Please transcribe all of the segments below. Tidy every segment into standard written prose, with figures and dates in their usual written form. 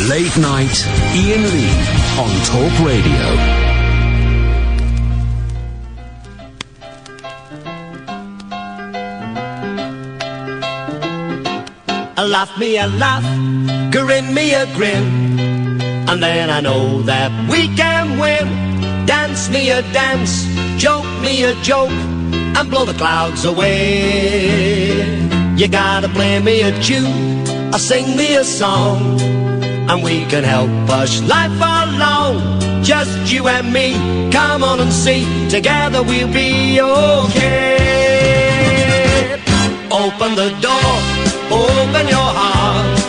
Late Night, Iain Lee on Talk Radio. Laugh me a laugh, grin me a grin, and then I know that we can win. Dance me a dance, joke me a joke, and blow the clouds away. You gotta play me a tune, or sing me a song, and we can help push life along. Just you and me, come on and see, together we'll be okay. Open the door, open your heart,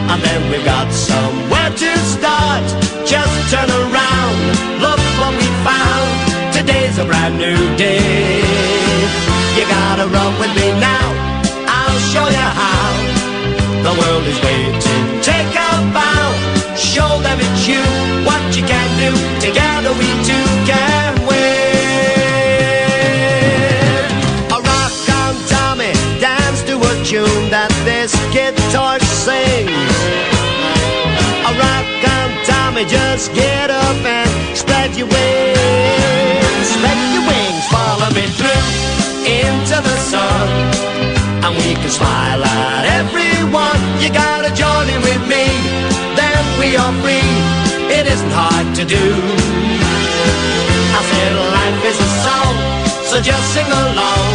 and then we've got somewhere to start. Just turn around, look what we found. Today's a brand new day. You gotta run with me now, I'll show you how. The world is waiting, take a bow. Show them it's you, what you can do. Together we two can win. A rock on Tommy, dance to a tune that this guitar sings. A rock on Tommy, just get up and spread your wings. Spread your wings, follow me through into the sun, and we can smile at everyone. You gotta join in with me, then we are free. It isn't hard to do. I said life is a song, so just sing along,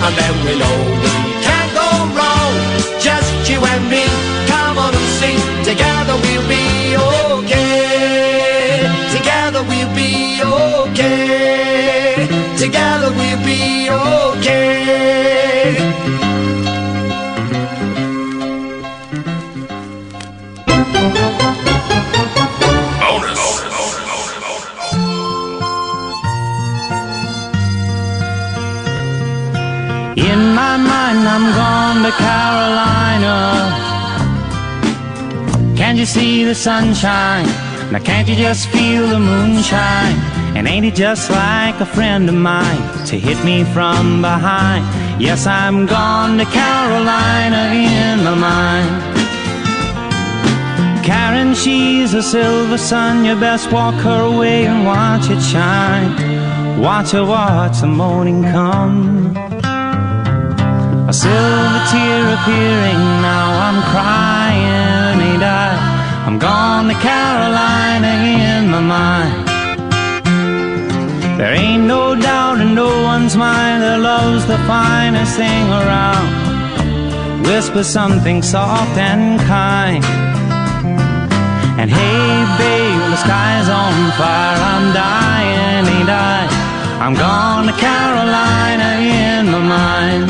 and then we know we can't go wrong. Just you and me, come on and sing. Together we'll be okay. Together we'll be okay. Together we'll be okay. In my mind, I'm gone to Carolina. Can't you see the sunshine? Now can't you just feel the moonshine? And ain't it just like a friend of mine to hit me from behind? Yes, I'm gone to Carolina in my mind. Karen, she's a silver sun. You best walk her way and watch it shine. Watch her watch the morning come. A silver tear appearing, now I'm crying, ain't I? I'm gone to Carolina in my mind. There ain't no doubt in no one's mind that love's the finest thing around. Whisper something soft and kind, and hey babe, the sky's on fire, I'm dying, ain't I? I'm gone to Carolina in my mind.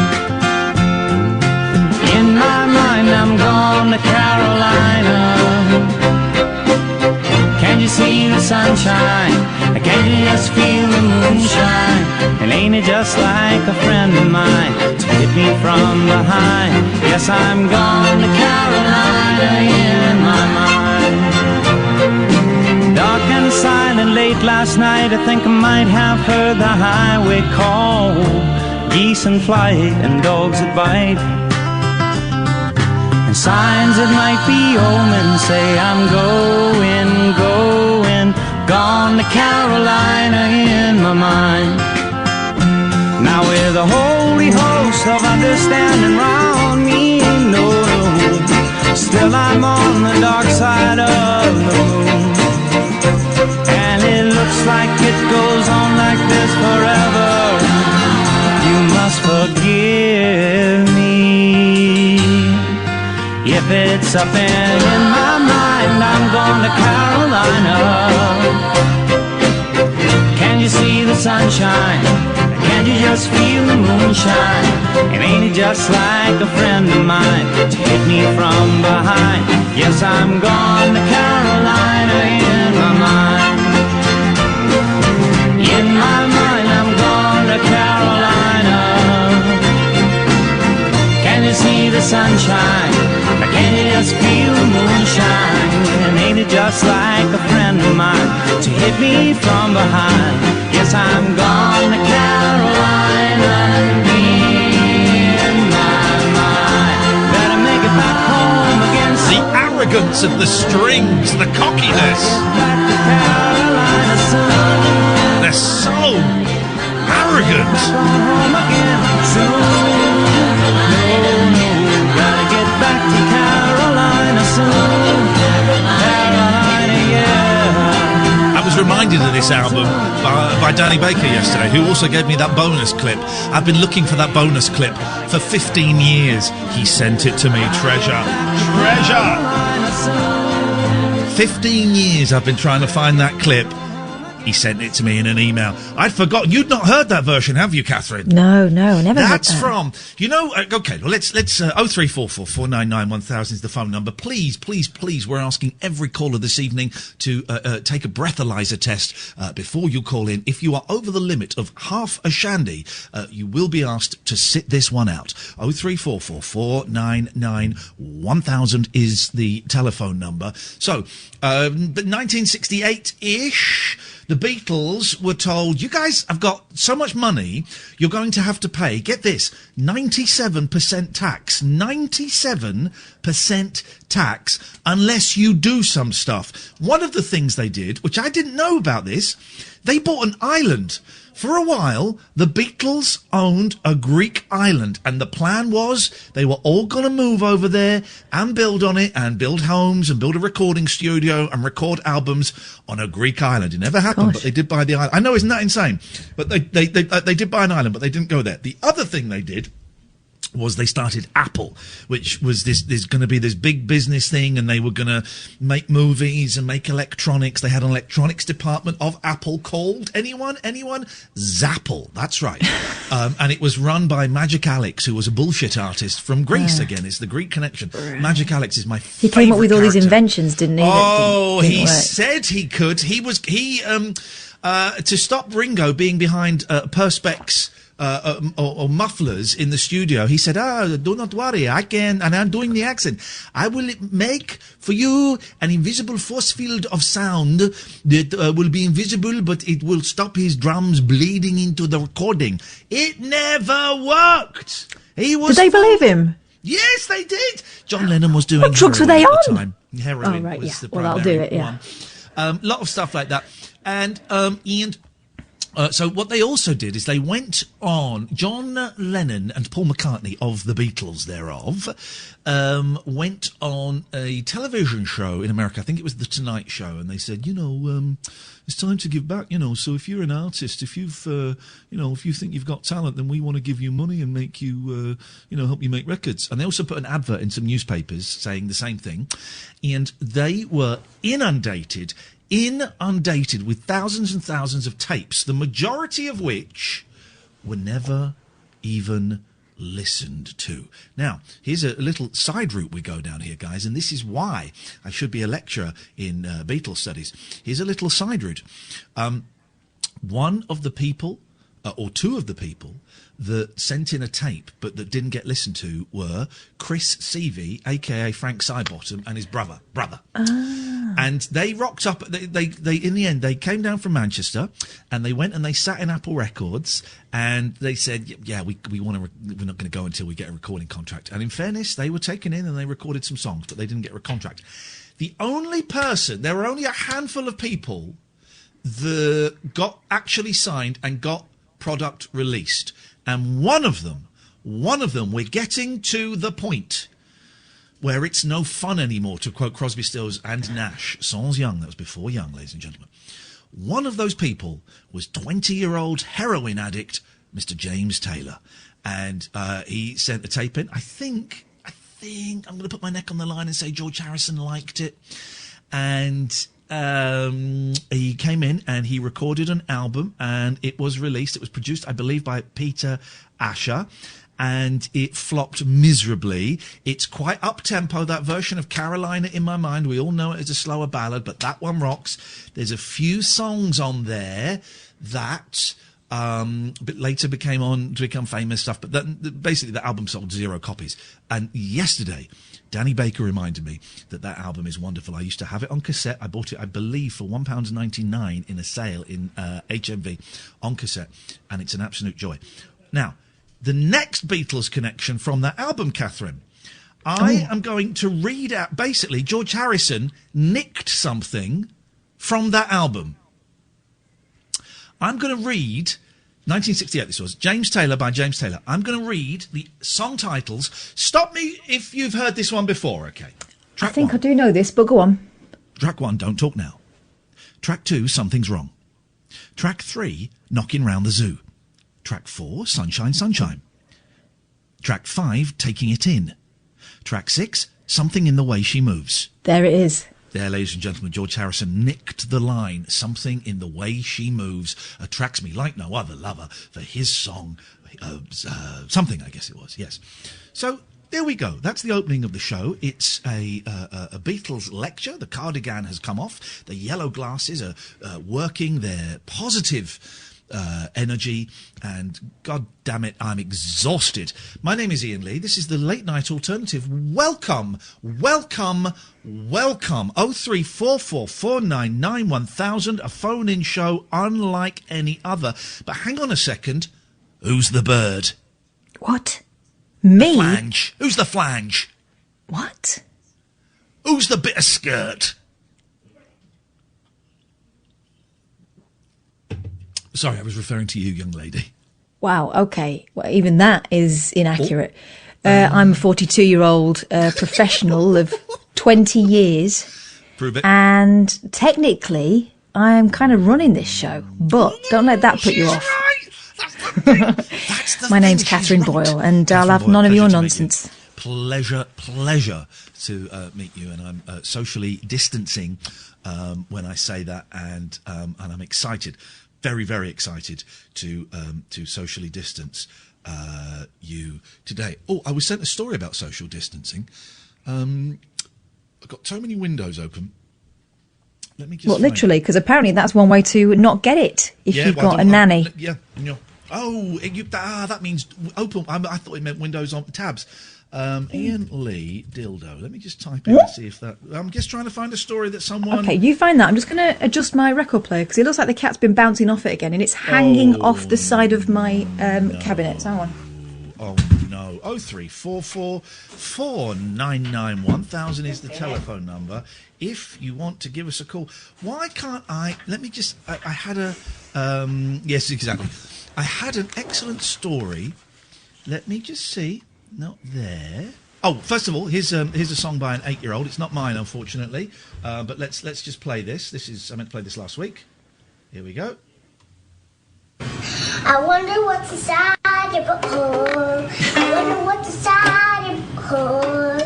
In my mind, I'm gone to Carolina. Can't you see the sunshine? Can't you just feel the moonshine? And ain't it just like a friend of mine to hit me from behind? Yes, I'm gone to Carolina in my mind. Dark and silent late last night, I think I might have heard the highway call. Geese in flight and dogs that bite, and signs that might be omens say I'm going, going, gone to Carolina in my mind. Now with a holy host of understanding round me, no, still I'm on the dark side of the moon. And it looks like it goes on like this forever. You must forgive me if it's up in my mind. I'm going to Carolina. Can you see the sunshine? Can you just feel the moonshine? And ain't it just like a friend of mine to hit me from behind? Yes, I'm gone to Carolina in my mind. In my mind, I'm gone to Carolina. Can you see the sunshine? Can you just feel the moonshine? And ain't it just like a friend of mine to hit me from behind? Yes, I'm gone to Carolina in my mind. Better make it back home again. The arrogant instruments and the strings, the cockiness. They're so arrogant. Gotta get back to Carolina soon. Carolina, yeah. I was reminded of this album by Danny Baker yesterday, who also gave me that bonus clip. I've been looking for that bonus clip for 15 years. He sent it to me. Treasure. 15 years I've been trying to find that clip. He sent it to me in an email. I'd forgotten. You'd not heard that version, have you, Catherine? No, I never heard that. That's from, okay, well, let's 0344 499 1000 is the phone number. Please, we're asking every caller this evening to take a breathalyzer test before you call in. If you are over the limit of half a shandy, you will be asked to sit this one out. 0344 499 1000 is the telephone number. So, 1968-ish, the Beatles were told, you guys have got so much money, you're going to have to pay, get this, 97% tax. 97% tax unless you do some stuff. One of the things they did, which I didn't know about this, they bought an island. For a while, the Beatles owned a Greek island, and the plan was they were all going to move over there and build on it and build homes and build a recording studio and record albums on a Greek island. It never happened, but they did buy the island. I know, isn't that insane? But they did buy an island, but they didn't go there. The other thing they did was they started Apple, which was there's going to be this big business thing, and they were going to make movies and make electronics. They had an electronics department of Apple called anyone? Zapple. That's right. And it was run by Magic Alex, who was a bullshit artist from Greece. Again, it's the Greek connection. Magic Alex is my favourite. He came up with all these inventions, didn't he? He said he could. To stop Ringo being behind Perspex or mufflers in the studio, he said, do not worry, I can, and I'm doing the accent, I will make for you an invisible force field of sound that will be invisible, but it will stop his drums bleeding into the recording. It never worked. Did they believe him? Yes, they did. John Lennon was doing what drugs were they at on? The time. Heroin was the primary I'll do it, yeah. one. Lot of stuff like that. And Ian, so what they also did is they went on, John Lennon and Paul McCartney of the Beatles thereof, went on a television show in America. I think it was The Tonight Show. And they said, it's time to give back, so if you're an artist, if you've, if you think you've got talent, then we want to give you money and make you, help you make records. And they also put an advert in some newspapers saying the same thing. And they were inundated with thousands and thousands of tapes, the majority of which were never even listened to. Now, here's a little side route we go down here, guys, and this is why I should be a lecturer in Beatles studies. Here's a little side route. One of the people, or two of the people, that sent in a tape but that didn't get listened to were Chris Seavey, a.k.a. Frank Sidebottom, and his brother. And they rocked up. They in the end, they came down from Manchester, and they went and they sat in Apple Records, and they said, "Yeah, we want to. We're not going to go until we get a recording contract." And in fairness, they were taken in and they recorded some songs, but they didn't get a contract. There were only a handful of people that got actually signed and got product released, and one of them, we're getting to the point where it's no fun anymore, to quote Crosby, Stills and Nash. Sans Young, that was before Young, ladies and gentlemen. One of those people was 20-year-old heroin addict Mr. James Taylor, and he sent a tape in. I think I'm going to put my neck on the line and say George Harrison liked it, and he came in and he recorded an album, and it was released. It was produced, I believe, by Peter Asher, and it flopped miserably. It's quite up-tempo, that version of Carolina in my mind. We all know it as a slower ballad, but that one rocks. There's a few songs on there that a bit later become famous stuff, but basically the album sold 0 copies. And yesterday, Danny Baker reminded me that album is wonderful. I used to have it on cassette. I bought it, I believe, for £1.99 in a sale in HMV on cassette, and it's an absolute joy. Now, the next Beatles connection from that album, Katherine, I am going to read out, basically, George Harrison nicked something from that album. I'm going to read, 1968 this was, James Taylor by James Taylor. I'm going to read the song titles. Stop me if you've heard this one before, okay? I think I do know this, but go on. Track 1, Don't Talk Now. Track 2, Something's Wrong. Track 3, Knocking Round the Zoo. Track 4, Sunshine, Sunshine. Track 5, Taking It In. Track 6, Something in the Way She Moves. There it is. There, ladies and gentlemen, George Harrison nicked the line, Something in the Way She Moves attracts me like no other lover, for his song, Something, I guess it was, yes. So, there we go. That's the opening of the show. It's a Beatles lecture. The cardigan has come off. The yellow glasses are working their positive energy, and God damn it, I'm exhausted. My name is Iain Lee. This is the Late Night Alternative. Welcome, welcome, welcome. 03444991000, a phone-in show unlike any other. But hang on a second. Who's the bird? What? Me? The flange. Who's the flange? What? Who's the bit of skirt? Sorry, I was referring to you, young lady. Wow, okay. Well, even that is inaccurate. I'm a 42-year-old professional of 20 years. Prove it. And technically, I'm kind of running this show. But don't let that put you off. Right. That's the thing. That's the My name's thing. Katherine She's right. Boyle, and Katherine I'll have Boyle, none of your pleasure to meet nonsense. you. Pleasure to meet you, and I'm socially distancing when I say that, and I'm excited, very, very excited to socially distance you today. Oh, I was sent a story about social distancing. I've got so many windows open. Let me just. Well, literally, because apparently that's one way to not get it if you've got a nanny. Oh, that means open. I thought it meant windows on tabs. Iain Lee dildo. Let me just type in and see if that. I'm just trying to find a story that someone. Okay, you find that. I'm just going to adjust my record player because it looks like the cat's been bouncing off it again, and it's hanging off the side of my cabinet. Hang on. Oh no! 03444991000 is the telephone number. If you want to give us a call, why can't I? Let me just. I had a. Yes, exactly. I had an excellent story. Let me just see. Not there. Oh, first of all, here's a song by an 8-year-old. It's not mine, unfortunately. But let's just play this. I meant to play this last week. Here we go. I wonder what's inside your butthole. I wonder what's inside your butthole.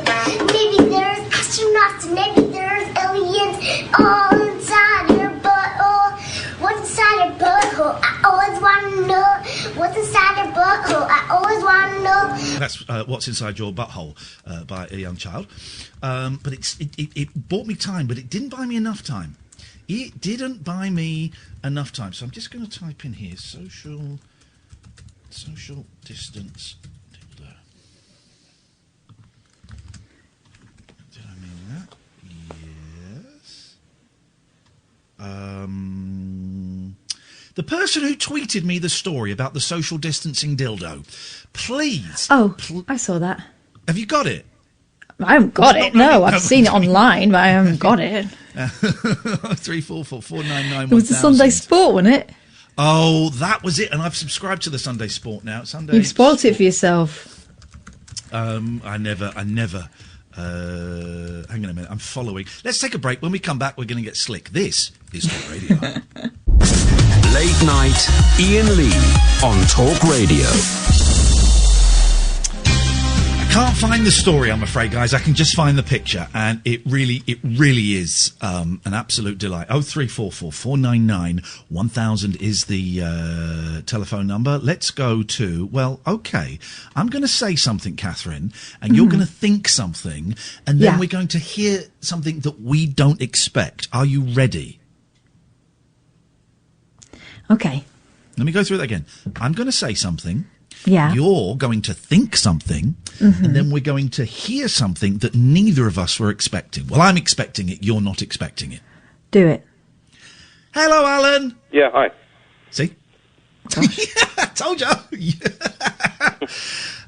Maybe there's astronauts and maybe there's aliens all inside your butthole. What's inside your butthole? I always want to know. What's inside your butthole? I always want to know. That's What's Inside Your Butthole by a young child. But it bought me time, but it didn't buy me enough time. It didn't buy me enough time. So I'm just going to type in here, social distance dildo. Did I mean that? Yes. The person who tweeted me the story about the social distancing dildo, please. Oh, I saw that. Have you got it? I haven't got it. No, I've seen it online, but I haven't got it. 3444991. It was the Sunday Sport, wasn't it? Oh, that was it. And I've subscribed to the Sunday Sport now. You've spoilt it for yourself. I never. Hang on a minute. I'm following. Let's take a break. When we come back, we're going to get slick. This is Talk Radio. Late Night Iain Lee on Talk Radio. Can't find the story, I'm afraid, guys. I can just find the picture, and it really is an absolute delight. 03444991000 is the telephone number. Let's go to, well, okay, I'm going to say something, Katherine, and you're going to think something, and then we're going to hear something that we don't expect. Are you ready? Okay. Let me go through that again. I'm going to say something. Yeah. You're going to think something, and then we're going to hear something that neither of us were expecting. Well, I'm expecting it. You're not expecting it. Do it. Hello, Alan. Yeah, hi. See? I told you.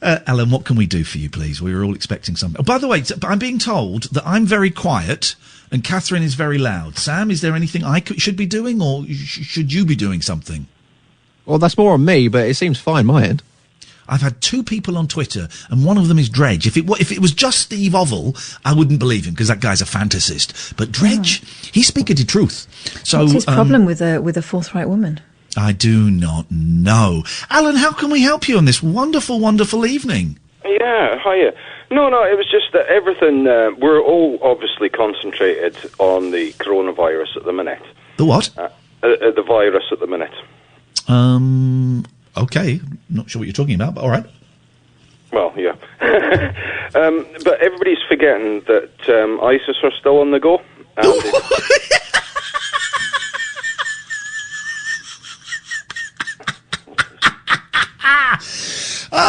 Alan, what can we do for you, please? We were all expecting something. Oh, by the way, I'm being told that I'm very quiet and Katherine is very loud. Sam, is there anything I should be doing, or should you be doing something? Well, that's more on me, but it seems fine my end. I've had 2 people on Twitter, and one of them is Dredge. If it was just Steve Ovell, I wouldn't believe him, because that guy's a fantasist. But Dredge, he speaketh the truth. So, what's his problem with a forthright woman? I do not know. Alan, how can we help you on this wonderful, wonderful evening? Yeah, hiya. No, it was just that everything, we're all obviously concentrated on the coronavirus at the minute. The what? The virus at the minute. Okay. Not sure what you're talking about, but all right. Well, yeah. But everybody's forgetting that ISIS are still on the go.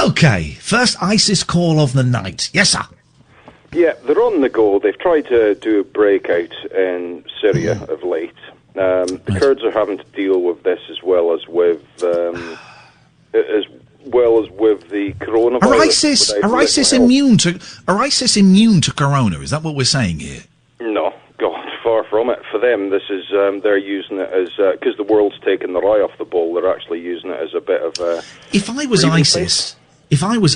Okay, first ISIS call of the night. Yes, sir. Yeah, they're on the go. They've tried to do a breakout in Syria of late. The Kurds are having to deal with this as well as with the coronavirus. Are ISIS immune to corona? Is that what we're saying here? No, God, far from it. For them, this is they're using it as because the world's taken their eye off the ball. They're actually using it as a bit of a. If I was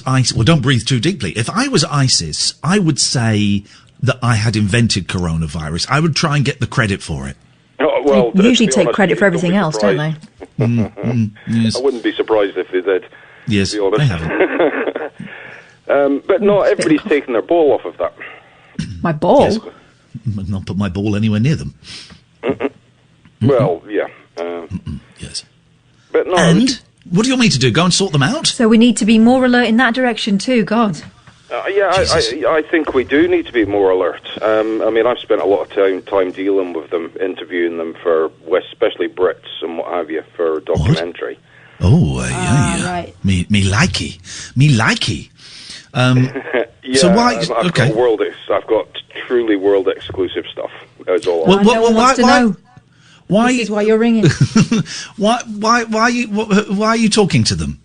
ISIS, well, don't breathe too deeply. If I was ISIS, I would say that I had invented coronavirus. I would try and get the credit for it. Oh, well, they usually take credit for everything else, don't they? Yes. I wouldn't be surprised if they did. Yes, to be honest. they haven't. But no, everybody's taking their ball off of that. My ball? Yes. Not put my ball anywhere near them. Well, yeah. Yes. But no. And what do you want me to do? Go and sort them out? So we need to be more alert in that direction too, God. I think we do need to be more alert. I mean, I've spent a lot of time dealing with them, interviewing them for, especially Brits and what have you, for a documentary. What? Oh, yeah. Right. Me likey. Yeah, so why? I've got truly world exclusive stuff. That's all. Well, no one wants to know. Why? This is why you're ringing. Why are you talking to them?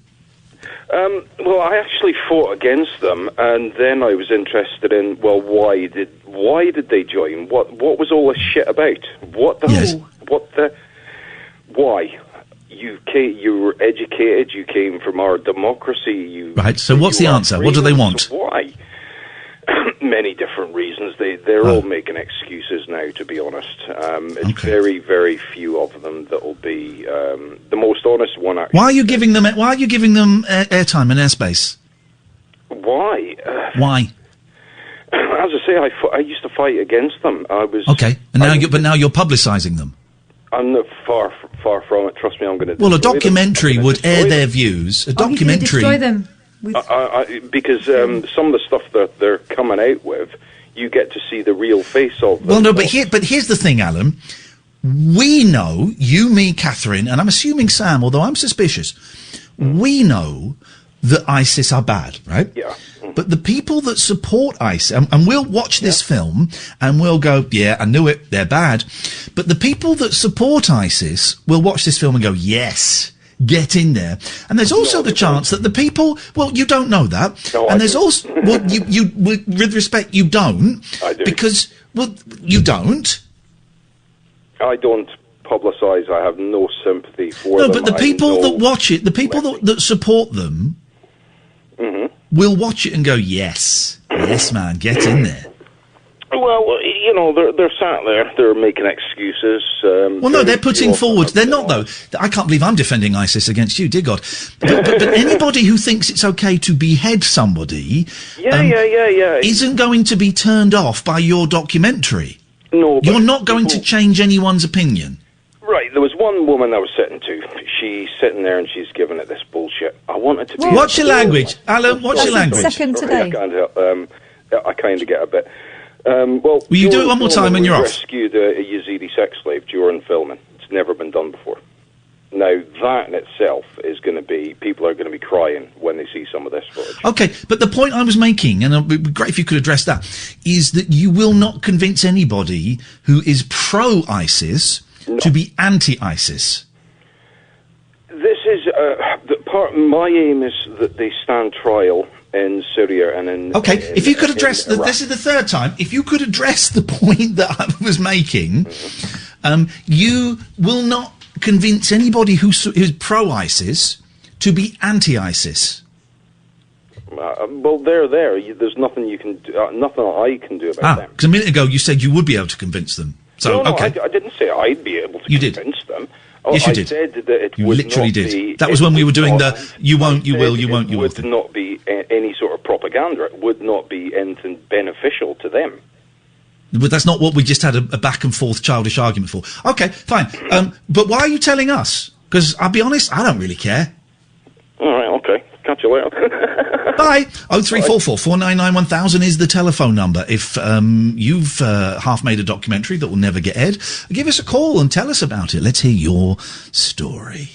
Well, I actually fought against them, and then I was interested in, well, why did they join? What was all this shit about? Why? You were educated, you came from our democracy. Right, so what's the answer? What do they want? So why? Many different reasons. They're all making excuses now, to be honest. It's very, very few of them that will be the most honest one. Actually. Why are you giving them airtime and airspace? Why? Why? As I say, I used to fight against them. Okay, and now you're publicising them. I'm not far from it. Trust me, I'm going to. Well, a documentary would air their views. A documentary. Destroy them. Because some of the stuff that they're coming out with, you get to see the real face of them. Well, no, but here's the thing, Alan. We know, you, me, Katherine, and I'm assuming Sam, although I'm suspicious, we know that ISIS are bad, right? Yeah. But the people that support ISIS, and we'll watch this film, and we'll go, yeah, I knew it, they're bad. But the people that support ISIS will watch this film and go, yes, get in there. And there's also the chance that the people, well, you don't know that. No, and I there's do. also, well, you, with respect, you don't. I do. Because, well, you don't. I don't publicise. I have no sympathy for them. No, but the people that watch it, the people that support them, will watch it and go, yes, man, get in there. Well, you know, they're sat there, they're making excuses. Well, no, they're putting forward. They're not, though. I can't believe I'm defending ISIS against you, dear God. But anybody who thinks it's okay to behead somebody, isn't going to be turned off by your documentary. No, but you're not going to change anyone's opinion. Right, there was one woman I was sitting to. She's sitting there and she's giving it this bullshit. I wanted to be... What's your language? Alan, what's your language? Second today. I can't help, I kind of get a bit... Will you do it one more time and you're off? Rescued a Yazidi sex slave during filming. It's never been done before. Now, that in itself is going to be... People are going to be crying when they see some of this footage. Okay, but the point I was making, and it would be great if you could address that, is that you will not convince anybody who is pro-ISIS to be anti-ISIS. This is, my aim is that they stand trial in Syria and in... Okay, if you could address... this is the third time. If you could address the point that I was making, you will not convince anybody who's pro-ISIS to be anti-ISIS. Well, they're there. There's nothing you can do, nothing I can do about them. Because a minute ago you said you would be able to convince them. So, no, okay. I didn't say I'd be able to convince them. Yes, you did. I said that it you would literally not did. Be, that was when we were doing the you won't, you will, you won't, you will. It would not be any sort of propaganda. It would not be anything beneficial to them. But that's not what we just had a back and forth childish argument for. Okay, fine. But why are you telling us? Because I'll be honest, I don't really care. All right, okay. Catch you later. Bye. 0344 499 1000 is the telephone number. If you've half made a documentary that will never get aired, give us a call and tell us about it. Let's hear your story.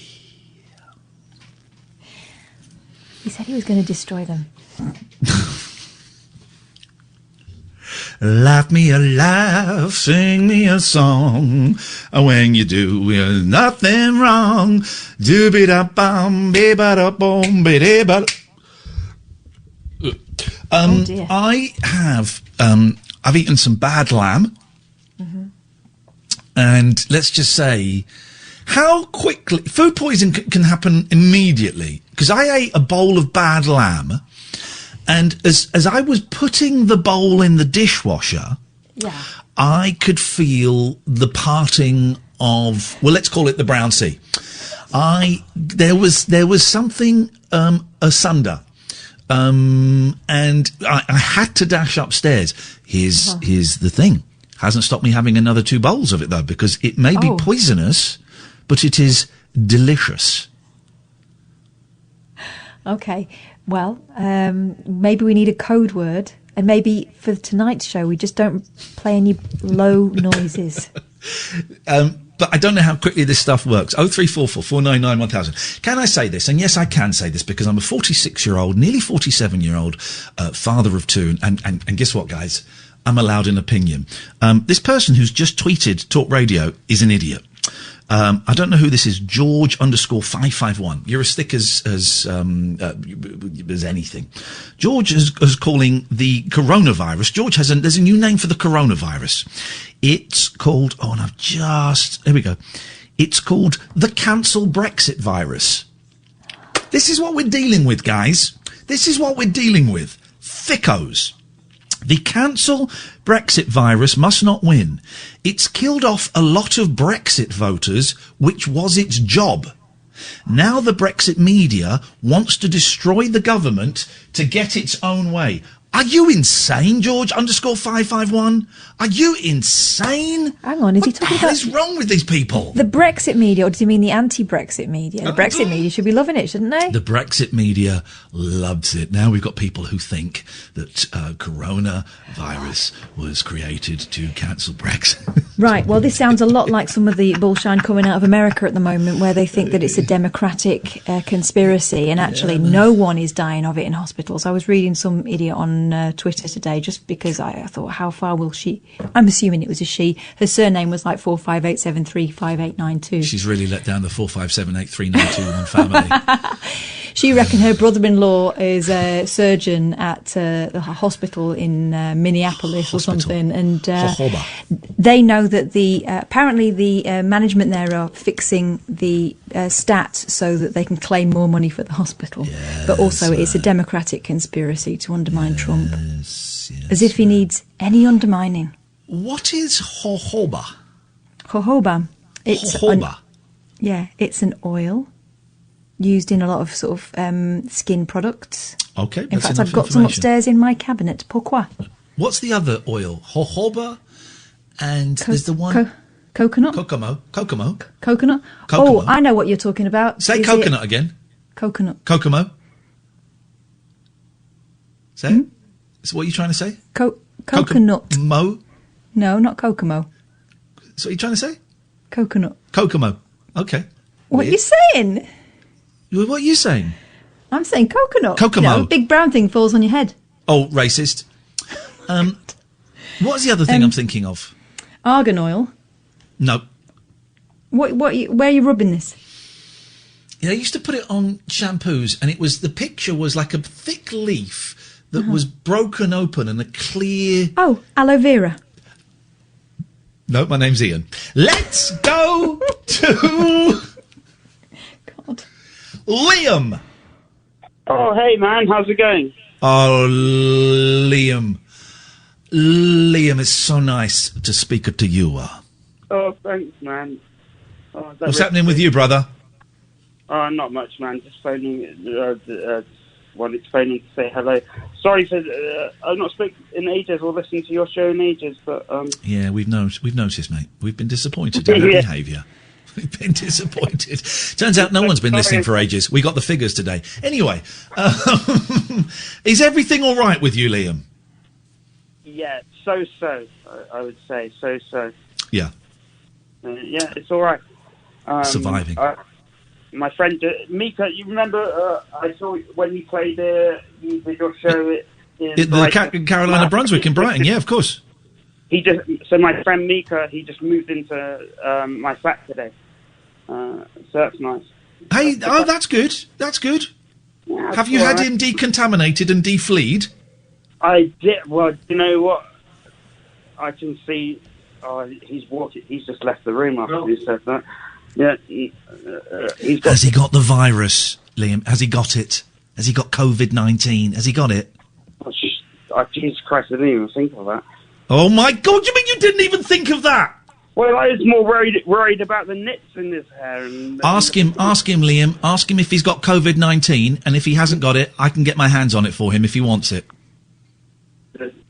He said he was going to destroy them. Laugh me a laugh, sing me a song. When you do nothing wrong. Do-be-da-bum, be-ba-da-bum, be-da-ba. I have I've eaten some bad lamb, and let's just say, how quickly food poisoning can happen immediately. Because I ate a bowl of bad lamb. And as I was putting the bowl in the dishwasher, I could feel the parting of, well, let's call it the Brown Sea. There was something asunder, and I had to dash upstairs. Here's the thing: hasn't stopped me having another 2 bowls of it though, because it may be poisonous, but it is delicious. Okay. Well, maybe we need a code word, and maybe for tonight's show we just don't play any low noises. But I don't know how quickly this stuff works. 0344 499 1000. Can I say this? And yes, I can say this because I'm a 46-year-old, nearly 47-year-old father of 2. And guess what, guys? I'm allowed an opinion. This person who's just tweeted Talk Radio is an idiot. I don't know who this is. George_551. You're as thick as anything. George is calling the coronavirus. George there's a new name for the coronavirus. It's called, here we go. It's called the cancel Brexit virus. This is what we're dealing with, guys. This is what we're dealing with. Thickos. The cancel Brexit virus must not win. It's killed off a lot of Brexit voters, which was its job. Now the Brexit media wants to destroy the government to get its own way. Are you insane, George_551? Are you insane? Hang on, is he talking about... What is wrong with these people? The Brexit media, or does he mean the anti-Brexit media? The Brexit media should be loving it, shouldn't they? The Brexit media loves it. Now we've got people who think that coronavirus was created to cancel Brexit. Right, well, this sounds a lot like some of the bullshine coming out of America at the moment, where they think that it's a democratic conspiracy, and actually no one is dying of it in hospitals. I was reading some idiot on Twitter today, just because I thought, how far will she... I'm assuming it was a she. Her surname was like 458735892. She's really let down the 4578392 family. She reckoned her brother-in-law is a surgeon at the hospital in Minneapolis or something, and they know that apparently the management there are fixing the stats so that they can claim more money for the hospital. Yes, but also it's a democratic conspiracy to undermine Trump. Yes, as if he needs any undermining. What is jojoba? Jojoba. Jojoba. It's an oil used in a lot of sort of skin products. Okay. In fact, I've got some upstairs in my cabinet. Pourquoi? What's the other oil? Jojoba, and there's the one... Coconut? Coconut. Coconut? Oh, I know what you're talking about. Say coconut again. Coconut. Kokomo. Say it. So what are you trying to say? Coconut. Mo? No, not Kokomo. So what are you trying to say? Coconut. Kokomo. Okay. What are you saying? What are you saying? I'm saying coconut. Kokomo. You know, big brown thing falls on your head. Oh, racist. What's the other thing I'm thinking of? Argan oil. No. Where are you rubbing this? They used to put it on shampoos, and the picture was like a thick leaf that was broken open and a clear... Oh, aloe vera. No, my name's Ian. Let's go to... God. Liam. Oh, hey, man. How's it going? Oh, Liam. Liam, it's so nice to speak to you. Oh, thanks, man. Oh, what's happening with you, brother? Oh, not much, man. Just phoning. Wanted to phone in to say hello. Sorry for I've not spoken in ages or listened to your show in ages, but yeah, we've noticed, mate. We've been disappointed in our behaviour. We've been disappointed. Turns out no one's been listening for ages. We got the figures today. Anyway, is everything all right with you, Liam? Yeah, so. I would say so. Yeah. Yeah, it's all right. Surviving. My friend Mika, you remember I saw when you played you did your show in Carolina, Brunswick in Brighton. Yeah, of course. So my friend Mika, he just moved into my flat today. So that's nice. Hey, that's good. That's good. Yeah, have you had him decontaminated and defleed? I did. Well, you know what? I can see. He's just left the room after you said that. Yeah, has he got the virus, Liam? Has he got it? Has he got COVID-19? Has he got it? Oh, Jesus Christ, I didn't even think of that. Oh my God, you mean you didn't even think of that? Well, I was more worried about the nits in his hair. Ask him, Liam. Ask him if he's got COVID-19, and if he hasn't got it, I can get my hands on it for him if he wants it.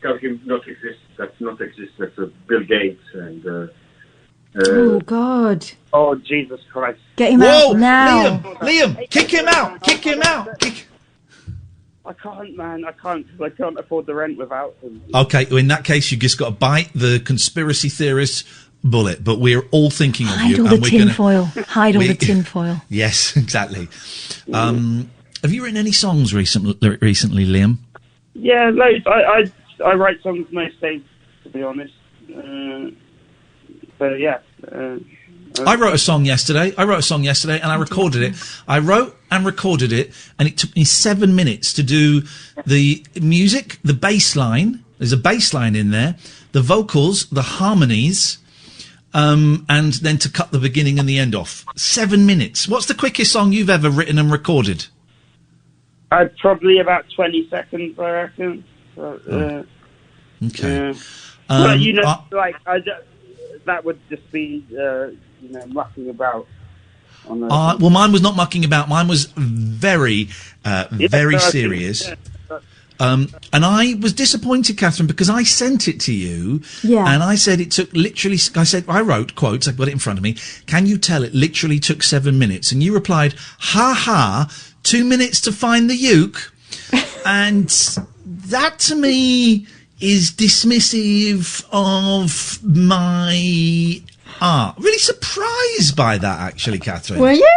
Tell him not exist. That's not exist. That's Bill Gates and... oh, God. Oh, Jesus Christ. Get him out now. Liam, kick him out. Kick him out. I can't, man. I can't afford the rent without him. Okay, well, in that case, you just got to bite the conspiracy theorist bullet, but we're all thinking of you. Hide all the tinfoil. Hide all the tinfoil. Yes, exactly. Have you written any songs recently, Liam? Yeah, loads. I write songs most days, to be honest. But yeah. I wrote a song yesterday, and I recorded it. I wrote and recorded it, and it took me 7 minutes to do the music, the bass line. There's a bass line in there, the vocals, the harmonies, and then to cut the beginning and the end off. 7 minutes. What's the quickest song you've ever written and recorded? Probably about 20 seconds, I reckon. So, okay. But, you know, that would just be, mucking about. Well, mine was not mucking about. Mine was very serious. And I was disappointed, Catherine, because I sent it to you. Yeah. And I said it took literally, I wrote quotes, I've got it in front of me. Can you tell it literally took 7 minutes? And you replied, ha ha, 2 minutes to find the uke. And that to me is dismissive of my art. Really surprised by that, actually, Catherine. Were you?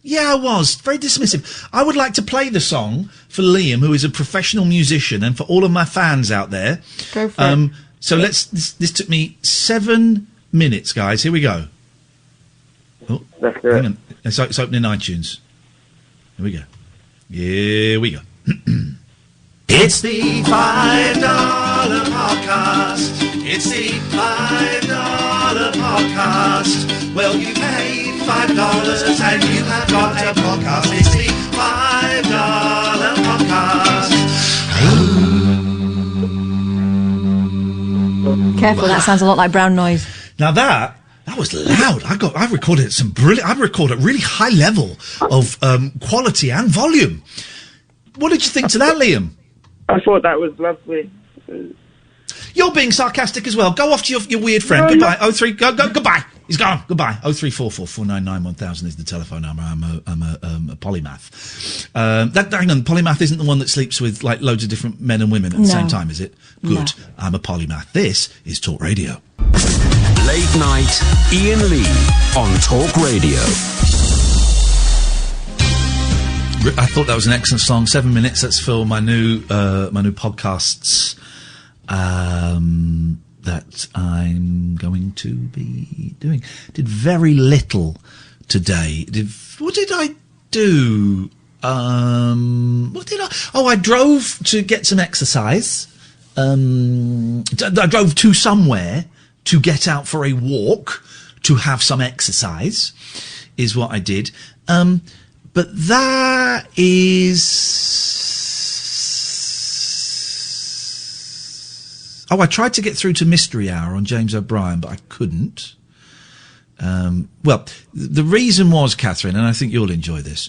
Yeah, I was. Very dismissive. I would like to play the song for Liam, who is a professional musician, and for all of my fans out there. Go for it. So this took me 7 minutes, guys. Here we go. Oh, hang on. It's opening iTunes. Here we go. It's the $5 podcast. It's the $5 podcast. Well, you paid $5 and you have got a podcast. It's the $5 podcast. Careful, that sounds a lot like brown noise. Now that was loud. I recorded some brilliant. I recorded a really high level of quality and volume. What did you think to that, Liam? I thought that was lovely. You're being sarcastic as well. Go off to your weird friend. No, goodbye. 03. Go. Goodbye. He's gone. Goodbye. 0344 499 1000 is the telephone number. I'm a polymath. Hang on. Polymath isn't the one that sleeps with like loads of different men and women at the same time, is it? Good. No. I'm a polymath. This is Talk Radio. Late night, Iain Lee on Talk Radio. I thought that was an excellent song. 7 minutes. That's for my new podcasts that I'm going to be doing. Did very little today. What did I do? What did I? Oh, I drove to get some exercise. I drove to somewhere to get out for a walk to have some exercise, is what I did. But that is... Oh, I tried to get through to Mystery Hour on James O'Brien, but I couldn't. Well, the reason was, Katherine, and I think you'll enjoy this,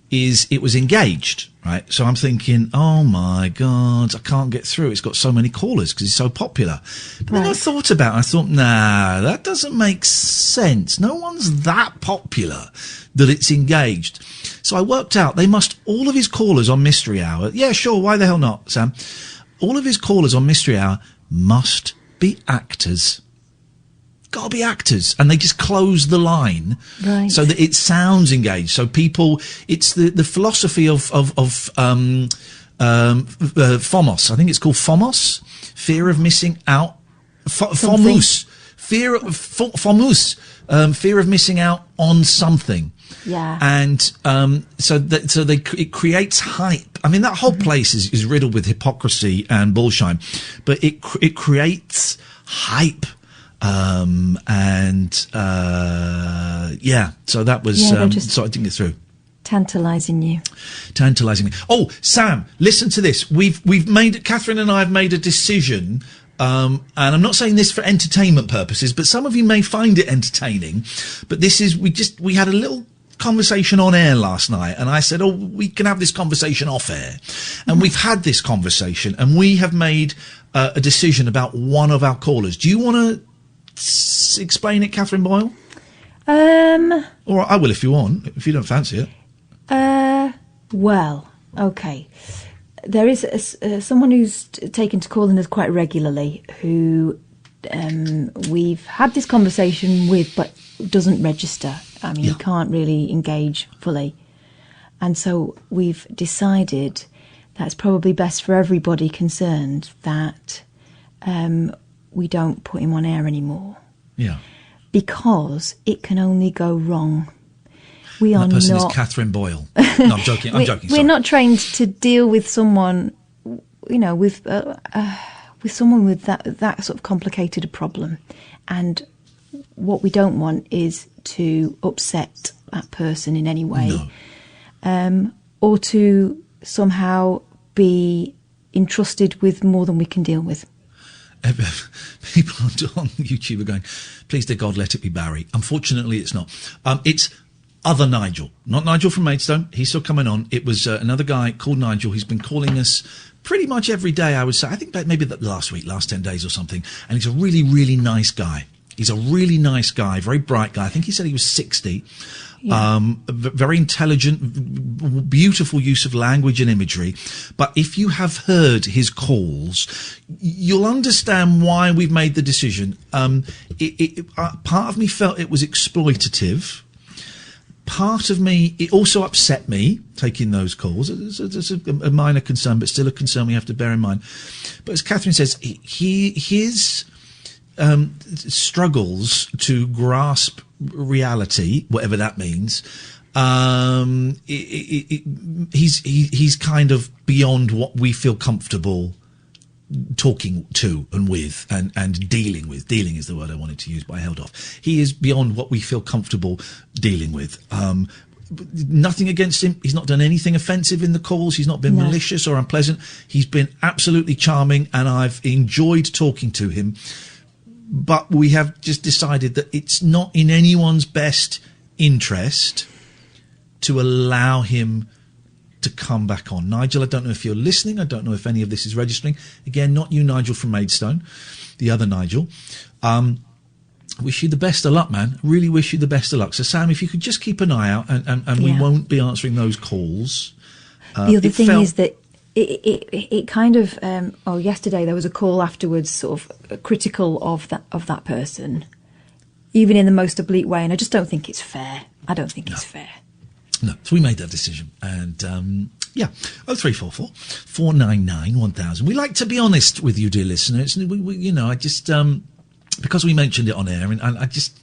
is it was engaged, right? So I'm thinking, oh my God, I can't get through. It's got so many callers because it's so popular. But then I thought about it. I thought, nah, that doesn't make sense. No one's that popular that it's engaged. So I worked out all of his callers on Mystery Hour. Yeah, sure. Why the hell not, Sam? All of his callers on Mystery Hour must be actors. Gotta be actors, and they just close the line so that it sounds engaged. So people, it's the philosophy of FOMOS. I think it's called FOMOS, fear of missing out. FOMOS, fear of missing out on something. Yeah, and it creates hype. I mean, that whole place is riddled with hypocrisy and bullshine, but it creates hype. So that was, so I didn't get through. Tantalising me. Oh, Sam, listen to this. Katherine and I have made a decision, and I'm not saying this for entertainment purposes, but some of you may find it entertaining, but we had a little conversation on air last night, and I said, we can have this conversation off air. And we've had this conversation, and we have made a decision about one of our callers. Do you want to explain it, Katherine Boyle? Or I will if you want, if you don't fancy it. Well, okay. There is someone who's taken to calling us quite regularly who we've had this conversation with but doesn't register. I mean, he can't really engage fully. And so we've decided that it's probably best for everybody concerned that we don't put him on air anymore. Yeah. Because it can only go wrong. That person is Katherine Boyle. No, I'm joking. We're not trained to deal with someone, with someone with that sort of complicated a problem. And what we don't want is to upset that person in any way. No. Or to somehow be entrusted with more than we can deal with. People on YouTube are going, please, dear God, let it be Barry. Unfortunately, it's not. It's other Nigel, not Nigel from Maidstone. He's still coming on. It was another guy called Nigel. He's been calling us pretty much every day, I would say. I think maybe last 10 days or something. And he's a really, really nice guy. He's a really nice guy, very bright guy. I think he said he was 60. Yeah. Very intelligent, beautiful use of language and imagery. But if you have heard his calls, you'll understand why we've made the decision. Part of me felt it was exploitative. Part of me, it also upset me, taking those calls. It's a minor concern, but still a concern we have to bear in mind. But as Katherine says, his struggles to grasp reality, whatever that means, he's kind of beyond what we feel comfortable talking to and with and dealing with. Dealing is the word I wanted to use, but I held off. He is beyond what we feel comfortable dealing with. Nothing against him. He's not done anything offensive in the calls. He's not been malicious or unpleasant. He's been absolutely charming, and I've enjoyed talking to him. But we have just decided that it's not in anyone's best interest to allow him to come back on. Nigel, I don't know if you're listening. I don't know if any of this is registering. Again, not you, Nigel from Maidstone, the other Nigel. Wish you the best of luck, man. Really wish you the best of luck. So, Sam, if you could just keep an eye out, and we won't be answering those calls. The other thing is that it kind of yesterday there was a call afterwards, sort of critical of that person, even in the most oblique way, and I just don't think it's fair. I don't think it's fair. No, so we made that decision, and 0344 499 1000. We like to be honest with you, dear listeners. I just because we mentioned it on air, and I just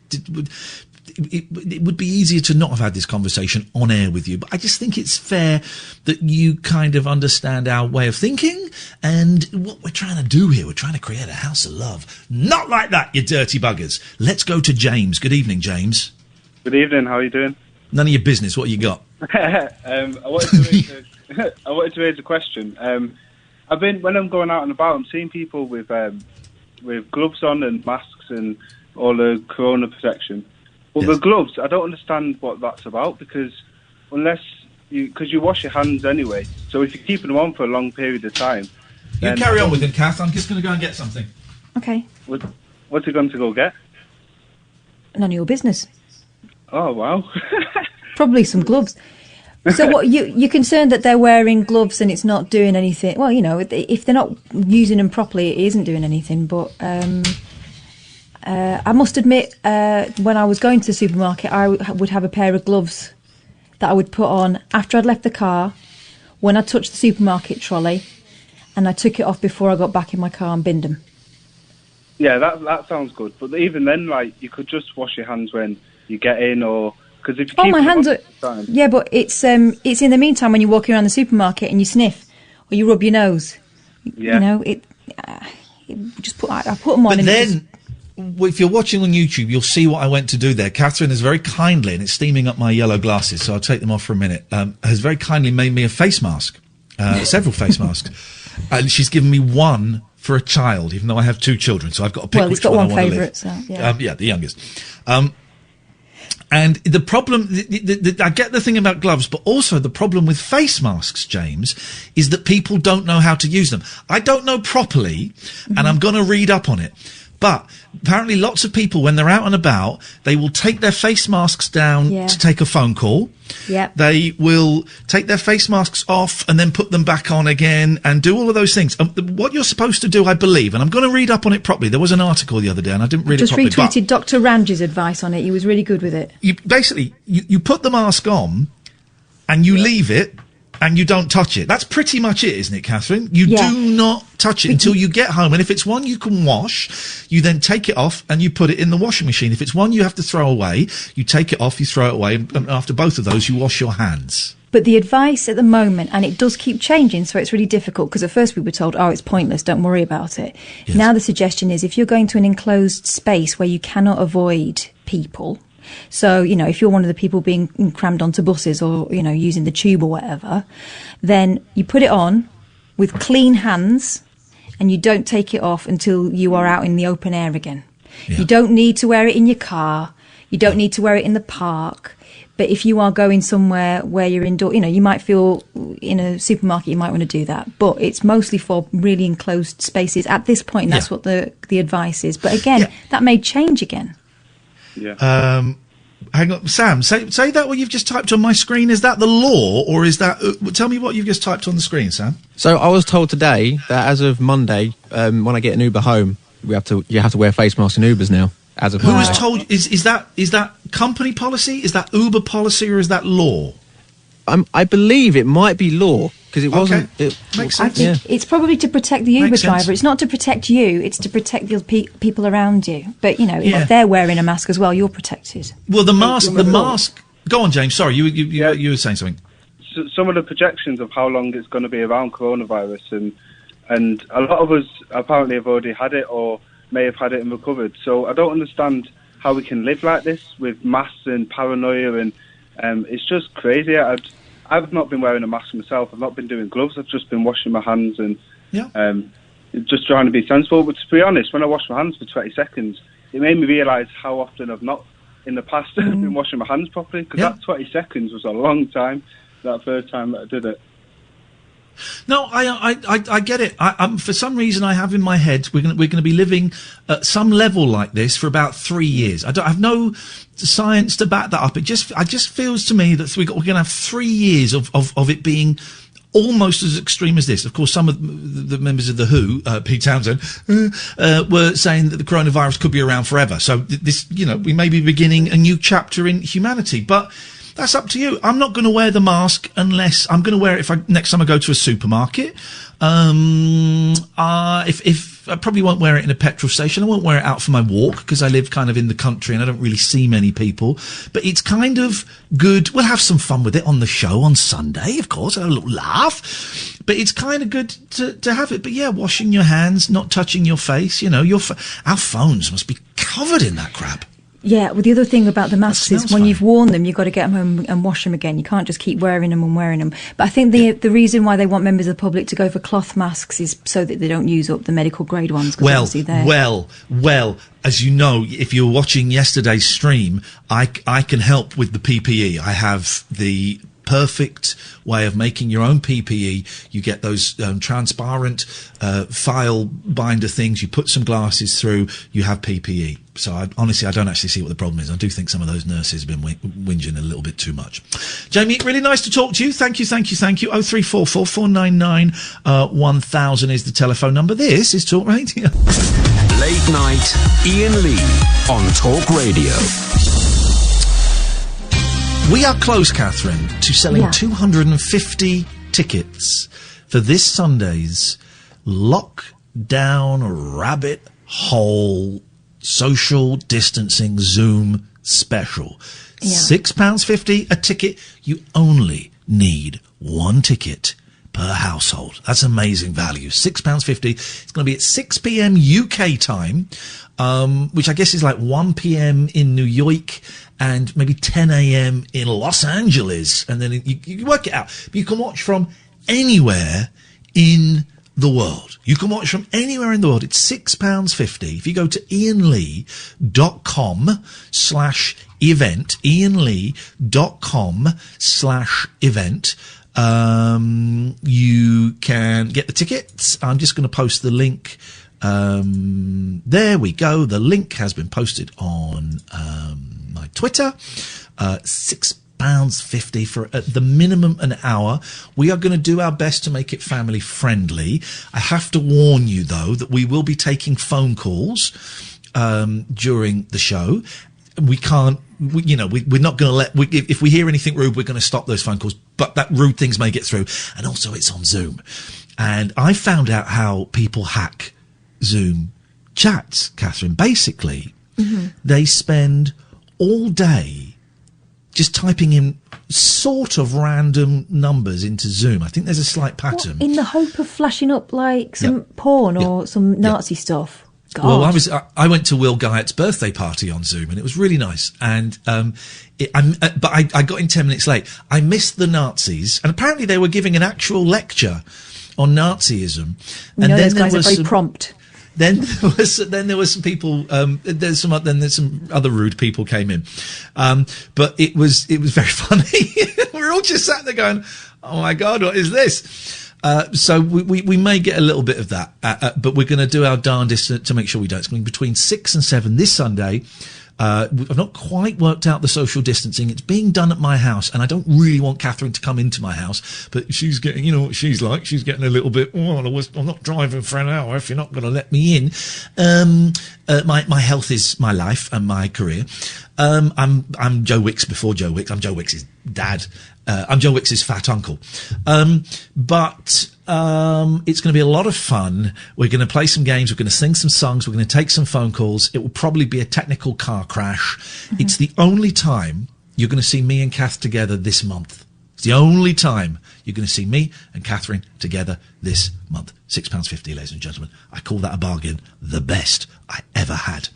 it would be easier to not have had this conversation on air with you, but I just think it's fair that you kind of understand our way of thinking and what we're trying to do here. We're trying to create a house of love. Not like that, you dirty buggers. Let's go to James. Good evening, James. Good evening. How are you doing? None of your business. What you got? I wanted to raise a question. When I'm going out and about, I'm seeing people with gloves on and masks and all the corona protection. But the gloves, I don't understand what that's about, because you wash your hands anyway. So if you're keeping them on for a long period of time, you carry on with him, Kath. I'm just going to go and get something. Okay. What's he going to go get? None of your business. Oh wow. Probably some gloves. So what, you're concerned that they're wearing gloves and it's not doing anything? Well, if they're not using them properly, it isn't doing anything. But I must admit, when I was going to the supermarket, I would have a pair of gloves that I would put on after I'd left the car, when I touched the supermarket trolley, and I took it off before I got back in my car and binned them. Yeah, that sounds good. But even then, you could just wash your hands when you get in, or... Because if you keep my hands are... Yeah, but it's in the meantime when you're walking around the supermarket and you sniff or you rub your nose. Yeah. I put them on. But then, if you're watching on YouTube, you'll see what I went to do there. Katherine has very kindly, and it's steaming up my yellow glasses, so I'll take them off for a minute, has very kindly made me a face mask, several face masks. And she's given me one for a child, even though I have 2 children, so I've got to pick which one I want to live. Well, he's got one favourite, so, yeah. The youngest. And the problem, I get the thing about gloves, but also the problem with face masks, James, is that people don't know how to use them. I don't know properly, and I'm going to read up on it. But apparently lots of people, when they're out and about, they will take their face masks down to take a phone call. Yep. They will take their face masks off and then put them back on again and do all of those things. What you're supposed to do, I believe, and I'm going to read up on it properly. There was an article the other day and I didn't read it properly. Just retweeted Dr. Ranj's advice on it. He was really good with it. You put the mask on and you leave it and you don't touch it. That's pretty much it, isn't it, Katherine? You do not touch it until you get home. And if it's one you can wash, you then take it off and you put it in the washing machine. If it's one you have to throw away, you take it off, you throw it away, and after both of those, you wash your hands. But the advice at the moment, and it does keep changing, so it's really difficult, because at first we were told, it's pointless, don't worry about it. Yes. Now the suggestion is, if you're going to an enclosed space where you cannot avoid people... So, if you're one of the people being crammed onto buses or, using the tube or whatever, then you put it on with clean hands and you don't take it off until you are out in the open air again. Yeah. You don't need to wear it in your car. You don't need to wear it in the park. But if you are going somewhere where you're indoor, you might feel in a supermarket, you might want to do that. But it's mostly for really enclosed spaces. At this point, that's what the advice is. But again, that may change again. Yeah. Hang on, Sam. Say that what you've just typed on my screen. Is that the law, or is that? Tell me what you've just typed on the screen, Sam. So I was told today that as of Monday, when I get an Uber home, you have to wear face masks in Ubers now. As of who has told? Is that company policy? Is that Uber policy, or is that law? I believe it might be law, because it wasn't... It makes sense. It's probably to protect the Uber driver. It's not to protect you, it's to protect the people around you. But, if they're wearing a mask as well, you're protected. Well, the mask... Go on, James, sorry, you were saying something. So some of the projections of how long it's going to be around coronavirus, and a lot of us apparently have already had it or may have had it and recovered. So I don't understand how we can live like this with masks and paranoia, and it's just crazy. I've not been wearing a mask myself. I've not been doing gloves. I've just been washing my hands and just trying to be sensible. But to be honest, when I washed my hands for 20 seconds, it made me realise how often I've not, in the past, been washing my hands properly, because that 20 seconds was a long time, that first time that I did it. No, I get it. For some reason, I have in my head we're going to be living at some level like this for about 3 years. I have no science to back that up. It just feels to me that we're going to have 3 years of it being almost as extreme as this. Of course, some of the members of the WHO, Pete Townsend, were saying that the coronavirus could be around forever. So this, we may be beginning a new chapter in humanity, but. That's up to you. I'm not going to wear the mask unless I'm going to wear it next time I go to a supermarket. If I probably won't wear it in a petrol station. I won't wear it out for my walk because I live kind of in the country and I don't really see many people. But it's kind of good. We'll have some fun with it on the show on Sunday, of course. Have a little laugh. But it's kind of good to have it. But yeah, washing your hands, not touching your face. You know, our phones must be covered in that crap. Yeah, well, the other thing about the masks is when you've worn them, you've got to get them home and wash them again. You can't just keep wearing them and wearing them. But I think the reason why they want members of the public to go for cloth masks is so that they don't use up the medical grade ones. Well, as you know, if you're watching yesterday's stream, I can help with the PPE. I have the perfect way of making your own PPE. You get those transparent file binder things. You put some glasses through. You have PPE. So honestly, I don't actually see what the problem is. I do think some of those nurses have been whinging a little bit too much. Jamie, really nice to talk to you. Thank you. 0344 499 1000 is the telephone number. This is Talk Radio. Late night, Iain Lee on Talk Radio. We are close, Catherine, to selling 250 tickets for this Sunday's lockdown rabbit hole social distancing Zoom special. £6.50 a ticket. You only need one ticket per household. That's amazing value. £6.50. It's going to be at 6 p.m. UK time, which I guess is like 1 p.m. in New York and maybe 10 a.m. in Los Angeles. And then you work it out. But you can watch from anywhere in the world. You can watch from anywhere in the world. It's £6.50. If you go to iainlee.com/event, iainlee.com/event, you can get the tickets. I'm just going to post the link. There we go. The link has been posted on my Twitter. £6.50 for at the minimum an hour. We are going to do our best to make it family friendly. I have to warn you though that we will be taking phone calls during the show. We can't, we're not going to let, if we hear anything rude, we're going to stop those phone calls, but that rude things may get through. And also it's on Zoom. And I found out how people hack Zoom chats, Catherine. Basically, they spend all day just typing in sort of random numbers into Zoom. I think there's a slight pattern. In the hope of flashing up like some porn or some Nazi stuff. God. Well, I went to Will Guyot's birthday party on Zoom, and it was really nice. And but I got in 10 minutes late. I missed the Nazis, and apparently they were giving an actual lecture on Nazism. And then those guys are very prompt. Then there was some people. There's some other rude people came in, but it was very funny. We were all just sat there going, "Oh my God, what is this?" So we may get a little bit of that, but we're going to do our darndest to make sure we don't. It's going to be between 6 and 7 this Sunday. I've not quite worked out the social distancing. It's being done at my house, and I don't really want Katherine to come into my house, but she's getting, you know what she's like, she's getting a little bit, I'm not driving for an hour if you're not going to let me in. My health is my life and my career. I'm Joe Wicks before Joe Wicks. I'm Joe Wicks' dad. I'm Joe Wicks' fat uncle. But it's going to be a lot of fun. We're going to play some games. We're going to sing some songs. We're going to take some phone calls. It will probably be a technical car crash. It's the only time you're going to see me and Kath together this month. It's the only time you're going to see me and Katherine together this month. £6.50, ladies and gentlemen. I call that a bargain. The best I ever had.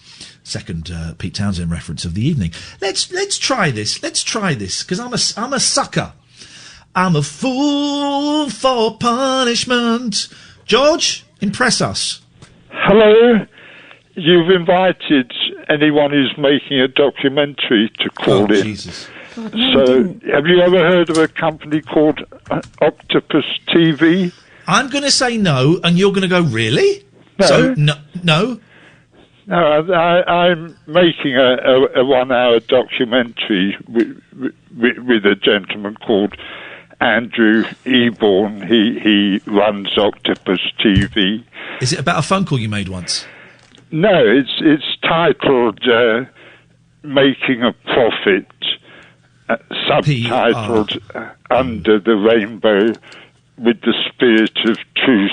Second Pete Townsend reference of the evening. Let's try this. Let's try this, because I'm a sucker. I'm a fool for punishment. George, impress us. Hello. You've invited anyone who's making a documentary to call in. Jesus. God, so, have you ever heard of a company called Octopus TV? I'm going to say no, and you're going to go, really? No. So, no. No, I'm making a 1 hour documentary with a gentleman called Andrew Eborn. He runs Octopus TV. Is it about a phone call you made once? No, it's titled Making a Profit, subtitled Under the Rainbow with the Spirit of Truth ?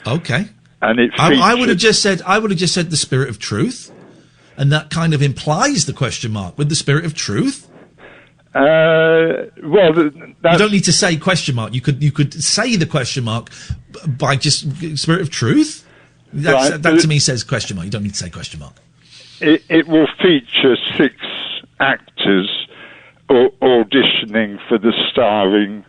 Okay. and it I would have just said the spirit of truth, and that kind of implies the question mark with the spirit of truth. Well, you don't need to say question mark. You could say the question mark by just spirit of truth. That to me says question mark. You don't need to say question mark. It will feature 6 actors auditioning for the starring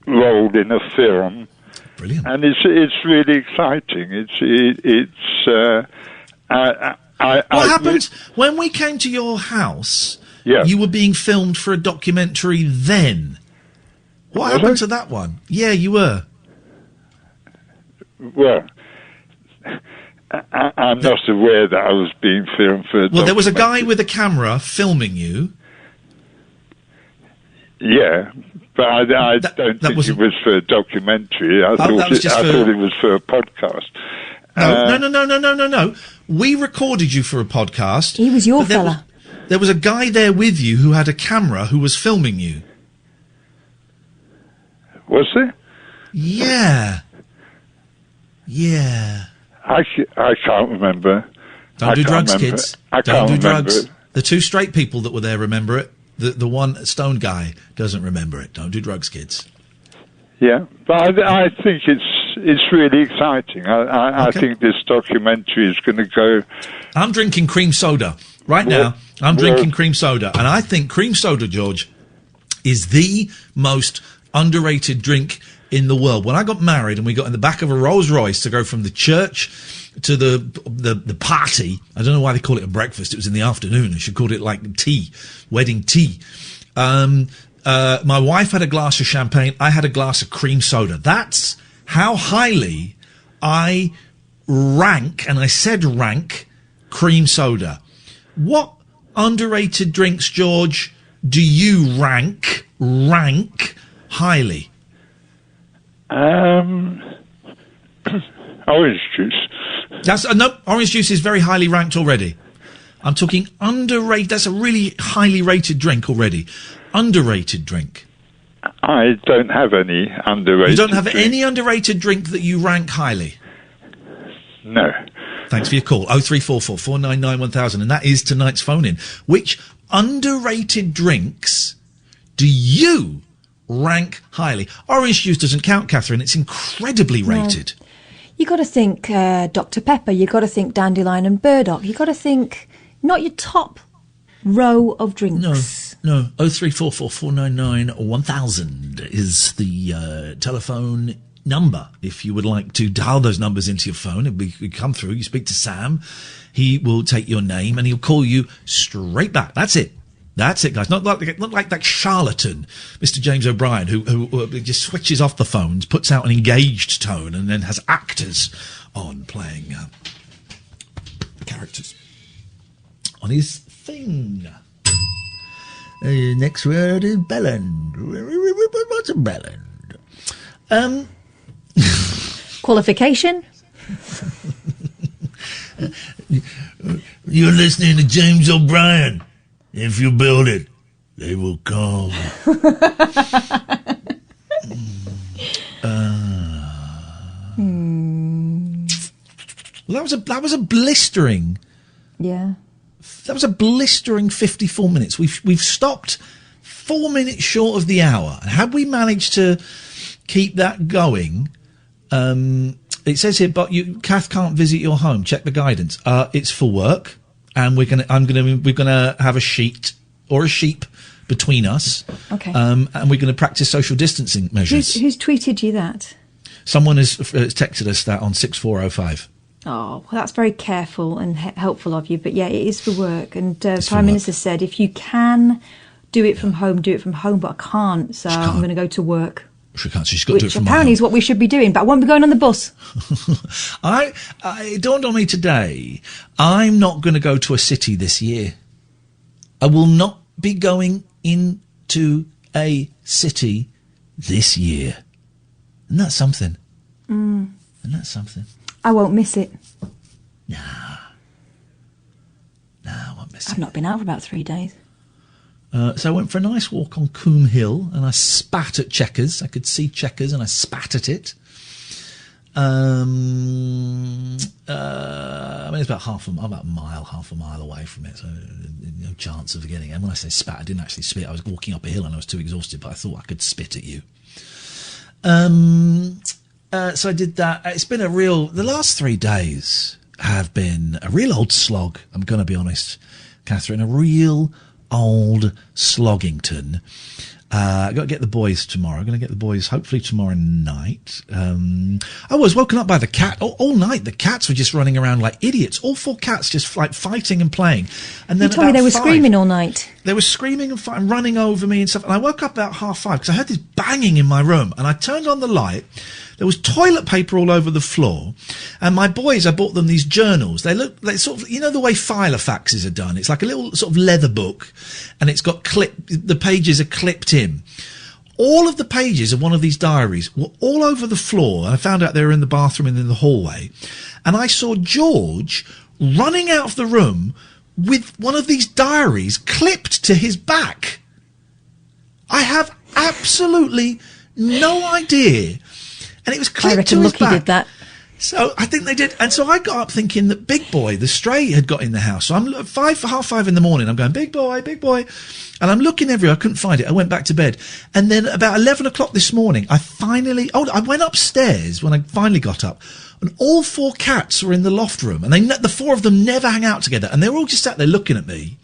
role in a film. Brilliant. And it's really exciting. What happened when we came to your house? Yeah. You were being filmed for a documentary then. What happened to that one? Yeah, you were. Well, I'm not aware that I was being filmed for a documentary. Well, there was a guy with a camera filming you. Yeah, but I don't think it was for a documentary. I thought it was for a podcast. No. We recorded you for a podcast. He was your fella. There was a guy there with you who had a camera who was filming you. Was there? Yeah. Yeah. I can't remember. Don't do drugs, kids. Don't do drugs. The 2 straight people that were there remember it. The one stone guy doesn't remember it. Don't do drugs, kids. Yeah, but I think it's really exciting. I think this documentary is going to go. I'm drinking cream soda right now. I'm drinking cream soda, and I think cream soda, George, is the most underrated drink in the world. When I got married and we got in the back of a Rolls Royce to go from the church to the party, I don't know why they call it a breakfast. It was in the afternoon. They should call it like tea, wedding tea. My wife had a glass of champagne. I had a glass of cream soda. That's how highly I rank, and I said rank, cream soda. What underrated drinks, George, do you rank highly? Orange juice. No, orange juice is very highly ranked already. I'm talking underrated. That's a really highly rated drink already. Underrated drink. I don't have any underrated. You don't have any underrated drink that you rank highly? No. Thanks for your call. 0344 499 1000. And that is tonight's phone in. Which underrated drinks do you rank highly? Orange juice doesn't count, Catherine. It's incredibly rated. No. You got to think Dr. Pepper. You got to think Dandelion and Burdock. You got to think not your top row of drinks. No. 0344 499 1000 is the telephone number. If you would like to dial those numbers into your phone, it'll come through. You speak to Sam. He will take your name and he'll call you straight back. That's it. That's it, guys. Not like that charlatan, Mr. James O'Brien, who just switches off the phones, puts out an engaged tone, and then has actors on playing characters on his thing. Next word is bellend. What's a bellend? Qualification? You're listening to James O'Brien. If you build it, they will come. Well, that was a blistering. Yeah. That was a blistering 54 minutes. We've stopped 4 minutes short of the hour. And had we managed to keep that going, it says here, but Kath can't visit your home. Check the guidance. It's for work. And we're gonna have a sheet or a sheep between us. Okay. And we're gonna practice social distancing measures. Who's tweeted you that? Someone has texted us that on 6405. Oh, well, that's very careful and helpful of you. But yeah, it is for work. And Prime Minister said, if you can do it from home, do it from home. But I can't, so I'm going to go to work. She can't. So she's got to do it from home. Apparently is what we should be doing, but I won't be going on the bus. It dawned on me today, I'm not going to go to a city this year. I will not be going into a city this year. Isn't that something? Isn't that something? I won't miss it. Nah, I won't miss it. I've not been out for about 3 days. So I went for a nice walk on Coombe Hill and I spat at Chequers. I could see Chequers and I spat at it. I mean, it's about half a mile away from it, so no chance of getting it. And when I say spat, I didn't actually spit. I was walking up a hill and I was too exhausted, but I thought I could spit at you. So I did that. It's been the last 3 days have been a real old slog, I'm going to be honest, Catherine, a real old sloggington. I've got to get the boys tomorrow. I'm going to get the boys hopefully tomorrow night. I was woken up by the cat. All night the cats were just running around like idiots. All 4 cats just like fighting and playing. And then you told me they were screaming all night. They were screaming and fighting, running over me and stuff. And I woke up about 5:30 because I heard this banging in my room. And I turned on the light. There was toilet paper all over the floor. And my boys, I bought them these journals. They sort of, you know, the way filofaxes are done. It's like a little sort of leather book. And it's got the pages are clipped in. All of the pages of one of these diaries were all over the floor. And I found out they were in the bathroom and in the hallway. And I saw George running out of the room with one of these diaries clipped to his back. I have absolutely no idea. And it was clipped to his back. Lucky did that. So I think they did. And so I got up thinking that Big Boy, the stray, had got in the house. So I'm 5:30 in the morning. I'm going, Big Boy, Big Boy. And I'm looking everywhere. I couldn't find it. I went back to bed. And then about 11 o'clock this morning, I went upstairs when I finally got up. And all 4 cats were in the loft room. And the 4 of them never hang out together. And they were all just sat there looking at me.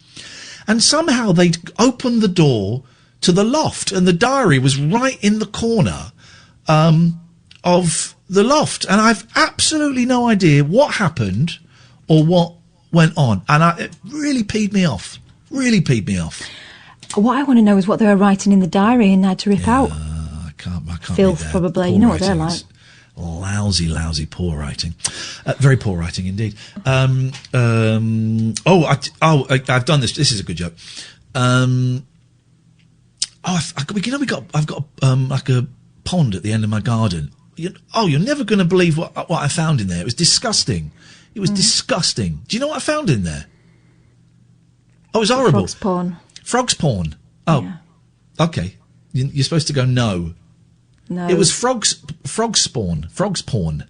And somehow they'd opened the door to the loft. And the diary was right in the corner of the loft. And I've absolutely no idea what happened or what went on. And it really peed me off. Really peed me off. What I want to know is what they were writing in the diary and had to rip out. I can't Filth, probably. You know what they're like. Lousy poor writing. Very poor writing indeed. I've done this. This is a good joke. I've got like a pond at the end of my garden. You're never going to believe what I found in there. It was disgusting. It was disgusting. Do you know what I found in there? Oh, it was horrible. Frog's porn. Frog's porn. Oh, yeah. Okay. You're supposed to go no. No. It was frog spawn. Frog's porn.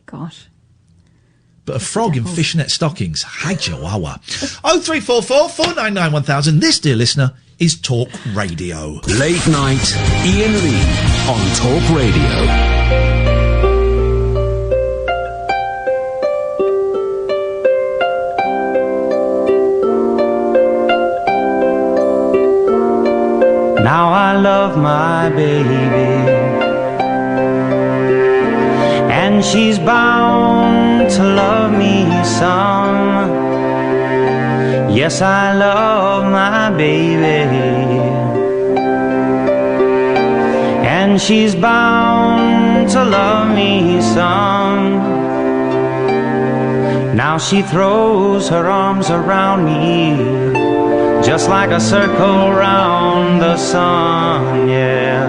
Gosh. But a frog in fishnet stockings. Hi, Chihuahua. 0344 499 1000. This, dear listener, is Talk Radio. Late night, Iain Lee on Talk Radio. Now I love my baby, and she's bound to love me some. Yes, I love my baby, and she's bound to love me some. Now she throws her arms around me, just like a circle round the sun, yeah.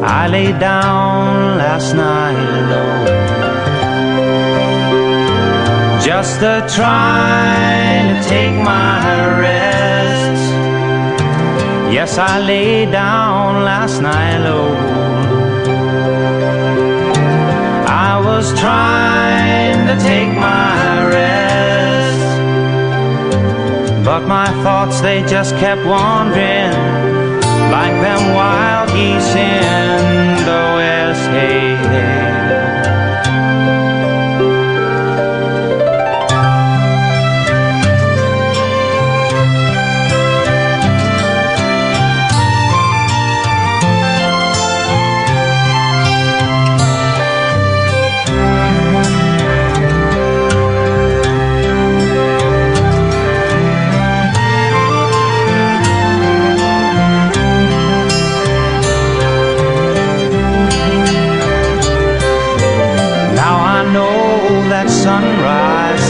I lay down last night alone, just to try to take my rest. Yes, I lay down last night alone. I was trying to take my rest, but my thoughts, they just kept wandering, like them wild geese in the west. Hey, hey. Sunrise,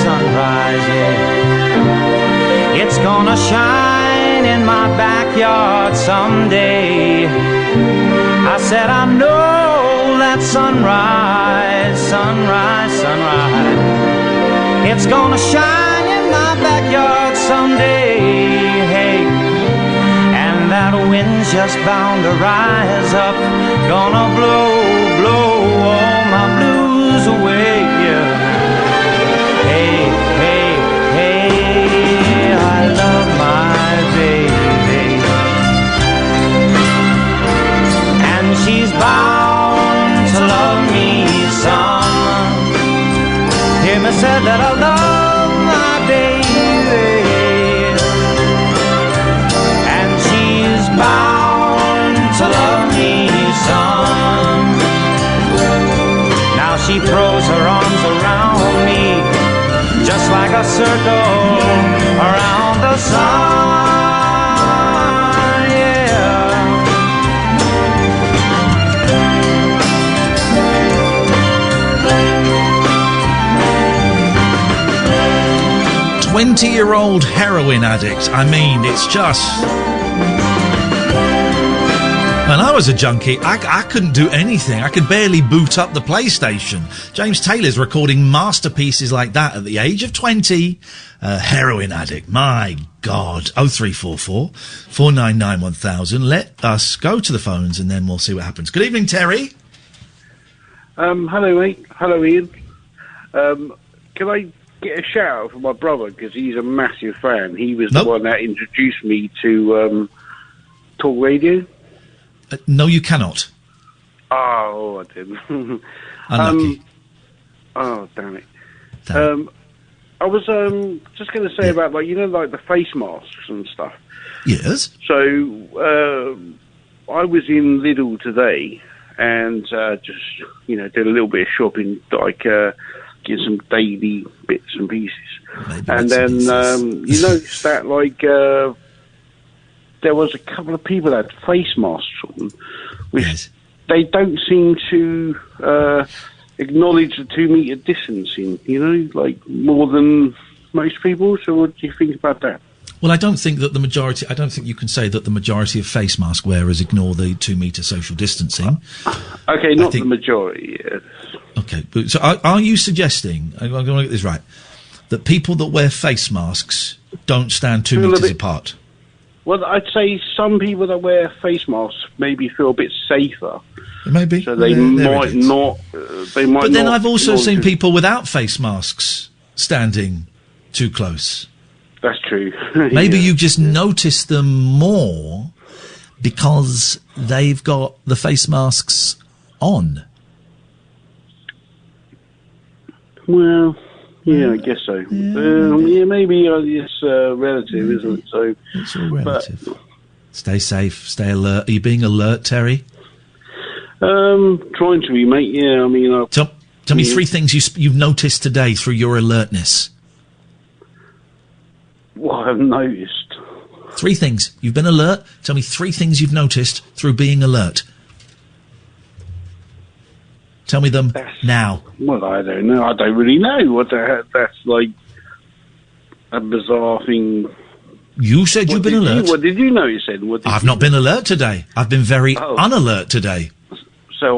yeah. It's gonna shine in my backyard someday. I said I know that sunrise, sunrise, sunrise. It's gonna shine in my backyard someday, hey. And that wind is just bound to rise up, gonna blow all my blues away. Hey, hey, hey, I love my baby, and she's bound to love me some. Hear me say that I love my baby, and she's bound to love me some. Now she throws her arms around me, just like a circle around the sun. Yeah. 20-year-old heroin addict. I mean, it's just... When I was a junkie, I couldn't do anything. I could barely boot up the PlayStation. James Taylor's recording masterpieces like that at the age of 20. Heroin addict. My God. 0344 499 1000. Let us go to the phones and then we'll see what happens. Good evening, Terry. Hello, mate. Hello, Ian. Can I get a shout out for my brother, because he's a massive fan. He was the one that introduced me to Talk Radio. No, you cannot. Oh, I didn't. Unlucky. Oh, damn it. I was just going to say about, like, you know, like the face masks and stuff. Yes. So, I was in Lidl today and just, you know, did a little bit of shopping, like get some daily bits and pieces. And then you noticed that, like, there was a couple of people that had face masks on, which they don't seem to acknowledge the 2 metre distancing, you know, like more than most people. So what do you think about that? Well, I don't think you can say that the majority of face mask wearers ignore the 2 metre social distancing. Okay, not the majority, yes. Okay, so are you suggesting, I'm going to get this right, that people that wear face masks don't stand 2 metres apart? Well, I'd say some people that wear face masks maybe feel a bit safer. Maybe. So they might not. But then I've also seen people without face masks standing too close. That's true. Maybe you just notice them more because they've got the face masks on. Well, yeah, I guess so. Yeah, maybe it's relative, isn't it? So it's all relative. Stay safe, stay alert. Are you being alert, Terry? Trying to be, mate. Yeah, I mean, tell me 3 things you've noticed today through your alertness. What I've noticed. 3 things. You've been alert. Tell me 3 things you've noticed through being alert. Tell me them now. Well, I don't know. I don't really know what the heck. That's like a bizarre thing. You said you've been alert. What did you notice then? I've not been alert today. I've been very unalert today. So,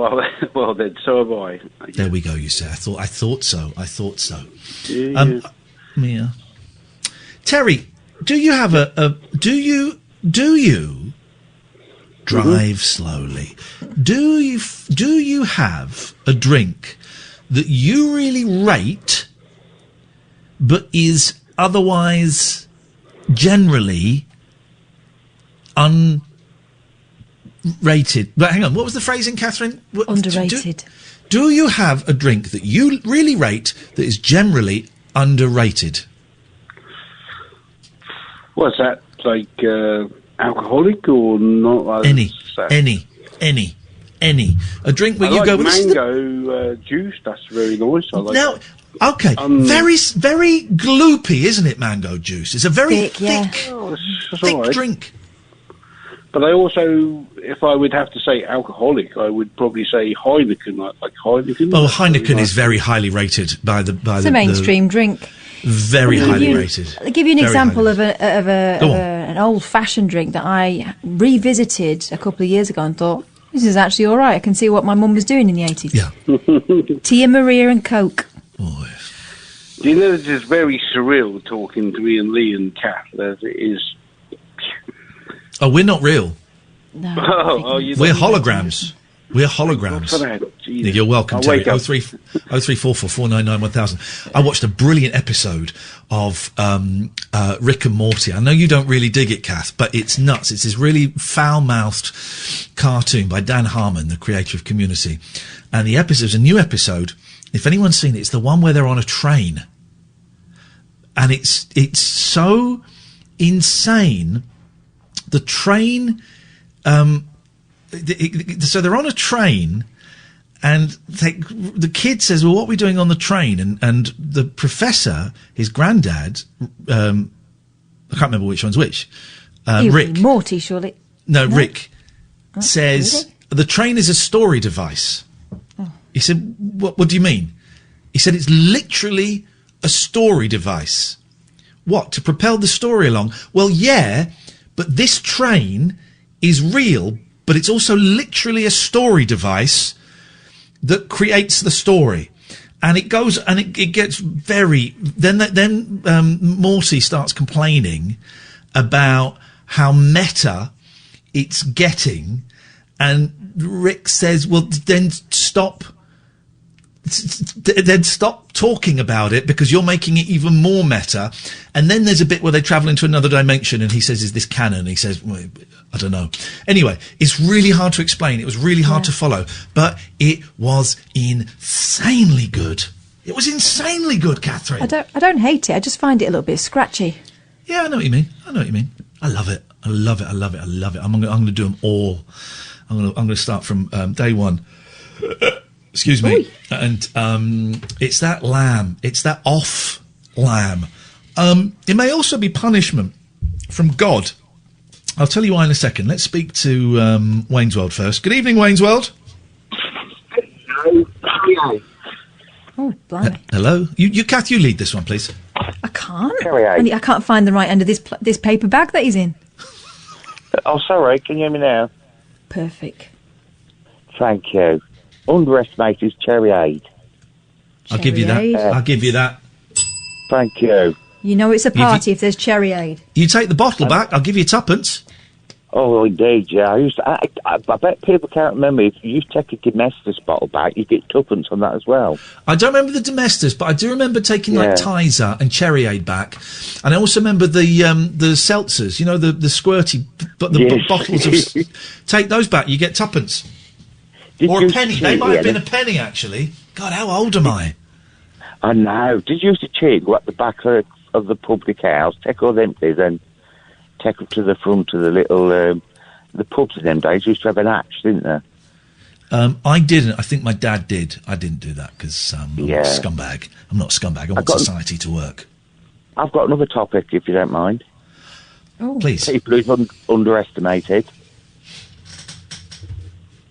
well then, so have I. There we go. You say. I thought so. Yeah. Mia. Terry, do you have do you drive slowly? Do you have a drink that you really rate, but is otherwise generally unrated? But hang on, what was the phrasing, Katherine? Underrated. Do you have a drink that you really rate that is generally underrated? What's that, like alcoholic or not? Like Any. A drink where I you like go... mango juice, that's very nice. I like now, that. Okay, very gloopy, isn't it, mango juice? It's a very thick drink. But I also, if I would have to say alcoholic, I would probably say Heineken, like Heineken. Well, Heineken is very highly rated by the... It's a mainstream drink. Very highly rated. I'll give you an example of an old-fashioned drink that I revisited a couple of years ago and thought, this is actually all right. I can see what my mum was doing in the 80s. Yeah. Tia Maria and Coke. Oh, do you know, it's just very surreal talking to Iain Lee and Kath, as it is. Oh, we're not real. No. We're holograms. We're holograms. You're welcome, Terry. 0344 499 1000. I watched a brilliant episode of Rick and Morty. I know you don't really dig it, Kath, but it's nuts. It's this really foul-mouthed cartoon by Dan Harmon, the creator of Community. And the episode's a new episode. If anyone's seen it, it's the one where they're on a train. And it's so insane. The train... so they're on a train, and the kid says, well, what are we doing on the train? And the professor, his granddad, I can't remember which one's which, Rick. Morty, surely. No, Rick says, the train is a story device. Oh. He said, what do you mean? He said, it's literally a story device. What, to propel the story along? Well, yeah, but this train is real, but it's also literally a story device that creates the story. And it goes, and it gets very... Then Morty starts complaining about how meta it's getting, and Rick says, well, then stop talking about it, because you're making it even more meta. And then there's a bit where they travel into another dimension, and he says, is this canon? He says, well, I don't know. Anyway, it's really hard to explain. It was really hard to follow, but it was insanely good. It was insanely good, Catherine. I don't hate it. I just find it a little bit scratchy. Yeah, I know what you mean. I love it. I love it. I'm going to do them all. I'm going to start from day one. Excuse me. Oy. And it's that lamb. It's that off lamb. It may also be punishment from God. I'll tell you why in a second. Let's speak to Wayne's World first. Good evening, Wayne's World. Hello. Oh, blimey. Hello. You, Kath, you lead this one, please. I can't. I can't find the right end of this paper bag that he's in. Oh, sorry. Can you hear me now? Perfect. Thank you. Underestimate is cherry aid. I'll give you that. Thank you. You know it's a party if there's cherry aid. You take the bottle back, I'll give you tuppence. Oh, indeed, yeah. I bet people can't remember. If you take a Domestos bottle back, you get tuppence on that as well. I don't remember the Domestos, but I do remember taking like Tizer and cherry aid back. And I also remember the seltzers, you know, the squirty, but the bottles of... Take those back, you get tuppence. Or a penny. They might have been a penny, actually. God, how old am I? I know. Did you used to cheat, go at the back of the public house, take all the empties and take them to the front of the little... the pubs in them days used to have an axe, didn't they? I didn't. I think my dad did. I didn't do that because I'm not a scumbag. I'm not a scumbag. I want society to work. I've got another topic, if you don't mind. Oh. Please. People who've underestimated.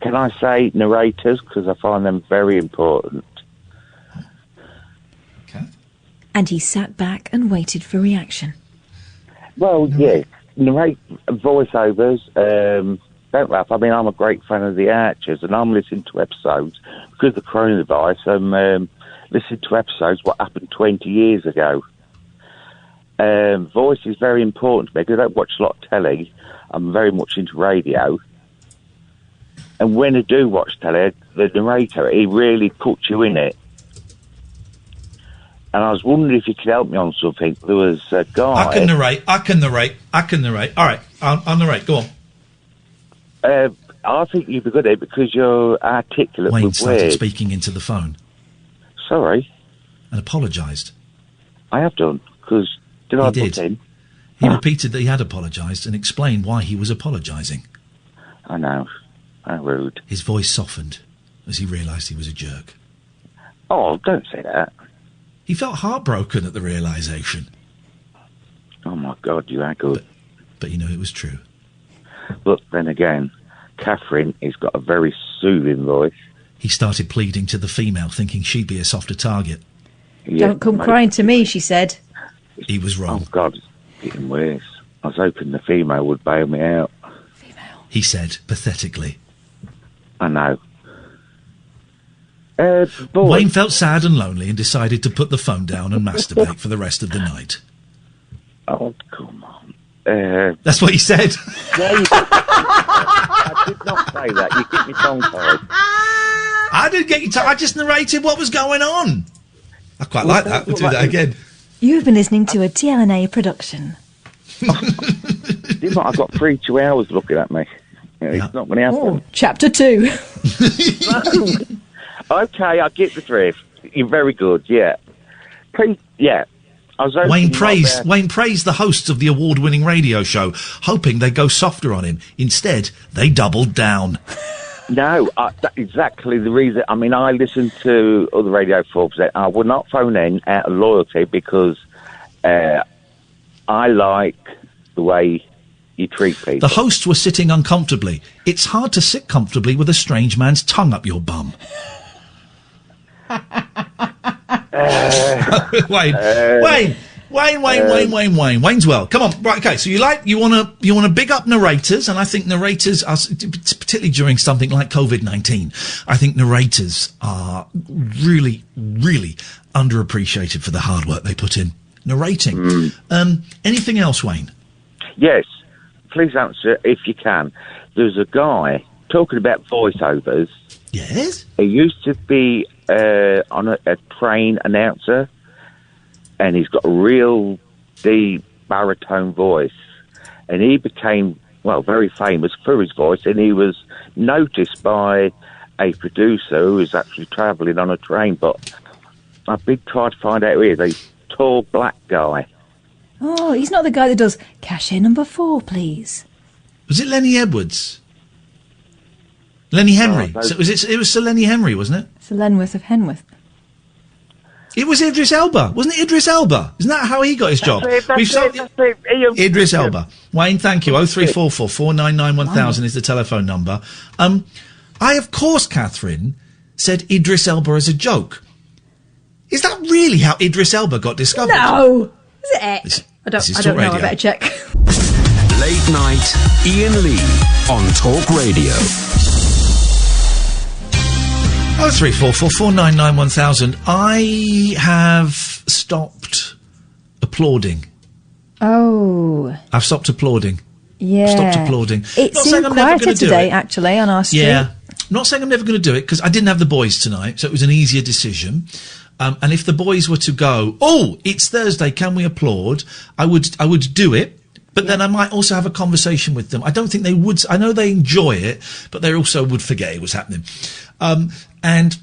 Can I say narrators? Because I find them very important. Okay. And he sat back and waited for reaction. Well, yeah. Narrate voiceovers, don't laugh. I mean, I'm a great fan of the Archers, and I'm listening to episodes because of the coronavirus. I'm listening to episodes what happened 20 years ago. Voice is very important to me because I don't watch a lot of telly. I'm very much into radio. And when I do watch telly, the narrator, he really puts you in it. And I was wondering if you could help me on something. There was a guy... I can narrate. All right, I'll narrate. Go on. I think you'd be good at it because you're articulate. Wayne started speaking into the phone. Sorry? And apologised. I have done, because did I put in? He repeated that he had apologised and explained why he was apologising. I know. How rude. His voice softened as he realised he was a jerk. Oh, don't say that. He felt heartbroken at the realisation. Oh, my God, you are good. But you know, it was true. But then again, Katherine has got a very soothing voice. He started pleading to the female, thinking she'd be a softer target. Yeah, Don't come crying to me, she said. He was wrong. Oh, God, it's getting worse. I was hoping the female would bail me out. He said, pathetically. I know. Wayne felt sad and lonely and decided to put the phone down and masturbate for the rest of the night. Oh, come on. That's what you said. Yeah, you did. I did not say that. You keep me tongue-tied. I didn't get you. I just narrated what was going on. I quite like that. We'll do that again. You've been listening to a TLNA production. You might have got 2 hours looking at me. It's not going to happen. Oh, chapter 2. Okay, I get the drift. You're very good, yeah. Please, yeah. Wayne praised the hosts of the award-winning radio show, hoping they'd go softer on him. Instead, they doubled down. No, that's exactly the reason. I mean, I listen to other radio forms. I would not phone in out of loyalty because I like the way you treat people. The hosts were sitting uncomfortably. It's hard to sit comfortably with a strange man's tongue up your bum. Wayne. Wayne's well. Come on, right? Okay, so you want to big up narrators, and I think narrators are, particularly during something like COVID-19. I think narrators are really, really underappreciated for the hard work they put in narrating. Anything else, Wayne? Yes, please answer if you can. There's a guy talking about voiceovers. Yes, he used to be on a train announcer, and he's got a real deep baritone voice, and he became, well, very famous for his voice, and he was noticed by a producer who was actually travelling on a train, but I've been trying to find out who he is, a tall black guy. Oh, he's not the guy that does cashier number 4, please. Was it Lenny Edwards? Lenny Henry. Oh, So it was Sir Lenny Henry, wasn't it? Sir Lenworth of Henworth. It was Idris Elba, wasn't it? Idris Elba. Isn't that how he got his job? That's it. Idris Elba. Wayne, thank you. 0344 499 1000 is the telephone number. I, of course, Catherine, said Idris Elba as a joke. Is that really how Idris Elba got discovered? No! Is it X? I don't know. I better check. Late night, Iain Lee on Talk Radio. 0344 499 1000. I have stopped applauding. Oh. I've stopped applauding. Yeah. Stopped applauding. It seemed quieter today, actually, on our street. Yeah. Not saying I'm never going to do it, because I didn't have the boys tonight, so it was an easier decision. And if the boys were to go, oh, it's Thursday, can we applaud? I would do it. But then I might also have a conversation with them. I don't think they would. I know they enjoy it, but they also would forget it was happening. And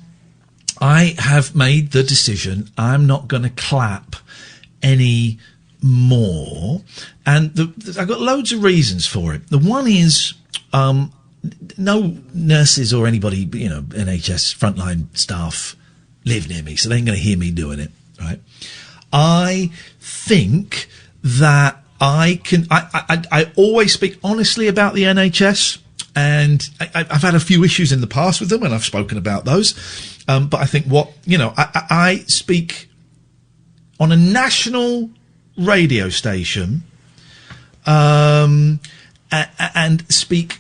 I have made the decision I'm not going to clap any more. And I've got loads of reasons for it. The one is no nurses or anybody, NHS frontline staff live near me, so they ain't going to hear me doing it, right? I think that I always speak honestly about the NHS, and I've had a few issues in the past with them, and I've spoken about those. But I think I speak on a national radio station, and speak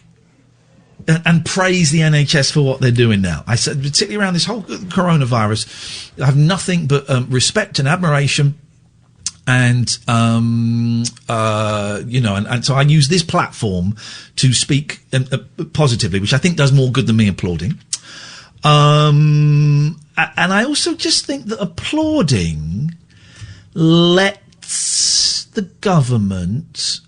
and praise the NHS for what they're doing now. I said, particularly around this whole coronavirus, I have nothing but respect and admiration. And, and so I use this platform to speak positively, which I think does more good than me applauding. And I also just think that applauding lets the government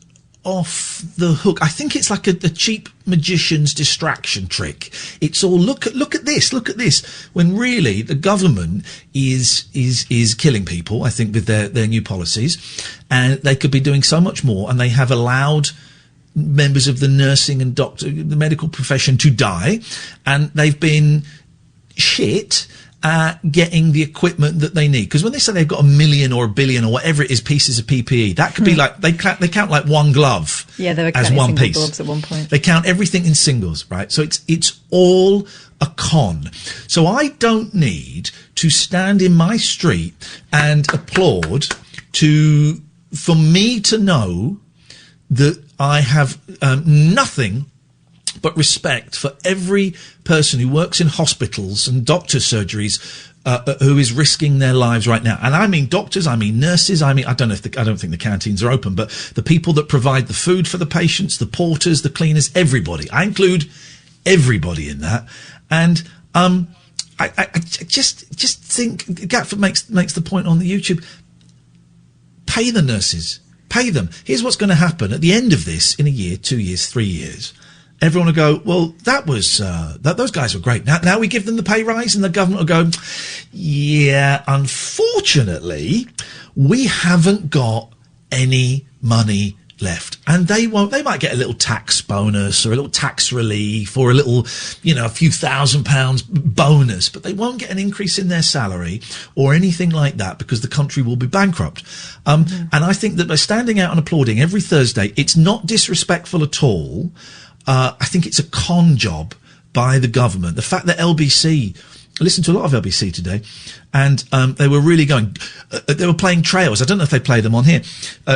off the hook. I think it's like a cheap magician's distraction trick. It's all look at this, when really the government is killing people, I think, with their new policies, and they could be doing so much more, and they have allowed members of the nursing and the medical profession to die, and they've been shit at getting the equipment that they need. Because when they say they've got 1 million or 1 billion or whatever it is pieces of PPE, that could be like they count like one glove as one piece. Gloves at one point. They count everything in singles, right? So it's all a con. So I don't need to stand in my street and applaud for me to know that I have nothing but respect for every person who works in hospitals and doctor surgeries who is risking their lives right now. And I mean doctors, I mean nurses, I don't think the canteens are open, but the people that provide the food for the patients, the porters, the cleaners, everybody. I include everybody in that. And I just think Gatford makes the point on the YouTube. Pay the nurses. Pay them. Here's what's going to happen at the end of this in a year, 2 years, 3 years. Everyone will go, well, that was, those guys were great. Now we give them the pay rise, and the government will go, yeah, unfortunately, we haven't got any money left. And they might get a little tax bonus or a little tax relief or a little, a few £1,000 bonus, but they won't get an increase in their salary or anything like that because the country will be bankrupt. And I think that by standing out and applauding every Thursday, it's not disrespectful at all. I think it's a con job by the government. The fact that LBC, I listened to a lot of LBC today, and they were really going, they were playing Trails. I don't know if they play them on here.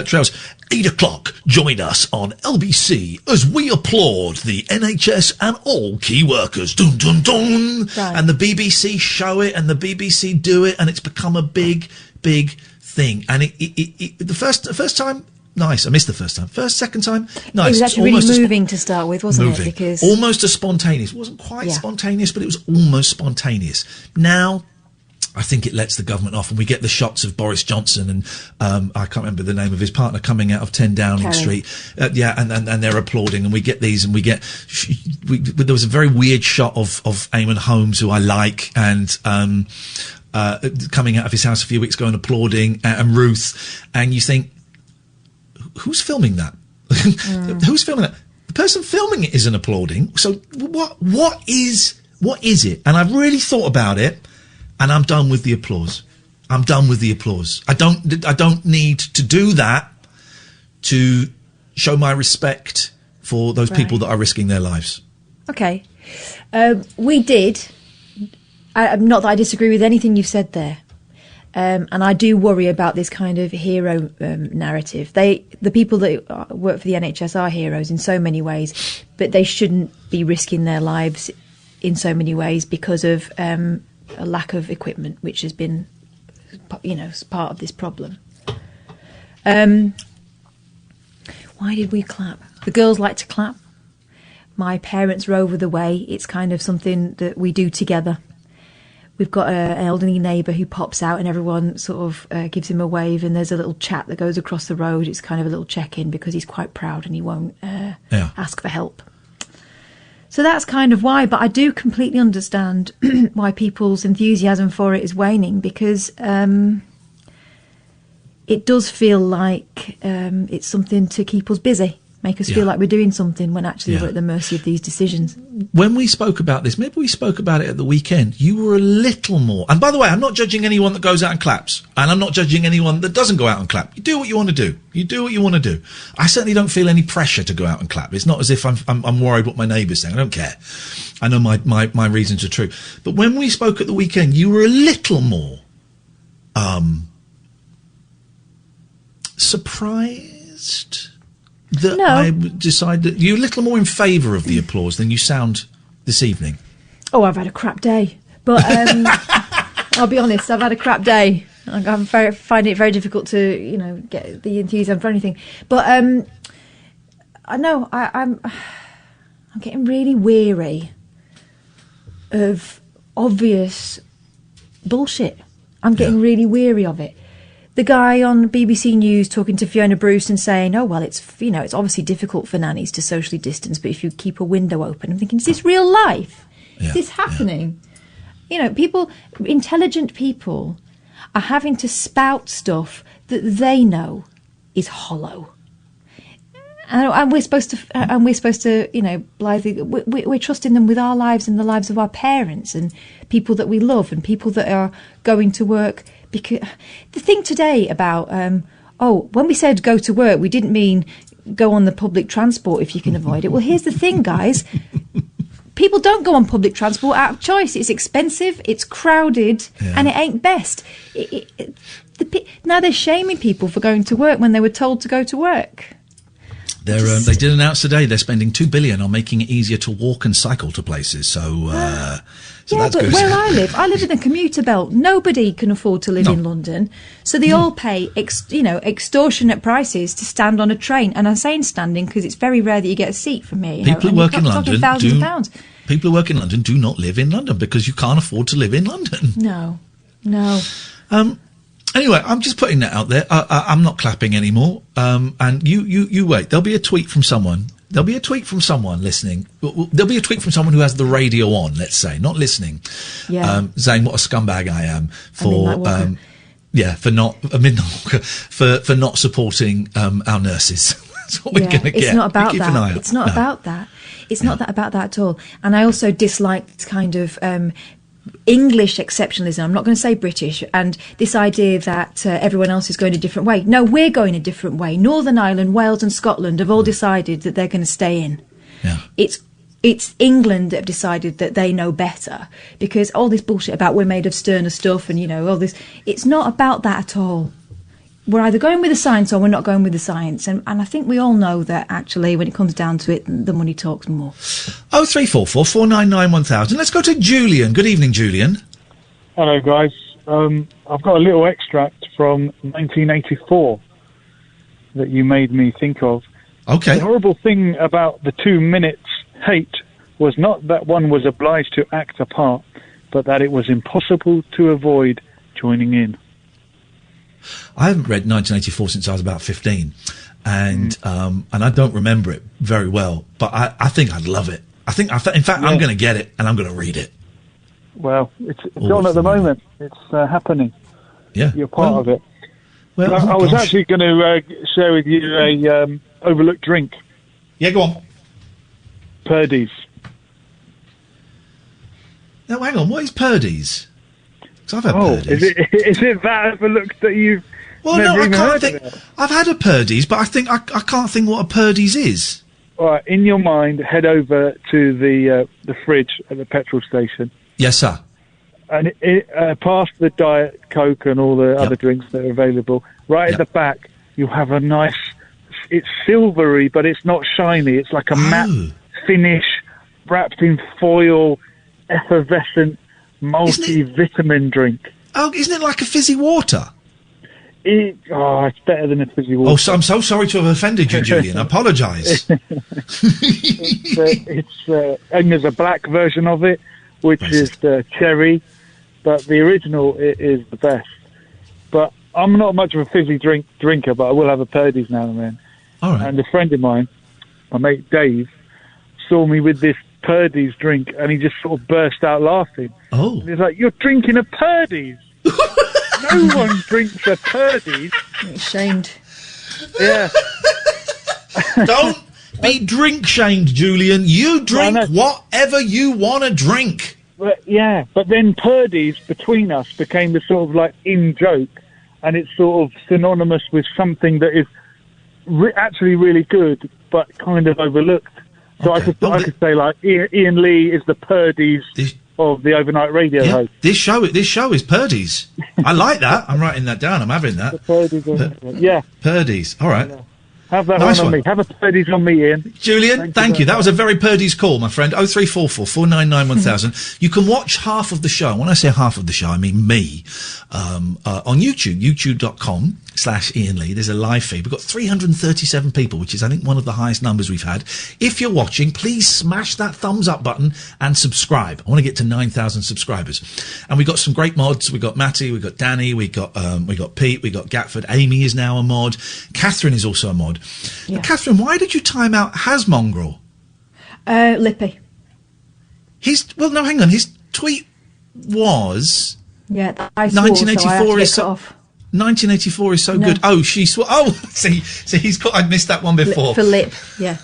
Trails. 8 o'clock, join us on LBC as we applaud the NHS and all key workers. Dun, dun, dun. Right. And the BBC show it, and the BBC do it, and it's become a big, big thing. And the first time, nice. I missed the first time. Second time, nice. It was actually really moving to start with, wasn't it? Because almost as spontaneous. It wasn't quite spontaneous, but it was almost spontaneous. Now, I think it lets the government off, and we get the shots of Boris Johnson and I can't remember the name of his partner coming out of 10 Downing Street. And they're applauding, and we get these, and there was a very weird shot of Eamon Holmes, who I like, and coming out of his house a few weeks ago and applauding, and Ruth, and you think, who's filming that? Who's filming that? The person filming it isn't applauding. So what is it? And I've really thought about it, and I'm done with the applause. I don't need to do that to show my respect for those people that are risking their lives. Okay. We did. Not that I disagree with anything you've said there. And I do worry about this kind of hero narrative. The people that work for the NHS are heroes in so many ways, but they shouldn't be risking their lives in so many ways because of a lack of equipment, which has been, part of this problem. Why did we clap? The girls like to clap. My parents are over the way. It's kind of something that we do together. We've got an elderly neighbour who pops out, and everyone sort of gives him a wave, and there's a little chat that goes across the road. It's kind of a little check-in because he's quite proud and he won't ask for help. So that's kind of why, but I do completely understand why people's enthusiasm for it is waning, because it does feel like it's something to keep us busy, make us feel like we're doing something when actually we're at the mercy of these decisions. When we spoke about this, maybe we spoke about it at the weekend, you were a little more... And by the way, I'm not judging anyone that goes out and claps, and I'm not judging anyone that doesn't go out and clap. You do what you want to do. You do what you want to do. I certainly don't feel any pressure to go out and clap. It's not as if I'm worried what my neighbour's saying. I don't care. I know my reasons are true. But when we spoke at the weekend, you were a little more surprised that I decided you're a little more in favour of the applause than you sound this evening. Oh, I've had a crap day. But I'll be honest, I've had a crap day. I find it very difficult to, get the enthusiasm for anything. But I know I'm getting really weary of obvious bullshit. I'm getting really weary of it. The guy on BBC News talking to Fiona Bruce and saying, oh, well, it's obviously difficult for nannies to socially distance, but if you keep a window open, I'm thinking, is this real life? Is this happening? Intelligent people are having to spout stuff that they know is hollow. And we're supposed to, blithely, we're trusting them with our lives and the lives of our parents and people that we love and people that are going to work. Because the thing today about, when we said go to work, we didn't mean go on the public transport if you can avoid it. Well, here's the thing, guys. People don't go on public transport out of choice. It's expensive, it's crowded, and it ain't best. Now they're shaming people for going to work when they were told to go to work. They did announce today they're spending $2 billion on making it easier to walk and cycle to places. So that's good. Where I live in the commuter belt. Nobody can afford to live in London, so they all pay extortionate prices to stand on a train. And I'm saying standing because it's very rare that you get a seat from here. People who work in London thousands of pounds. People who work in London do not live in London because you can't afford to live in London. No. Anyway, I'm just putting that out there. I'm not clapping anymore. And you wait. There'll be a tweet from someone. There'll be a tweet from someone listening. There'll be a tweet from someone who has the radio on, let's say, not listening. Yeah. Saying what a scumbag I am for for not supporting our nurses. That's what we're going to get. It's not about Keep that. an eye out. It's not about that. It's not about that at all. And I also dislike this kind of English exceptionalism. I'm not going to say British. And this idea that everyone else is going a different way. No, we're going a different way. Northern Ireland, Wales and Scotland have all decided that they're going to stay in. Yeah. It's England that have decided that they know better, because all this bullshit about we're made of sterner stuff and, all this, it's not about that at all. We're either going with the science or we're not going with the science. And I think we all know that, actually, when it comes down to it, the money talks more. 0344 499 1000. Let's go to Julian. Good evening, Julian. Hello, guys. I've got a little extract from 1984 that you made me think of. Okay. The horrible thing about the 2 minutes hate was not that one was obliged to act a part, but that it was impossible to avoid joining in. I haven't read 1984 since I was about 15, and I don't remember it very well. But I think I'd love it. In fact, I'm going to get it and I'm going to read it. Well, it's on at the moment. It's happening. Yeah, you're part of it. Well, I was actually going to share with you a overlooked drink. Yeah, go on. Purdy's. Now, hang on. What is Purdy's? Because I've had Purdy's. Is it that overlooked that you've never even heard of it? I've had a Purdy's, but I can't think what a Purdy's is. All right, in your mind, head over to the fridge at the petrol station. Yes, sir. And past the Diet Coke and all the other drinks that are available, right at the back, you have a nice... It's silvery, but it's not shiny. It's like a matte finish, wrapped in foil, effervescent, multi-vitamin drink. Oh, isn't it like a fizzy water? It's better than a fizzy water. Oh, so I'm so sorry to have offended you, Julian. I apologise. And there's a black version of it, which is cherry, but the original is the best. But I'm not much of a fizzy drinker, but I will have a Purdy's now and then. All right. And a friend of mine, my mate Dave, saw me with this Purdy's drink, and he just sort of burst out laughing. Oh. And he's like, "You're drinking a Purdy's." No one drinks a Purdy's. Ashamed. Yeah. Don't be drink shamed, Julian. You drink whatever you want to drink. But then Purdy's between us became the sort of like in joke, and it's sort of synonymous with something that is actually really good, but kind of overlooked. So I could say like Iain Lee is the Purdy's of the overnight radio host. This show is Purdy's. I like that. I'm writing that down. I'm having that. Purdy's. All right. Yeah. Have that nice one on me. Have a Purdy's on me, Ian. Julian, thank you. That was a very Purdy's call, my friend. 0344 499 1000. You can watch half of the show. When I say half of the show, I mean me. On YouTube, youtube.com/Iain Lee. There's a live feed. We've got 337 people, which is, I think, one of the highest numbers we've had. If you're watching, please smash that thumbs up button and subscribe. I want to get to 9,000 subscribers. And we've got some great mods. We've got Matty, we've got Danny, we got Pete, we've got Gatford. Amy is now a mod. Catherine is also a mod. Yeah. Catherine, why did you time out Hasmongrel? Lippy. No, hang on. His tweet was... Yeah, I swore, 1984 is so off. 1984 is so good. Oh, see, he's got... I'd missed that one before. For lip, yeah.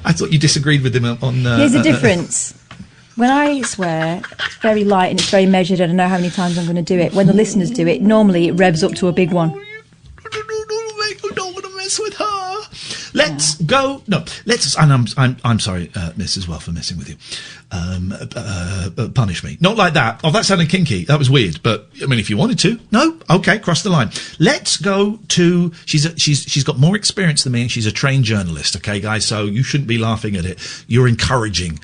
I thought you disagreed with him on... Here's the difference. When I swear, it's very light and it's very measured. I don't know how many times I'm going to do it. When the listeners do it, normally it revs up to a big one. this with her. Let's go. No, let's. And I'm sorry, Miss, as well, for messing with you. Punish me. Not like that. Oh, that sounded kinky. That was weird. But I mean, if you wanted to, no, okay, cross the line. Let's go to. She's got more experience than me, and she's a trained journalist. Okay, guys, so you shouldn't be laughing at it. You're encouraging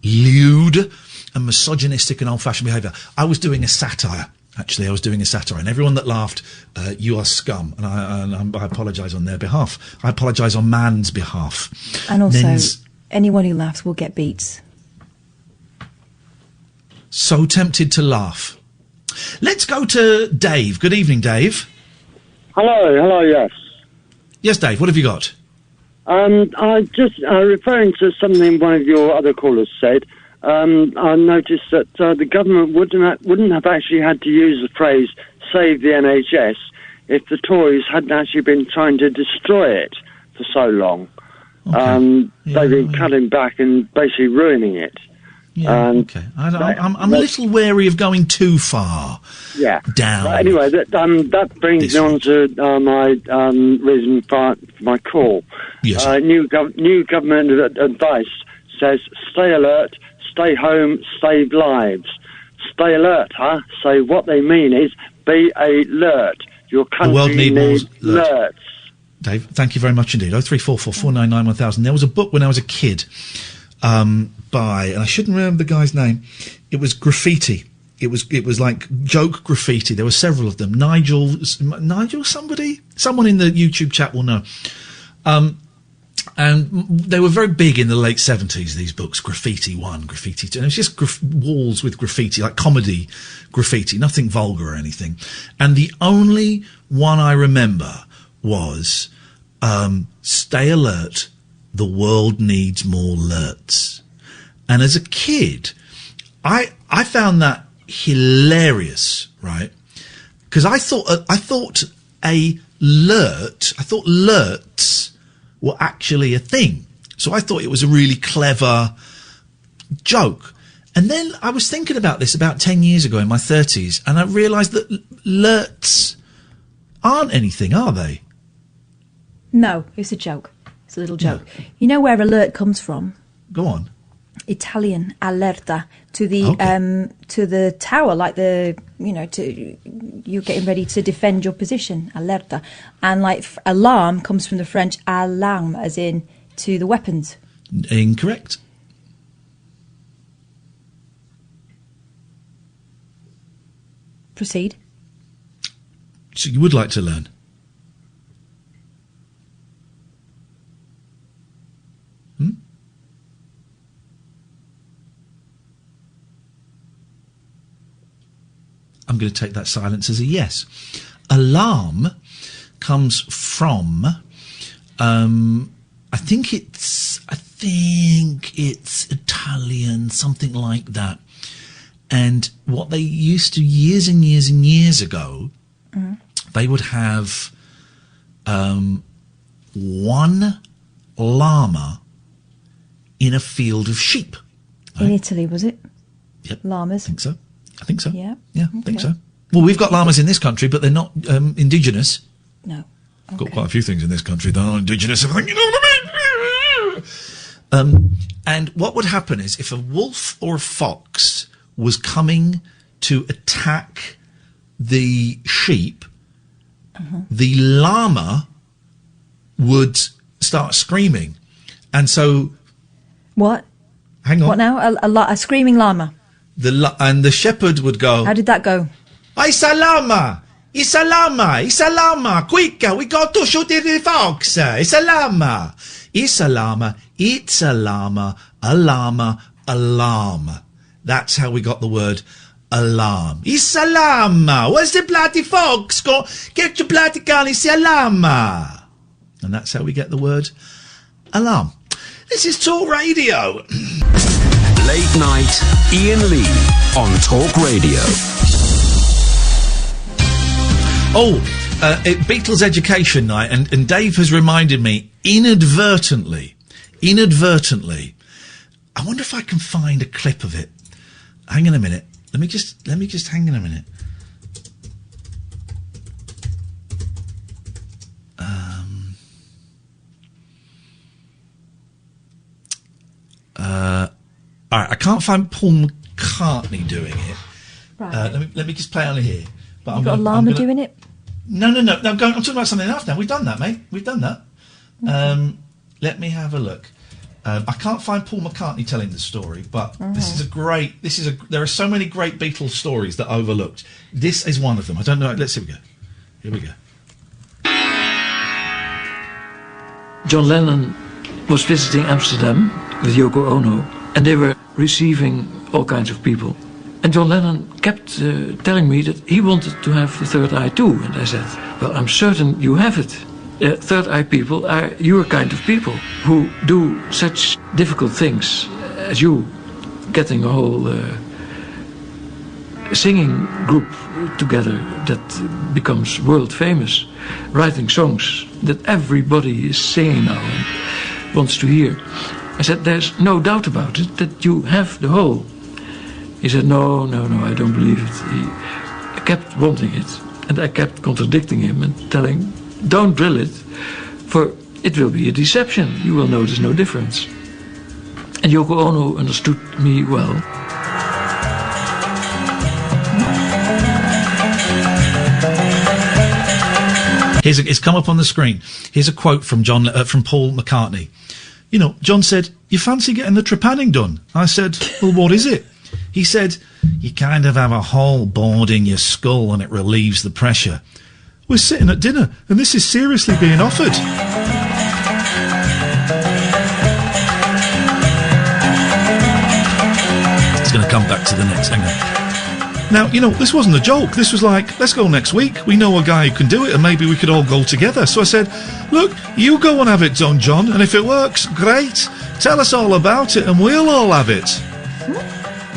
lewd and misogynistic and old-fashioned behaviour. I was doing a satire. Actually, I was doing a satire, and everyone that laughed, you are scum, and I apologise on their behalf. I apologise on man's behalf. And also, anyone who laughs will get beats. So tempted to laugh. Let's go to Dave. Good evening, Dave. Hello, yes. Yes, Dave, what have you got? I just, referring to something one of your other callers said, I noticed that the government wouldn't have actually had to use the phrase "save the NHS" if the Tories hadn't actually been trying to destroy it for so long. Okay. They've been cutting back and basically ruining it. Yeah, okay. I'm a little wary of going too far. Yeah. Down. But anyway, that brings me on to my reason for my call. Yes. New government advice says: stay alert, stay home, save lives. Stay alert, huh? So what they mean is be alert. Your country the world needs more alerts. Dave, thank you very much indeed. 0344 499 1000. There was a book when I was a kid by, and I shouldn't remember the guy's name. It was graffiti. It was like joke graffiti. There were several of them. Nigel, someone in the YouTube chat will know. And they were very big in the late 70s, these books, Graffiti 1, Graffiti 2. And it was just walls with graffiti, like comedy graffiti, nothing vulgar or anything. And the only one I remember was stay alert, the world needs more alerts. And as a kid, I found that hilarious, right? Because I thought alerts were actually a thing. So I thought it was a really clever joke. And then I was thinking about this about 10 years ago in my 30s, and I realised that alerts aren't anything, are they? No, it's a joke. It's a little joke. Yeah. You know where alert comes from? Go on. Italian, allerta, to the tower, like you're getting ready to defend your position, allerta. And like alarm comes from the French alarme, as in to the weapons. Incorrect. Proceed. So you would like to learn? I'm going to take that silence as a yes. Alarm comes from, I think it's Italian, something like that. And what they used to, years and years and years ago, they would have one llama in a field of sheep. Right? In Italy, was it? Yep. Llamas? I think so. Yeah. Yeah, I think so. Well, we've got llamas in this country, but they're not indigenous. No. We've got quite a few things in this country that aren't indigenous. You know what I mean? And what would happen is if a wolf or a fox was coming to attack the sheep, the llama would start screaming. And so... What? Hang on. What now? A screaming llama? And the shepherd would go... How did that go? It's a llama! It's a llama! It's a llama! Quick! We got to shoot the fox! It's a llama! It's a llama! It's a llama! A llama! Alarm! That's how we got the word alarm. It's a llama! Where's the bloody fox? Go get your bloody gun! It's a llama! And that's how we get the word alarm. This is Talk Radio. Late night, Iain Lee on Talk Radio. Beatles Education Night, and Dave has reminded me inadvertently. I wonder if I can find a clip of it. Hang on a minute. Let me just hang on a minute. All right, I can't find Paul McCartney doing it. Right. Let me just play on here. But You've got a llama doing it? No. I'm talking about something else now. We've done that, mate. We've done that. Let me have a look. I can't find Paul McCartney telling the story, but there are so many great Beatles stories that I overlooked. This is one of them. I don't know. Let's see. Here we go. John Lennon was visiting Amsterdam with Yoko Ono, and they were receiving all kinds of people. And John Lennon kept telling me that he wanted to have the third eye too. And I said, well, I'm certain you have it. Third eye people are your kind of people who do such difficult things as you, getting a whole singing group together that becomes world famous, writing songs that everybody is singing now and wants to hear. I said, there's no doubt about it that you have the whole. He said, no, I don't believe it. He kept wanting it, and I kept contradicting him and telling, don't drill it, for it will be a deception. You will notice no difference. And Yoko Ono understood me well. It's come up on the screen. Here's a quote from from Paul McCartney. You know, John said, you fancy getting the trepanning done? I said, well, what is it? He said, you kind of have a hole bored in your skull and it relieves the pressure. We're sitting at dinner and this is seriously being offered. It's going to come back to the next. Hang on. Now, you know, this wasn't a joke. This was like, let's go next week. We know a guy who can do it and maybe we could all go together. So I said, look, you go and have it done, John, and if it works, great. Tell us all about it and we'll all have it.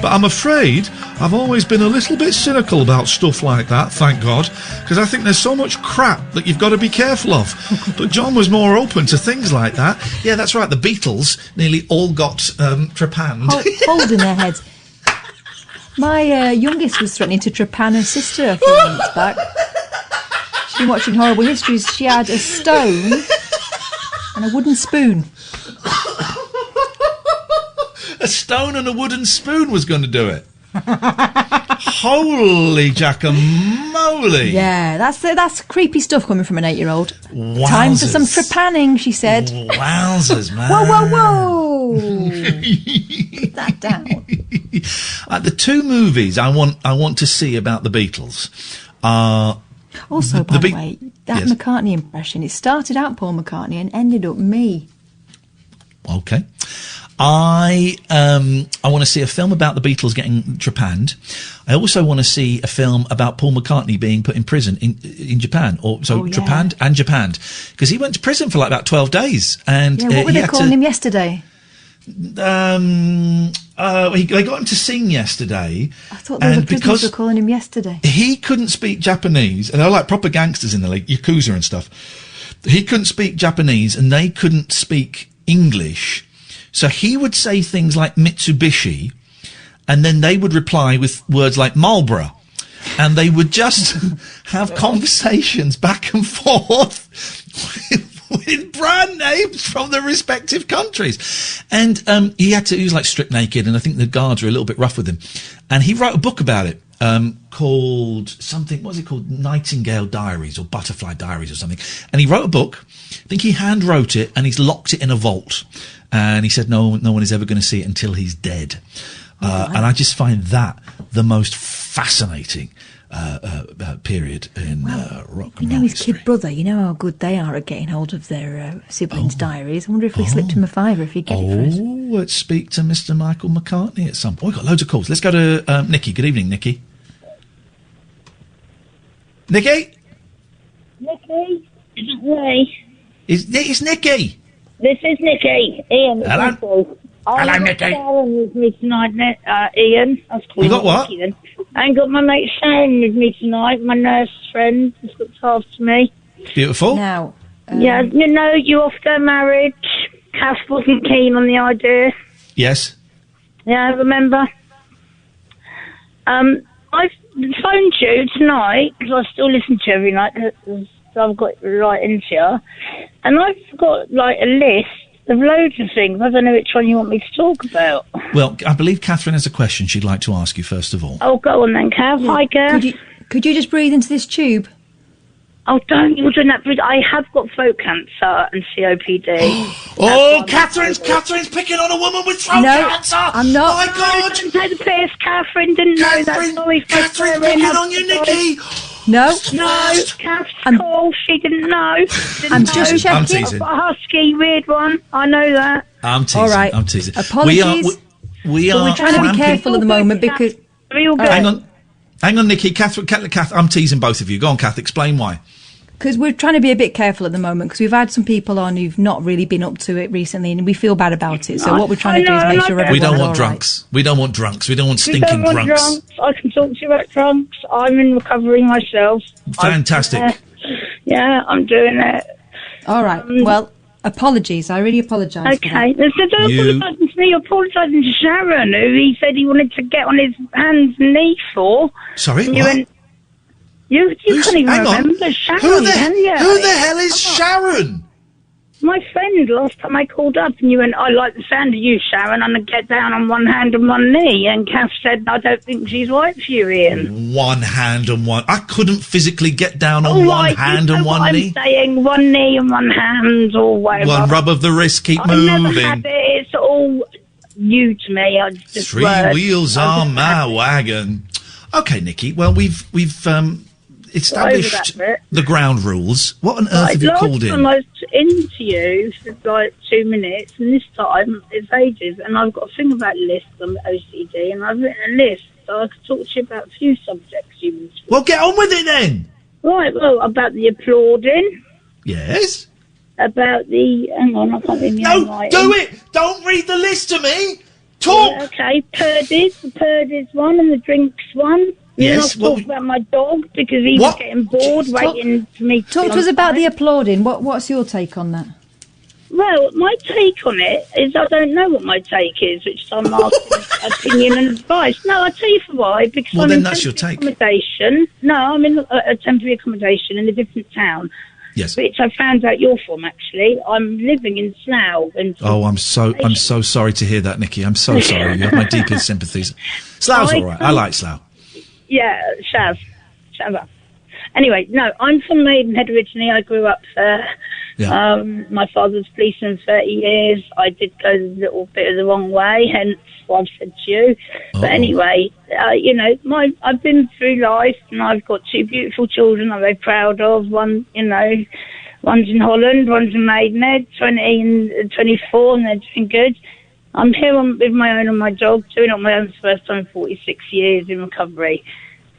But I'm afraid I've always been a little bit cynical about stuff like that, thank God, because I think there's so much crap that you've got to be careful of. But John was more open to things like that. Yeah, that's right, the Beatles nearly all got trepanned. Holes in their heads. My youngest was threatening to trepan her sister a few months back. She'd been watching Horrible Histories. She had a stone and a wooden spoon. A stone and a wooden spoon was going to do it. Holy jackamoly. Yeah, that's creepy stuff coming from an 8-year-old. Wowzers. Time for some trepanning, she said. Wowzers, man. Whoa. Put that down. The two movies I want to see about the Beatles are... Also, by the way, that yes. McCartney impression, it started out Paul McCartney and ended up me. Okay. I want to see a film about the Beatles getting trepanned. I also want to see a film about Paul McCartney being put in prison in Japan, trepanned and japanned, because he went to prison for like about 12 days. And what were they calling him yesterday? They got him to sing yesterday. I thought the prisoners were calling him yesterday. He couldn't speak Japanese, and they're like proper gangsters in the like Yakuza and stuff. He couldn't speak Japanese, and they couldn't speak English. So he would say things like Mitsubishi, and then they would reply with words like Marlboro. And they would just have conversations back and forth with brand names from the respective countries. And he was like stripped naked, and I think the guards were a little bit rough with him. And he wrote a book about it called something, what was it called? Nightingale Diaries or Butterfly Diaries or something. And he wrote a book. I think he hand wrote it, and he's locked it in a vault. And he said no one is ever going to see it until he's dead. And I just find that the most fascinating period in rock and roll. You know his kid brother, you know how good they are at getting hold of their siblings' diaries. I wonder if we slipped him a fiver if he'd get it for us. Let's speak to Mr. Michael McCartney at some point. We've got loads of calls. Let's go to Nicky. Good evening, Nicky. Nicky? Nicky? Is it me? It's Nicky. This is Nicky. Ian. Hello. Hello, Nicky. Sharon with me tonight, Ian. You got what? Nicky, I ain't got my mate Sharon with me tonight, my nurse friend who's looked after me. Beautiful. Now, yeah, you know, you off their marriage. Cass wasn't keen on the idea. Yes. Yeah, I remember. I phoned you tonight, because I still listen to you every night, because I've got right into you. And I've got, like, a list There's loads of things. I don't know which one you want me to talk about. Well, I believe Katherine has a question she'd like to ask you first of all. Oh, go on then, Kath. Hi, Kath. Could you just breathe into this tube? Oh, don't. You're doing that. I have got throat cancer and COPD. Oh, Katherine's picking on a woman with throat cancer. I'm not. My God. Didn't take the piss. Catherine didn't know that. Sorry, Katherine's picking on you, Nicky. No. Kath's cool. She didn't know. I'm just checking. I'm teasing. A husky, weird one. I know that. I'm teasing. All right. I'm teasing. Apologies. We are we're trying to be careful at the moment because... Hang on, Nicky. Kath, I'm teasing both of you. Go on, Kath. Explain why. Because we're trying to be a bit careful at the moment because we've had some people on who've not really been up to it recently and we feel bad about it. So what we're trying to do is make sure everyone's We don't want all drunks. Right. We don't want drunks. We don't want We stinking don't want drunks. I can talk to you about drunks. I'm in recovery myself. Fantastic. Yeah, I'm doing it. All right. Well, apologies. I really apologise. Okay. So don't apologise to me. You're apologising to Sharon, who he said he wanted to get on his hands and knees for. Sorry, and what? You can't even remember Sharon, can you? Who the hell is Sharon? My friend, last time I called up and you went, I like the sound of you, Sharon, and I get down on one hand and one knee. And Kath said, I don't think she's right for you, Ian. One hand and one... I couldn't physically get down on one hand and one knee. I'm saying one knee and one hand or whatever. One rub of the wrist, keep I've moving. never had it. It's all new to me. I just Three wheels on my wagon. Okay, Nicky. Well, we've established the ground rules. What on earth have you called in? Last time I was into you for like 2 minutes, and this time it's ages, and I've got a thing about lists on OCD, and I've written a list, so I could talk to you about a few subjects you want to. Well, get on with it then! Right, well, about the applauding. Yes? About the... Hang on, I can't remember. No, do it! Don't read the list to me! Talk! Yeah, okay, the Purdy's one and the drinks one. Yes. And I'll talk about my dog because he was getting bored waiting for me to... Talk to us about the applauding. What's your take on that? Well, my take on it is I don't know what my take is, which I'm asking opinion and advice. No, I'll tell you for why. Because well, I'm then in that's your take. Accommodation. No, I'm in a temporary accommodation in a different town. Yes. Which I found out you're from, actually. I'm living in Slough. Oh, I'm so sorry to hear that, Nicky. I'm so sorry. You have my deepest sympathies. Slough's all right. I like Slough. Yeah, Shav. Anyway, no, I'm from Maidenhead originally. I grew up there. Yeah. My father was policeman 30 years. I did go a little bit of the wrong way, hence what I've said to you. Oh. But anyway, I've been through life, and I've got two beautiful children I'm very proud of. One, one's in Holland, one's in Maidenhead, 20 and 24, and they're doing good. I'm here with my own and my dog, doing it on my own for the first time in 46 years in recovery.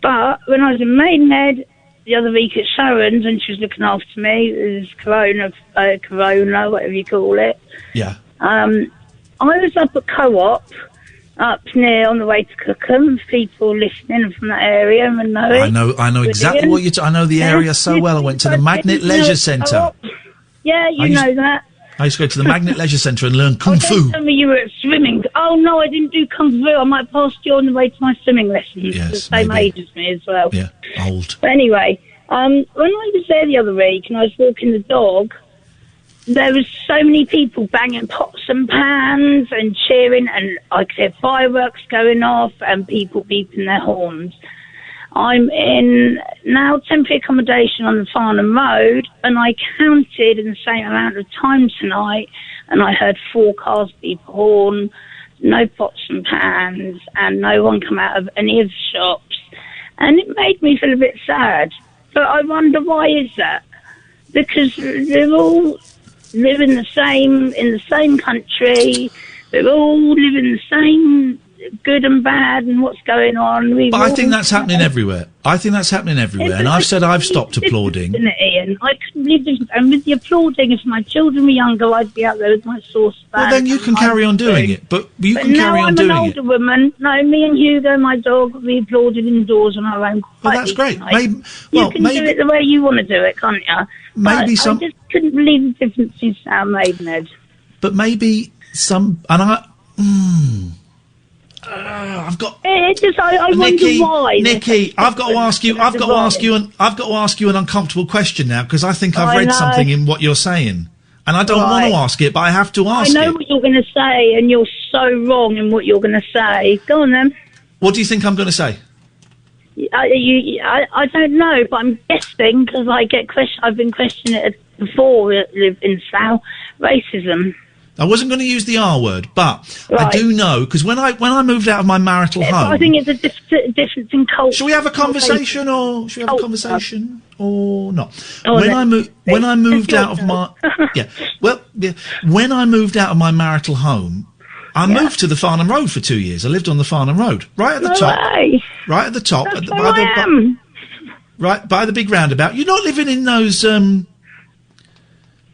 But when I was in Maidenhead the other week at Sharon's, and she was looking after me, it was Corona, whatever you call it. Yeah. I was up at Co-op, up near on the way to Cookham, people listening from that area and know it. I know exactly what you're I know the area so well. I went to the Magnet Leisure Centre. Yeah, you know that. I used to go to the Magnet Leisure Centre and learn Kung Fu. Don't tell me you were at swimming. Oh, no, I didn't do Kung Fu. I might have passed you on the way to my swimming lessons. Yes, the same age as me as well. Yeah, old. But anyway, when I was there the other week and I was walking the dog, there was so many people banging pots and pans and cheering, and I could hear fireworks going off and people beeping their horns. I'm in now temporary accommodation on the Farnham Road, and I counted in the same amount of time tonight, and I heard 4 cars beep a horn, no pots and pans, and no one come out of any of the shops. And it made me feel a bit sad. But I wonder, why is that? Because they all live in the same country, they all live in the same good and bad and what's going on. But I think that's happening everywhere. And I've said I've stopped applauding. Ian, I couldn't believe this. And with the applauding, if my children were younger, I'd be out there with my saucepan. Well, then you can carry on doing it. But you can carry on doing it. Now I'm an older woman. No, me and Hugo, my dog, we applauded indoors on our own. Well, that's great. You can do it the way you want to do it, can't you? I just couldn't believe the difference in Slough Maidenhead. But maybe some... And I've got. I wonder why. Nicky, I've got to ask you an uncomfortable question now, because I think I've read something in what you're saying. And I don't want to ask it, but I have to ask it. I know what you're going to say, and you're so wrong in what you're going to say. Go on, then. What do you think I'm going to say? I don't know, but I'm guessing because I've been questioning it before. Live in Slough, racism. I wasn't going to use the R word, but I do know because when I moved out of my marital home, I think it's a difference in culture. Shall we have a conversation, or should we have a conversation, or not? Oh, when I moved out of my when I moved out of my marital home, I moved to the Farnham Road for 2 years. I lived on the Farnham Road, right at the top, right at the top, right by the big roundabout. You're not living in those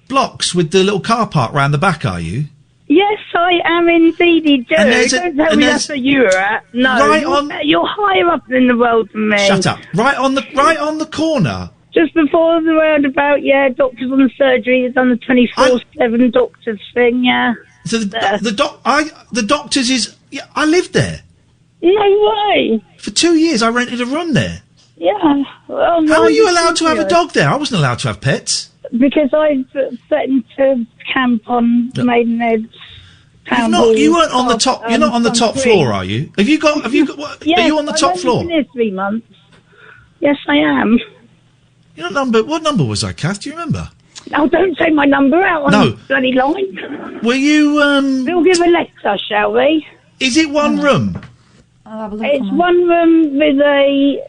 blocks with the little car park round the back, are you? Yes, I am indeed, Joe. Don't tell me that's where you were at. No, you're higher up in the world than me. Shut up! Right on the corner. Just before the roundabout, yeah. Doctors on the surgery. They've done the 24/7 doctors thing, yeah. So the doctors is. Yeah, I lived there. No way. For 2 years, I rented a room there. Yeah. Well, how are you allowed to have a dog there? I wasn't allowed to have pets. Because I threatened to camp on Maidenhead. You weren't on the top. You're not on the top floor, are you? Have you got? Yes, are you on the top floor? I've been here 3 months. Yes, I am. What number was I, Kath? Do you remember? Oh, don't say my number out on the bloody line. Were you? We'll give a lecture, shall we? Is it one room? I'll have a look. It's one room with a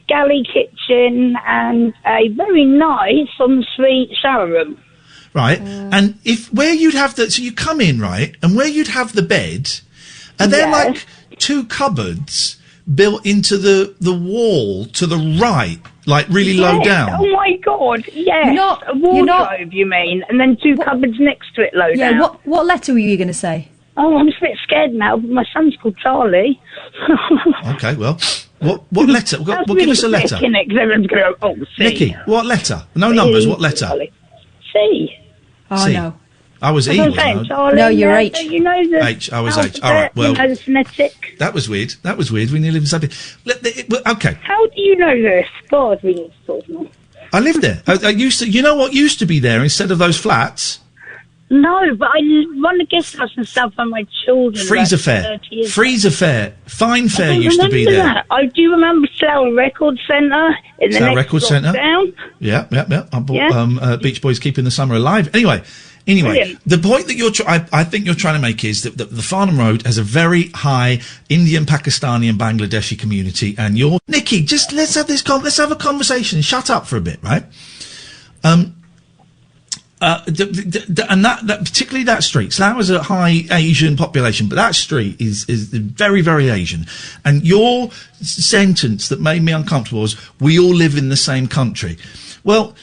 galley kitchen and a very nice ensuite shower room. Right, and where you'd have so you come in, right, and where you'd have the bed, are there like 2 cupboards built into the wall to the right, like really low down? Oh my God, yes. A wardrobe, you mean, and then 2 cupboards next to it low down. Yeah, what letter were you going to say? Oh, I'm a bit scared now, but my son's called Charlie. Okay, well, what letter? Well, give us a letter. Everyone's going to go, oh, C. Nicky, what letter? No numbers, what letter? C. Oh, C. no. I was E. No, you're H. You know the H. I was H. All right, well. You know the phonetic. That was weird. We nearly lived in something. Okay. How do you know this? God, we need to talk more. I lived there. I used to. You know what used to be there instead of those flats? No, but I run a guest house and stuff for my children. Freezer Fair. Freezer Fair. Fine Fair used to be there. That. I do remember Slough Record Centre in the next Record Centre. Down. Yeah. I bought Beach Boys Keeping the Summer Alive. Anyway, Brilliant. The point that I think you're trying to make is that the Farnham Road has a very high Indian, Pakistani and Bangladeshi community, and Nicky, just let's have a conversation. Shut up for a bit, right? And that particularly that street. So that was a high Asian population, but that street is very, very Asian. And your sentence that made me uncomfortable was, "We all live in the same country." Well,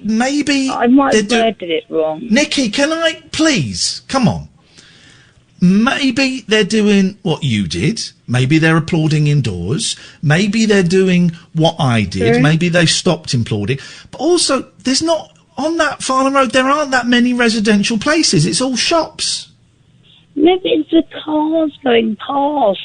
maybe I might have worded it wrong. Nicky, can I please come on? Maybe they're doing what you did. Maybe they're applauding indoors. Maybe they're doing what I did. True. Maybe they've stopped applauding. But also, there's not. On that Farnham Road, there aren't that many residential places. It's all shops. Maybe it's the cars going past.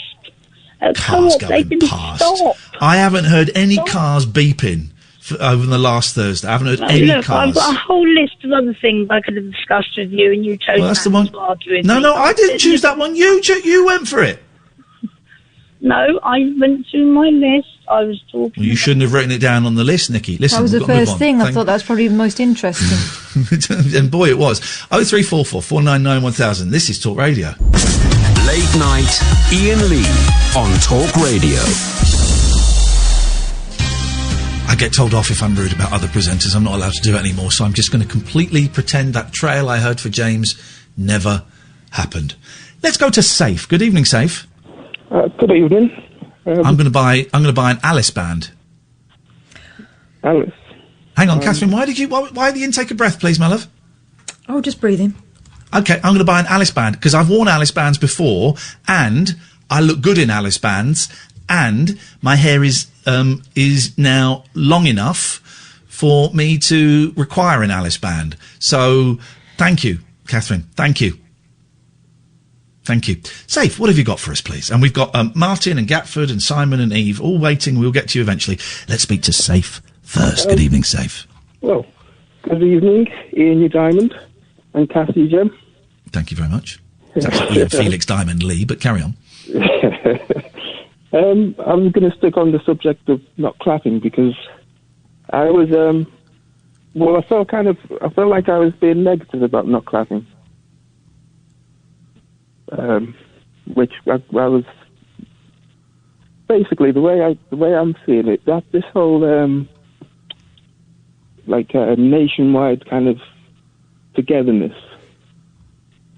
Cars going past. Stop. I haven't heard any cars beeping over the last Thursday. I haven't heard any cars. I've got a whole list of other things I could have discussed with you, and you chose that's the one. to argue with No, me. I didn't choose that one. You went for it. No, I went through my list. I was talking. Well, you shouldn't have written it down on the list, Nicky. Listen, that was the we've got to move first on. thing. I thought that was probably the most interesting. And boy, it was. 0344 499 1000. This is Talk Radio. Late night, Iain Lee on Talk Radio. I get told off if I'm rude about other presenters. I'm not allowed to do it anymore, so I'm just going to completely pretend that trail I heard for James never happened. Let's go to Safe. Good evening, Safe. Good evening. I'm going to buy an Alice band. Alice. Hang on, Catherine. Why the intake of breath, please, my love? Oh, just breathing. Okay, I'm going to buy an Alice band because I've worn Alice bands before, and I look good in Alice bands, and my hair is now long enough for me to require an Alice band. So, thank you, Catherine. Thank you. Thank you. Safe, what have you got for us, please? And we've got Martin and Gatford and Simon and Eve all waiting. We'll get to you eventually. Let's speak to Safe first. Good evening, Safe. Well, good evening, Ian, you diamond. and Cassie, Jim. Thank you very much. It's actually Ian Felix Diamond Lee, but carry on. I'm going to stick on the subject of not clapping because I was, I felt like I was being negative about not clapping. Which I was basically the way I'm seeing it. That this whole nationwide kind of togetherness.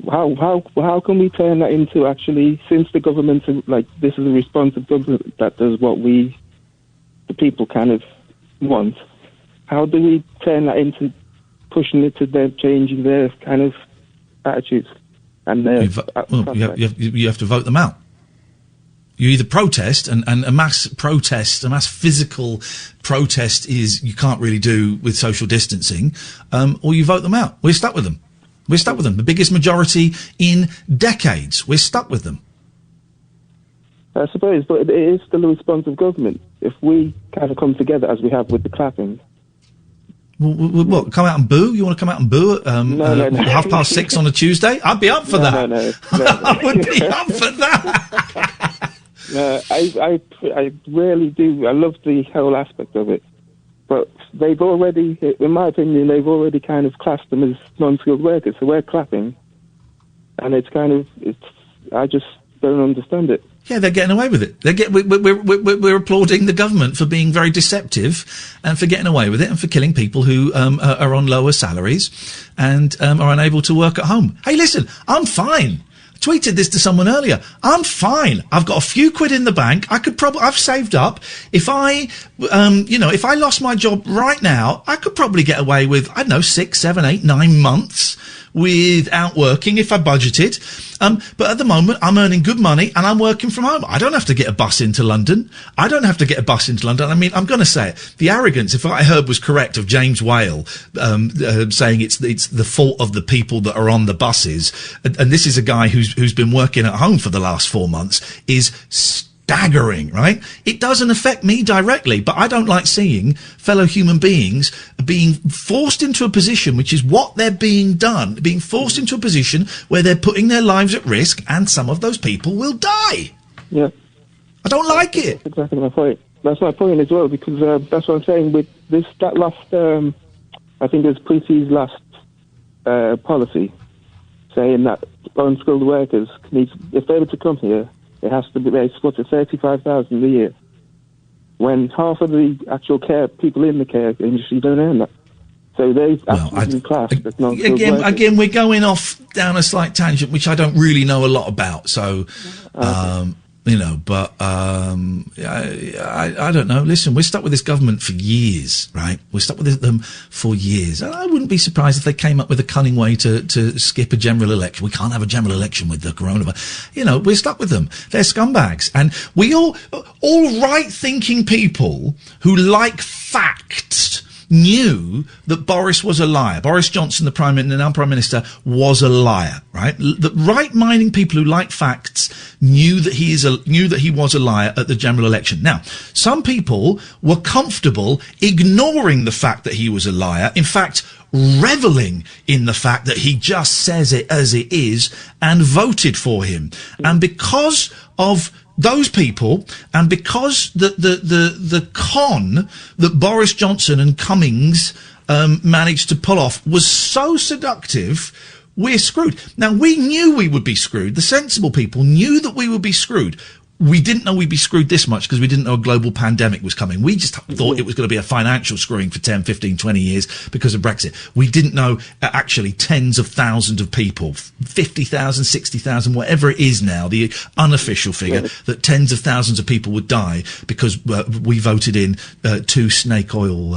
How can we turn that into actually, since the government, this is a responsive government that does what we, the people, kind of want, how do we turn that into pushing it to them, changing their kind of attitudes? And their you have to vote them out. You either protest, and a mass protest, a mass physical protest is you can't really do with social distancing, or you vote them out. We're stuck with them. We're stuck with them. The biggest majority in decades. We're stuck with them. I suppose, but it is still a responsive government. If we kind of come together as we have with the clapping. What? Come out and boo? You want to come out and boo at no. 6:30 on a Tuesday? I'd be up for that. No. I would be up for that. I really do. I love the whole aspect of it. But they've already, in my opinion, kind of classed them as non-skilled workers. So we're clapping, and I just don't understand it. Yeah, they're getting away with it. We're applauding the government for being very deceptive and for getting away with it and for killing people who are on lower salaries and are unable to work at home. Hey, listen, I'm fine. Tweeted this to someone earlier. I'm fine. I've got a few quid in the bank. I've saved up. If I lost my job right now, I could probably get away with, 6, 7, 8, 9 months without working if I budgeted. But at the moment, I'm earning good money and I'm working from home. I don't have to get a bus into London. I mean, I'm going to say it. The arrogance, if I heard was correct, of James Whale saying it's the fault of the people that are on the buses, and this is a guy who's been working at home for the last 4 months, is staggering, right? It doesn't affect me directly, but I don't like seeing fellow human beings being forced into a position, which is what they're being forced into a position where they're putting their lives at risk, and some of those people will die. Yeah. I don't like it. That's exactly my point. That's my point as well, because that's what I'm saying with that last, I think it was Preeti's last policy, saying that unskilled workers if they were to come here, it has to be, they're supposed to $35,000 a year. When half of the actual people in the care industry don't earn that. So they've actually been classed as non-skilled workers. Again, we're going off down a slight tangent, which I don't really know a lot about. So, I don't know. Listen, we're stuck with this government for years, right? We're stuck with them for years. I wouldn't be surprised if they came up with a cunning way to skip a general election. We can't have a general election with the coronavirus. We're stuck with them. They're scumbags. And we all right-thinking people who like facts knew that Boris was a liar. Boris Johnson, the now Prime Minister, was a liar, right? The right-minding people who like facts knew that he was a liar at the general election. Now, some people were comfortable ignoring the fact that he was a liar. In fact, reveling in the fact that he just says it as it is and voted for him. And because of those people, and because the con that Boris Johnson and Cummings managed to pull off was so seductive, we're screwed. Now, we knew we would be screwed. The sensible people knew that we would be screwed. We didn't know we'd be screwed this much because we didn't know a global pandemic was coming. We just thought it was going to be a financial screwing for 10, 15, 20 years because of Brexit. We didn't know actually tens of thousands of people, 50,000, 60,000, whatever it is now, the unofficial figure, that tens of thousands of people would die because we voted in 2 snake oil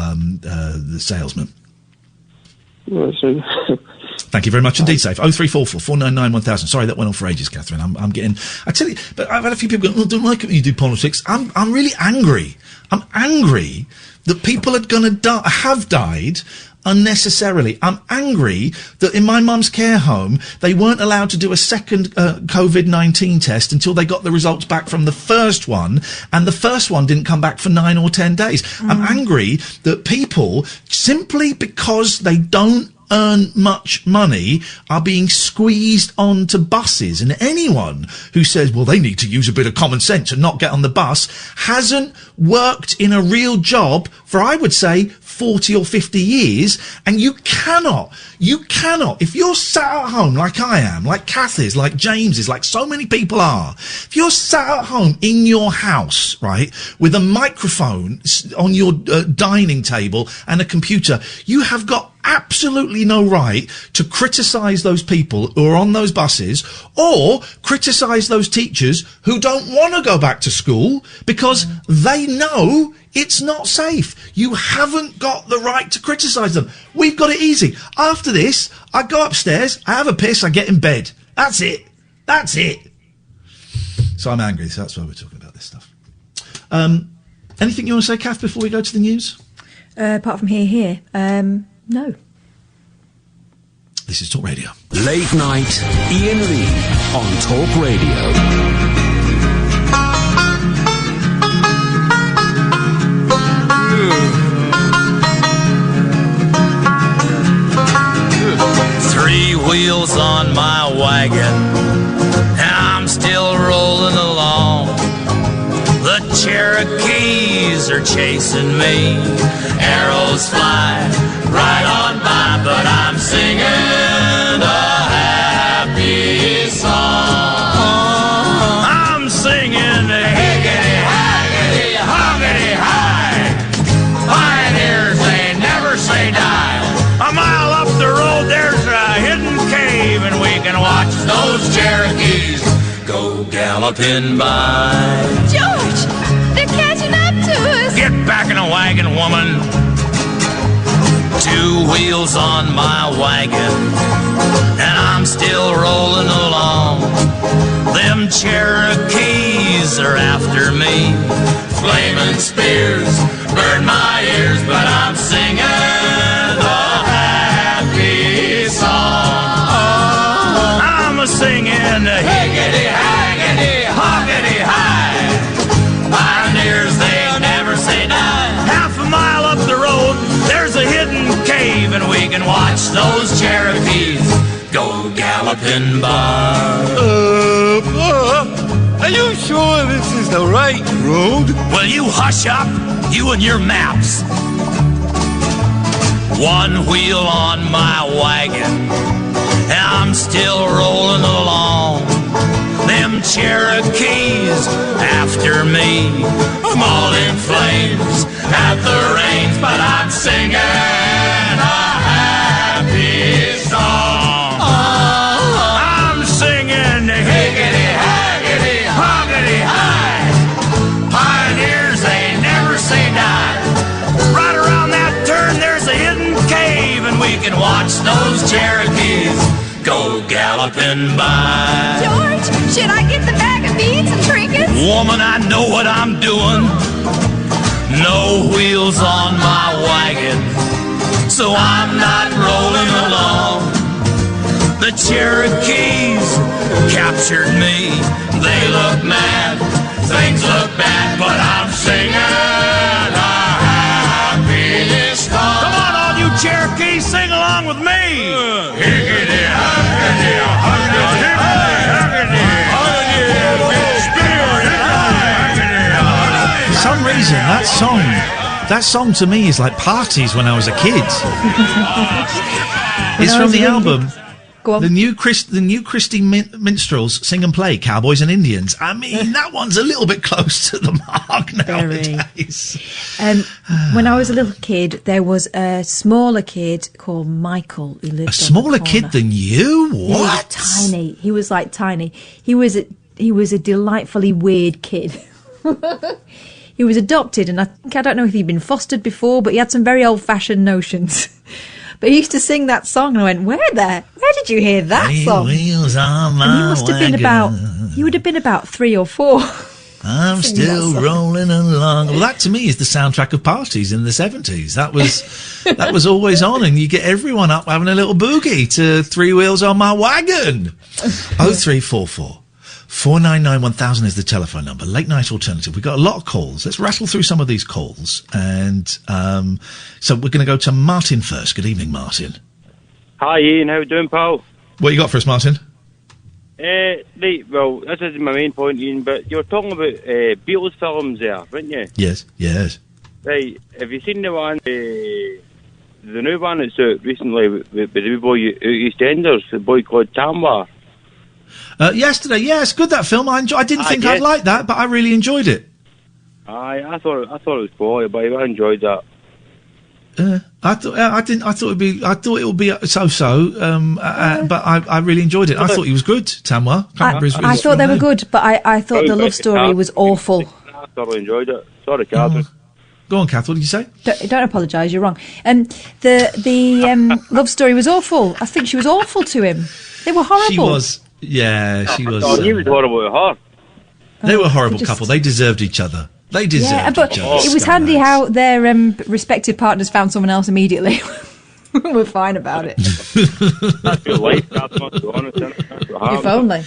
salesmen. Thank you very much indeed, Safe. 0344 499 1000. Sorry, that went on for ages, Catherine. I'm getting... I tell you, but I've had a few people go, don't like it when you do politics. I'm really angry. I'm angry that people have died unnecessarily. I'm angry that in my mum's care home, they weren't allowed to do a second COVID-19 test until they got the results back from the first one, and the first one didn't come back for 9 or 10 days. I'm angry that people, simply because they don't earn much money are being squeezed onto buses, and anyone who says, well, they need to use a bit of common sense and not get on the bus hasn't worked in a real job for, I would say, 40 or 50 years, and you cannot, if you're sat at home like I am, like Kath is, like James is, like so many people are, if you're sat at home in your house, right, with a microphone on your dining table and a computer, you have got absolutely no right to criticise those people who are on those buses, or criticise those teachers who don't want to go back to school because they know it's not safe. You haven't got the right to criticise them. We've got it easy. After this, I go upstairs, I have a piss, I get in bed. That's it. That's it. So I'm angry, so that's why we're talking about this stuff. Anything you want to say, Kath, before we go to the news? Apart from here, no. This is Talk Radio. Late night, Iain Lee on Talk Radio. 3 wheels on my wagon, and I'm still rolling along. The Cherokees are chasing me, arrows fly right on by, but I'm singing a happy song. I'm singing a higgity, haggity, hoggity, high. Pioneers, they never say die. A mile up the road, there's a hidden cave, and we can watch those Cherokees go galloping by. George, they're catching up to us. Get back in the wagon, woman. 2 wheels on my wagon, and I'm still rolling along. Them Cherokees are after me. Flaming spears burn my ears, but I'm singing a happy song. I'm singing a higgity, haggity, hoggity, high. Pioneers, they never say die. Half a mile up the road, there's a hidden cave, and we can watch those Cherokees go galloping by. Are you sure this is the right road? Will you hush up, you and your maps? 1 wheel on my wagon, and I'm still rolling along. Them Cherokees after me. I'm all in flames at the reins, but I'm singing a happy song. I'm singing higgity, haggity, hoggity, high. Pioneers, they never say die. Right around that turn, there's a hidden cave, and we can watch those Cherokees go galloping by. George, should I get the bag of beads and trinkets? Woman, I know what I'm doing. No wheels on my wagon, so I'm not rolling along. The Cherokees captured me. They look mad, things look bad, but I'm singing a happy song. Come on, all you Cherokees, sing along with me. Higgity, haggity, hoggity, For some reason, that song to me is like parties when I was a kid. It's from the album. Go on. The new Christie Minstrels Sing and Play Cowboys and Indians. I mean, that one's a little bit close to the mark nowadays. When I was a little kid, there was a smaller kid called Michael who lived. A smaller kid than you? What? He was tiny. He was like tiny. He was a delightfully weird kid. He was adopted, and I don't know if he'd been fostered before, but he had some very old-fashioned notions. But he used to sing that song, and I went, where did you hear that song? Wheels on my and he must have been he would have been about 3 or 4. I'm still rolling along. Well, that to me is the soundtrack of parties in the 70s. That was always on, and you get everyone up having a little boogie to 3 Wheels on My Wagon. 0344 499 1000 is the telephone number. Late Night Alternative. We've got a lot of calls. Let's rattle through some of these calls. And so we're going to go to Martin first. Good evening, Martin. Hi, Ian. How you doing, pal? What you got for us, Martin? Right, well, this isn't my main point, Ian, but you were talking about Beatles films there, weren't you? Yes. Right, have you seen the one, the new one that's out recently with the wee boy out EastEnders, the boy called Tamwa? Yesterday, yes, good that film. I didn't think I'd like that, but I really enjoyed it. I thought it was quality, but I enjoyed that. I thought it would be so-so, but I really enjoyed it. I thought he was good, Tamwa. I thought they were good, but I thought the love story was awful. I thoroughly enjoyed it. Sorry, Katherine. Go on, Kath, what did you say? Don't apologise, you're wrong. The love story was awful. I think she was awful to him. They were horrible. She was. Yeah, she was. He was horrible to her. They were a horrible couple. They deserved each other. They deserved but each other. it was handy how their respective partners found someone else immediately. We're fine about it. That's your life, Katherine, to be honest. If only.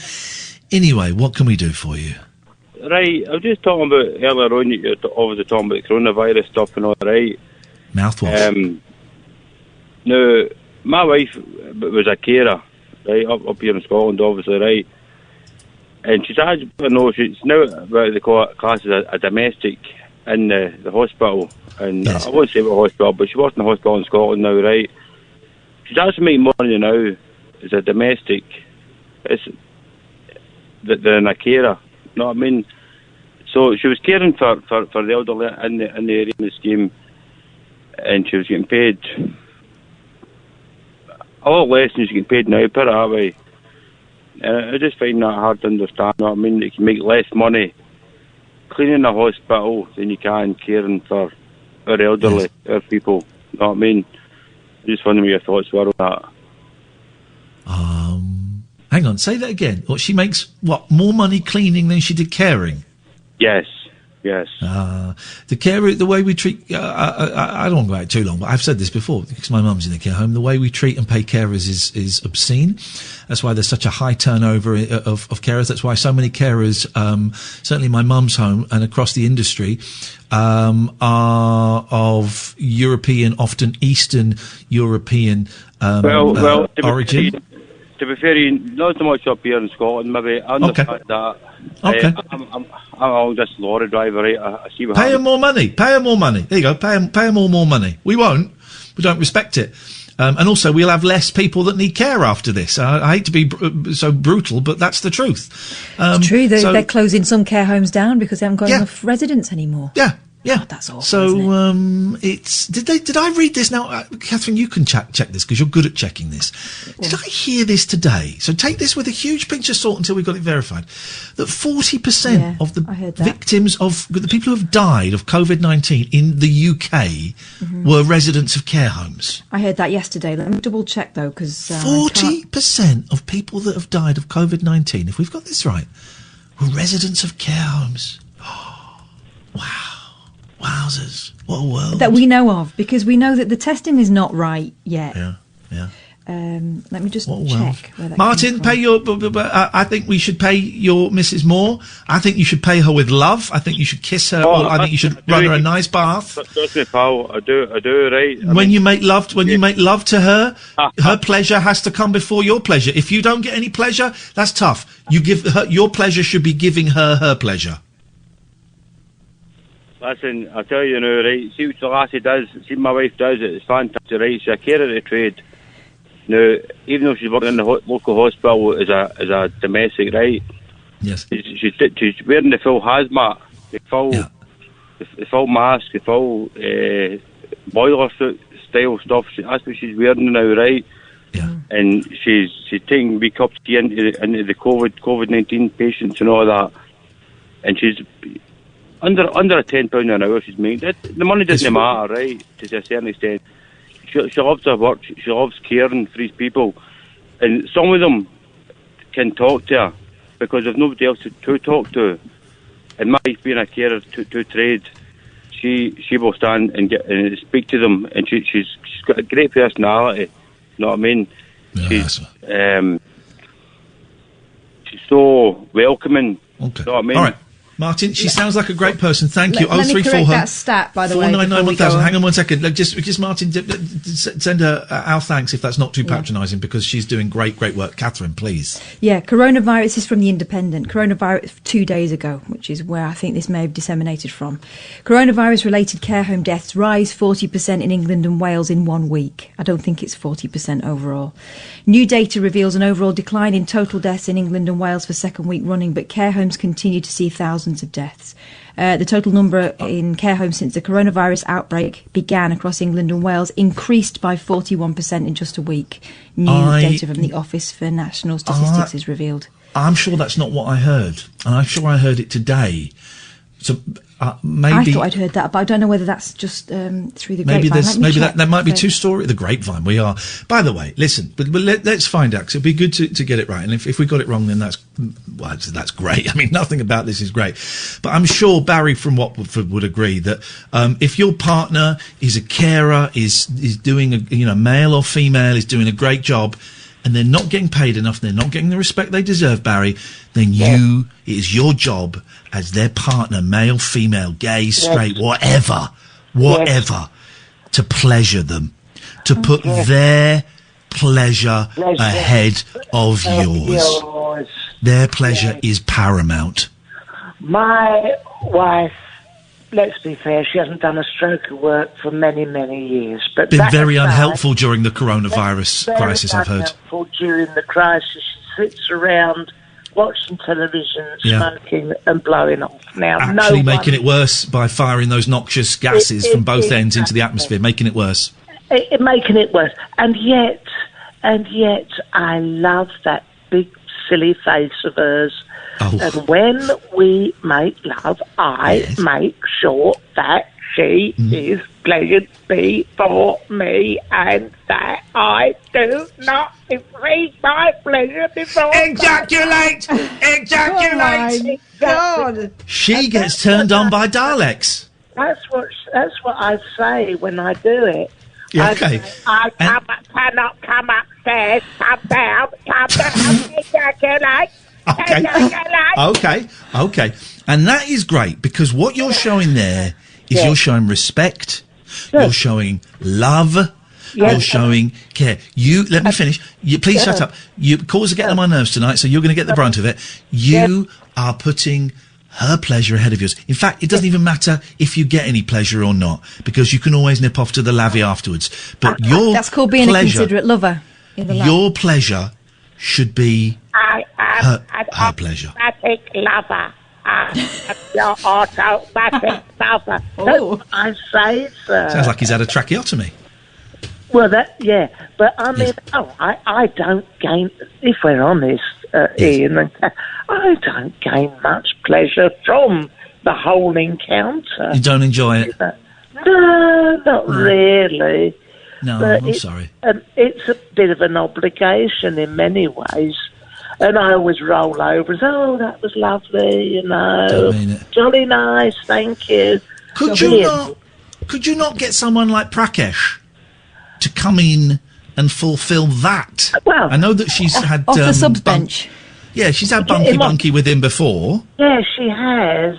Anyway, what can we do for you? Right, I was just talking about earlier on, you were obviously talking about coronavirus stuff and all, right? Mouthwash. Now, my wife was a carer, right, up here in Scotland, obviously, right? And she's now what they call it, class as a domestic in the hospital. And yes. I won't say what hospital, but she works in the hospital in Scotland now, right? She's actually making more money now as a domestic than a carer. You know what I mean? So she was caring for the elderly in the area in the scheme, and she was getting paid a lot less than she's getting paid now, put it that way. And I just find that hard to understand. You know what I mean? You can make less money cleaning a hospital than you can caring for our elderly, our people. You know what I mean? I just wondering what your thoughts were on that. Hang on, say that again. What, she makes, more money cleaning than she did caring? Yes. The carer, the way we treat, I don't want to go out too long, but I've said this before, because my mum's in the care home, the way we treat and pay carers is obscene. That's why there's such a high turnover of carers. That's why so many carers, certainly in my mum's home and across the industry, are of European, often Eastern European origin. To be fair, not so much up here in Scotland, maybe. I understand that. Okay. I'm just a lorry driver, right? I see what Pay her more money. There you go. Pay her more money. We won't. We don't respect it. And also, we'll have less people that need care after this. I hate to be so brutal, but that's the truth. It's true. They're closing some care homes down because they haven't got enough residents anymore. Yeah. God, that's awful. So, isn't it? did I read this now? Katherine, you can check this because you're good at checking this. Did I hear this today? So take this with a huge pinch of salt until we've got it verified. That 40% of the victims of the people who have died of COVID-19 in the UK were residents of care homes. I heard that yesterday. Let me double check though, because 40% of people that have died of COVID-19, if we've got this right, were residents of care homes. Wow. Wowzers. What a world. That we know of, because we know that the testing is not right yet. Yeah. Let me just check where that Martin, pay your... I think we should pay your Mrs. Moore. I think you should pay her with love. I think you should kiss her. Or I think you should run her a nice bath. Trust me, pal. I do, right? When you make love to her, her pleasure has to come before your pleasure. If you don't get any pleasure, that's tough. You give her... Your pleasure should be giving her pleasure. Listen, I'll tell you now, right, see what the lassie does, see what my wife does, it's fantastic, right, she's a carer of trade. Now, even though she's working in the local hospital as a domestic, right, yes, she's wearing the full hazmat, the full mask, the full boiler suit style stuff, that's what she's wearing now, right, and she's taking wee cups into the COVID-19 patients and all that, and she's... Under £10 an hour she's making. The money doesn't matter, right, to a certain extent. She loves her work, she loves caring for these people. And some of them can talk to her because there's nobody else to talk to. And my wife being a carer to trade, she will stand and speak to them, and she's got a great personality, you know what I mean? She's so welcoming, you know what I mean? All right. Martin, she sounds like a great person. Thank you. Let me correct that stat, by the way. 499 Hang on 1 second. Just Martin, send her our thanks if that's not too patronising, because she's doing great work. Catherine, please. Yeah, coronavirus is from The Independent. Coronavirus 2 days ago, which is where I think this may have disseminated from. Coronavirus-related care home deaths rise 40% in England and Wales in 1 week. I don't think it's 40% overall. New data reveals an overall decline in total deaths in England and Wales for second week running, but care homes continue to see thousands of deaths. The total number in care homes since the coronavirus outbreak began across England and Wales increased by 41% in just a week. New data from the Office for National Statistics has revealed. I'm sure that's not what I heard, and I'm sure I heard it today. So maybe I thought I'd heard that, but I don't know whether that's just through the grapevine. Maybe there might be two stories. The grapevine. We are. By the way, listen, but let's find out. 'Cause it'd be good to get it right. And if we got it wrong, then that's great. I mean, nothing about this is great, but I'm sure Barry from Watford would agree that if your partner is a carer, is doing male or female, is doing a great job, and they're not getting paid enough, they're not getting the respect they deserve, Barry, then it is your job as their partner, male, female, gay, straight, whatever, to pleasure them, to put their pleasure ahead of yours. Their pleasure is paramount. My wife, let's be fair, she hasn't done a stroke of work for many, many years. But been very unhelpful during the coronavirus crisis, I've heard. Unhelpful during the crisis. She sits around watching television, smoking and blowing off. Now, actually making it worse by firing those noxious gases from both ends into the atmosphere, making it worse. Making it worse. And yet, I love that big, silly face of hers. Oh. And when we make love, I make sure that she is pleasant-free for me and that I do not increase my pleasure before... Ejaculate! Ejaculate! Oh, God! She gets turned on by Daleks. That's what I say when I do it. Yeah, okay. I cannot come upstairs, come down, ejaculate. Okay. And that is great, because what you're showing there is you're showing respect, you're showing love, you're showing care. Let me finish. Please shut up. Calls are getting on my nerves tonight, so you're going to get the brunt of it. You are putting her pleasure ahead of yours. In fact, it doesn't even matter if you get any pleasure or not, because you can always nip off to the lavvy afterwards. But that's called being a considerate lover. Your pleasure should be her pleasure. Automatic lover. Your automatic lover. Oh. I say, sir. Sounds like he's had a tracheotomy. Well, but I mean, I don't gain, if we're honest, Ian, I don't gain much pleasure from the whole encounter. You don't enjoy it? No, not really. No, but I'm sorry. It's a bit of an obligation in many ways. And I always roll over and say, that was lovely, Don't mean it. Jolly nice, thank you. Could you not get someone like Prakesh to come in and fulfil that? Well, I know that she's had... Off the subs bench. Yeah, she's had bunky with him before. Yeah, she has.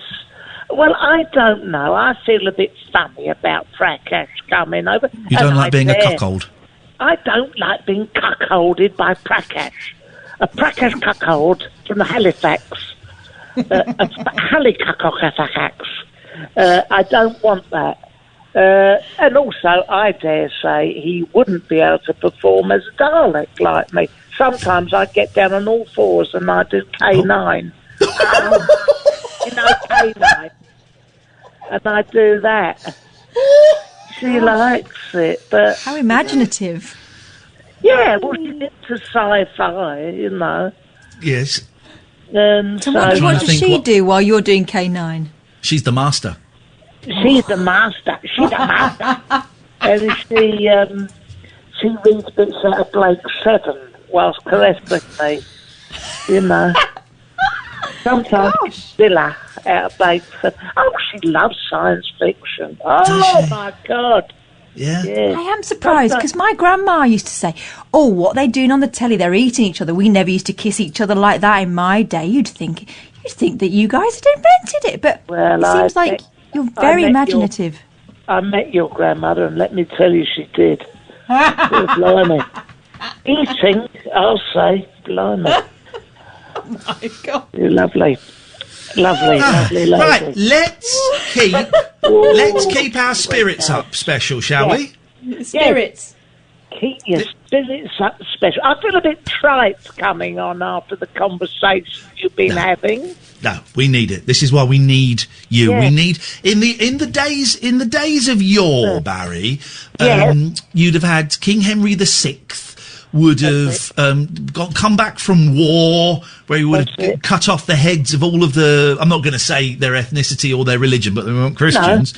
Well, I don't know. I feel a bit funny about Prakesh coming over. You don't like being a cuckold? I don't like being cuckolded by Prakesh. A Prakesh cuckold from the Halifax. Halifax. I don't want that. And also, I dare say he wouldn't be able to perform as a Dalek like me. Sometimes I get down on all fours and I do K9. K9. And I do that. She likes it, but... How imaginative. Yeah, well, she's into sci-fi, Yes. And so what does she do while you're doing K9? She's the master. She's the master. And she reads bits out of Blake 7 whilst caressing me, Sometimes Villa out of Blake 7. Oh, she loves science fiction. Oh, my God. Yeah. I am surprised, because my grandma used to say, what are they doing on the telly? They're eating each other. We never used to kiss each other like that in my day. You'd think, You'd think that you guys had invented it, but Well, it seems like you're very imaginative. I met your grandmother, and let me tell you, she did. Blimey. Eating, I'll say, blimey. Oh my God. You're lovely. Lovely. Right, let's keep our spirits up special, shall we? Spirits. Keep your spirits up special. I feel a bit trite coming on after the conversation you've been having. No, we need it. This is why we need you. Yeah. We need in the days of yore, Barry. You'd have had King Henry VI would have come back from war, where he would have cut off the heads of all of the. I'm not going to say their ethnicity or their religion, but they weren't Christians.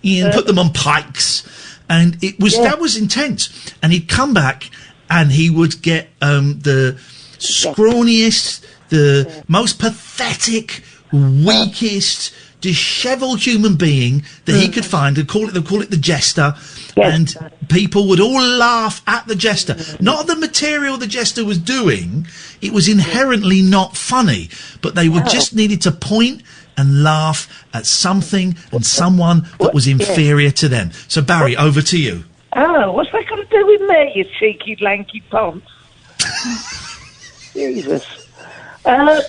And put them on pikes, and that was intense. And he'd come back, and he would get the scrawniest, the most pathetic, weakest, dishevelled human being that he could find. They'd call it the jester, and people would all laugh at the jester. Not at the material the jester was doing. It was inherently not funny, but they would just needed to point and laugh at something and someone that was inferior to them. So Barry, over to you. Oh, what's that got to do with me, you cheeky, lanky ponce? Jesus. I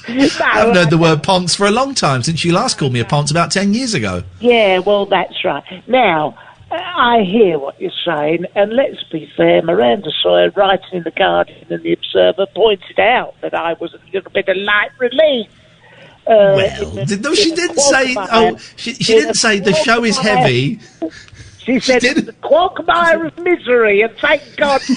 haven't heard the word ponce for a long time, since you last called me a ponce about 10 years ago. Yeah, well, that's right. Now, I hear what you're saying, and let's be fair, Miranda Sawyer, writing in The Guardian and The Observer, pointed out that I was a little bit of light relief. She didn't say. She didn't say the show is heavy. She said it's the quagmire of misery, and thank God for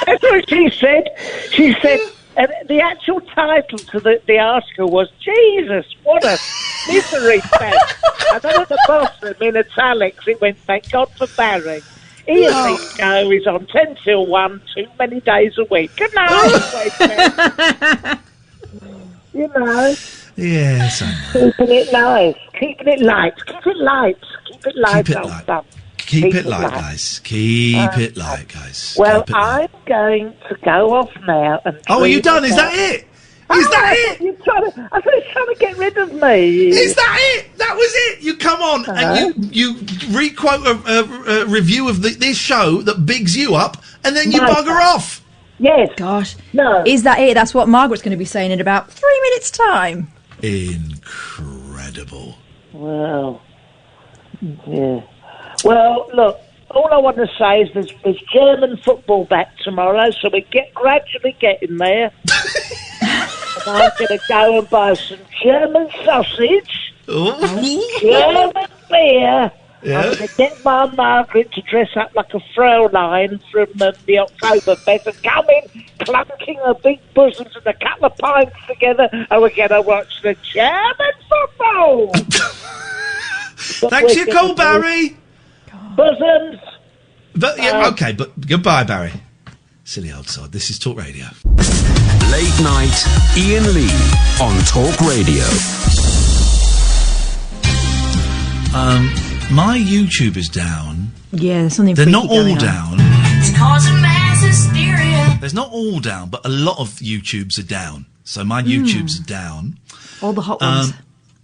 That's what she said. She said. And the actual title to the article was, Jesus, what a misery fest. And then at the bottom, in italics, it went, thank God for Barry. Iain Lee Go is on 10 till 1, too many days a week. Good night. You know. Yes, I know. Keeping it nice. Keeping it light. Keep it light. Keep it light, old stuff. Keep it light, guys. Keep it light, guys. Well, I'm going to go off now. And are you done? Is that it? Is that it? I thought you were trying to get rid of me. Is that it? That was it? You come on and you re-quote a review of this show that bigs you up, and then you bugger off. Yes. Gosh. No. Is that it? That's what Margaret's going to be saying in about 3 minutes' time. Incredible. Well, yeah. Well, look, all I want to say is there's German football back tomorrow, so we're gradually getting there. And I'm going to go and buy some German sausage, German beer. Yeah. I'm going to get my Margaret to dress up like a Fraulein from the Oktoberfest and come in clunking her big bosoms and a couple of pints together, and we're going to watch the German football. Thanks for your call, Barry. Bosoms. But okay, but goodbye, Barry. Silly old sod. This is Talk Radio. Late night, Iain Lee on Talk Radio. My YouTube is down. Yeah, there's something. They're not all down. It's causing mass hysteria. There's not all down, but a lot of YouTubes are down. So my YouTubes are down. All the hot ones.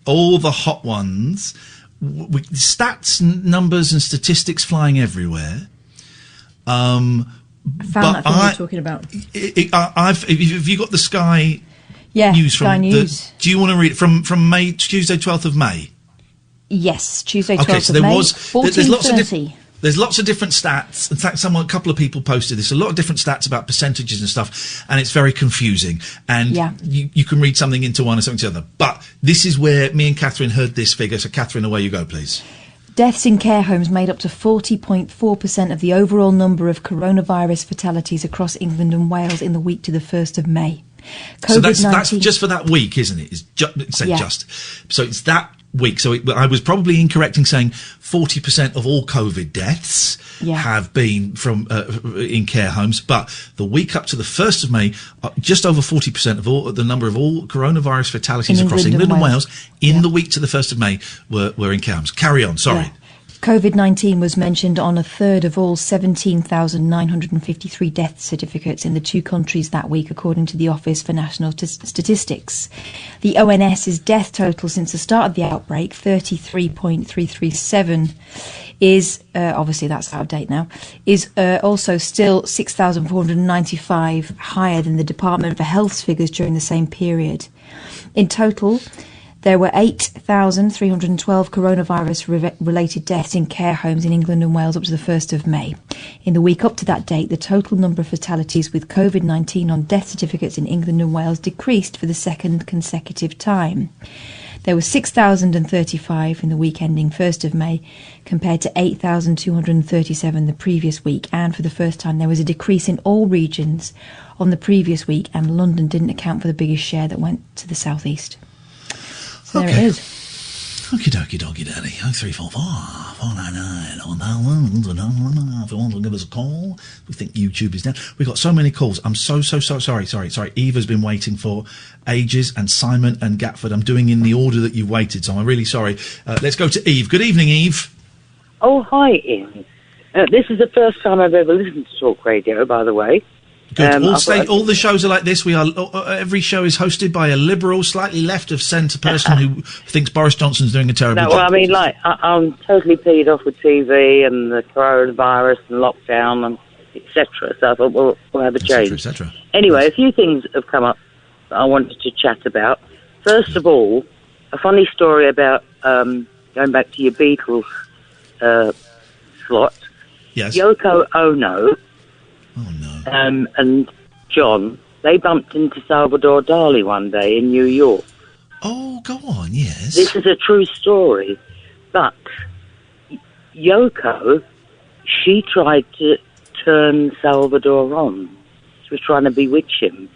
All the hot ones. Stats, numbers, and statistics flying everywhere. I found that thing you were talking about. Have you got the Sky news from Sky News? Do you want to read it from May, Tuesday, 12th of May? Yes, Tuesday, 12th okay, so there of May. was 14:30. There's lots of different stats. In fact, a couple of people posted this. A lot of different stats about percentages and stuff, and it's very confusing. And you can read something into one and something to the other. But this is where me and Katherine heard this figure. So, Katherine, away you go, please. Deaths in care homes made up to 40.4% of the overall number of coronavirus fatalities across England and Wales in the week to the 1st of May. So that's just for that week, isn't it? So it's that week. So I was probably incorrect in saying 40% of all COVID deaths have been from in care homes, but the week up to the 1st of May, just over 40% of all the number of all coronavirus fatalities across England and Wales in the week to the 1st of May were in care homes. Carry on. Sorry. COVID-19 was mentioned on a third of all 17,953 death certificates in the two countries that week, according to the Office for National Statistics. The ONS's death total since the start of the outbreak, 33.337, is, obviously that's out of date now, is also still 6,495 higher than the Department for Health's figures during the same period. In total, there were 8,312 coronavirus-related deaths in care homes in England and Wales up to the 1st of May. In the week up to that date, the total number of fatalities with COVID-19 on death certificates in England and Wales decreased for the second consecutive time. There were 6,035 in the week ending 1st of May, compared to 8,237 the previous week, and for the first time there was a decrease in all regions on the previous week, and London didn't account for the biggest share that went to the southeast. So there it is. Okie dokie dokie daddy. 0344 499 1000. If you want to give us a call, we think YouTube is down. We've got so many calls. I'm so sorry. Eva's been waiting for ages, and Simon and Gatford. I'm doing in the order that you've waited, so I'm really sorry. Let's go to Eve. Good evening, Eve. Oh, hi, Ian. This is the first time I've ever listened to Talk Radio, by the way. Good. All the shows are like this. Every show is hosted by a liberal, slightly left of centre person who thinks Boris Johnson's doing a terrible job. No, well, I mean, I'm totally peed off with TV and the coronavirus and lockdown and etc. So I thought, we'll have a change. Et cetera. Anyway, a few things have come up that I wanted to chat about. First of all, a funny story about going back to your Beatles slot. Yes. Yoko Ono. And John, they bumped into Salvador Dali one day in New York. Oh, go on, yes. This is a true story. But Yoko, she tried to turn Salvador on. She was trying to bewitch him.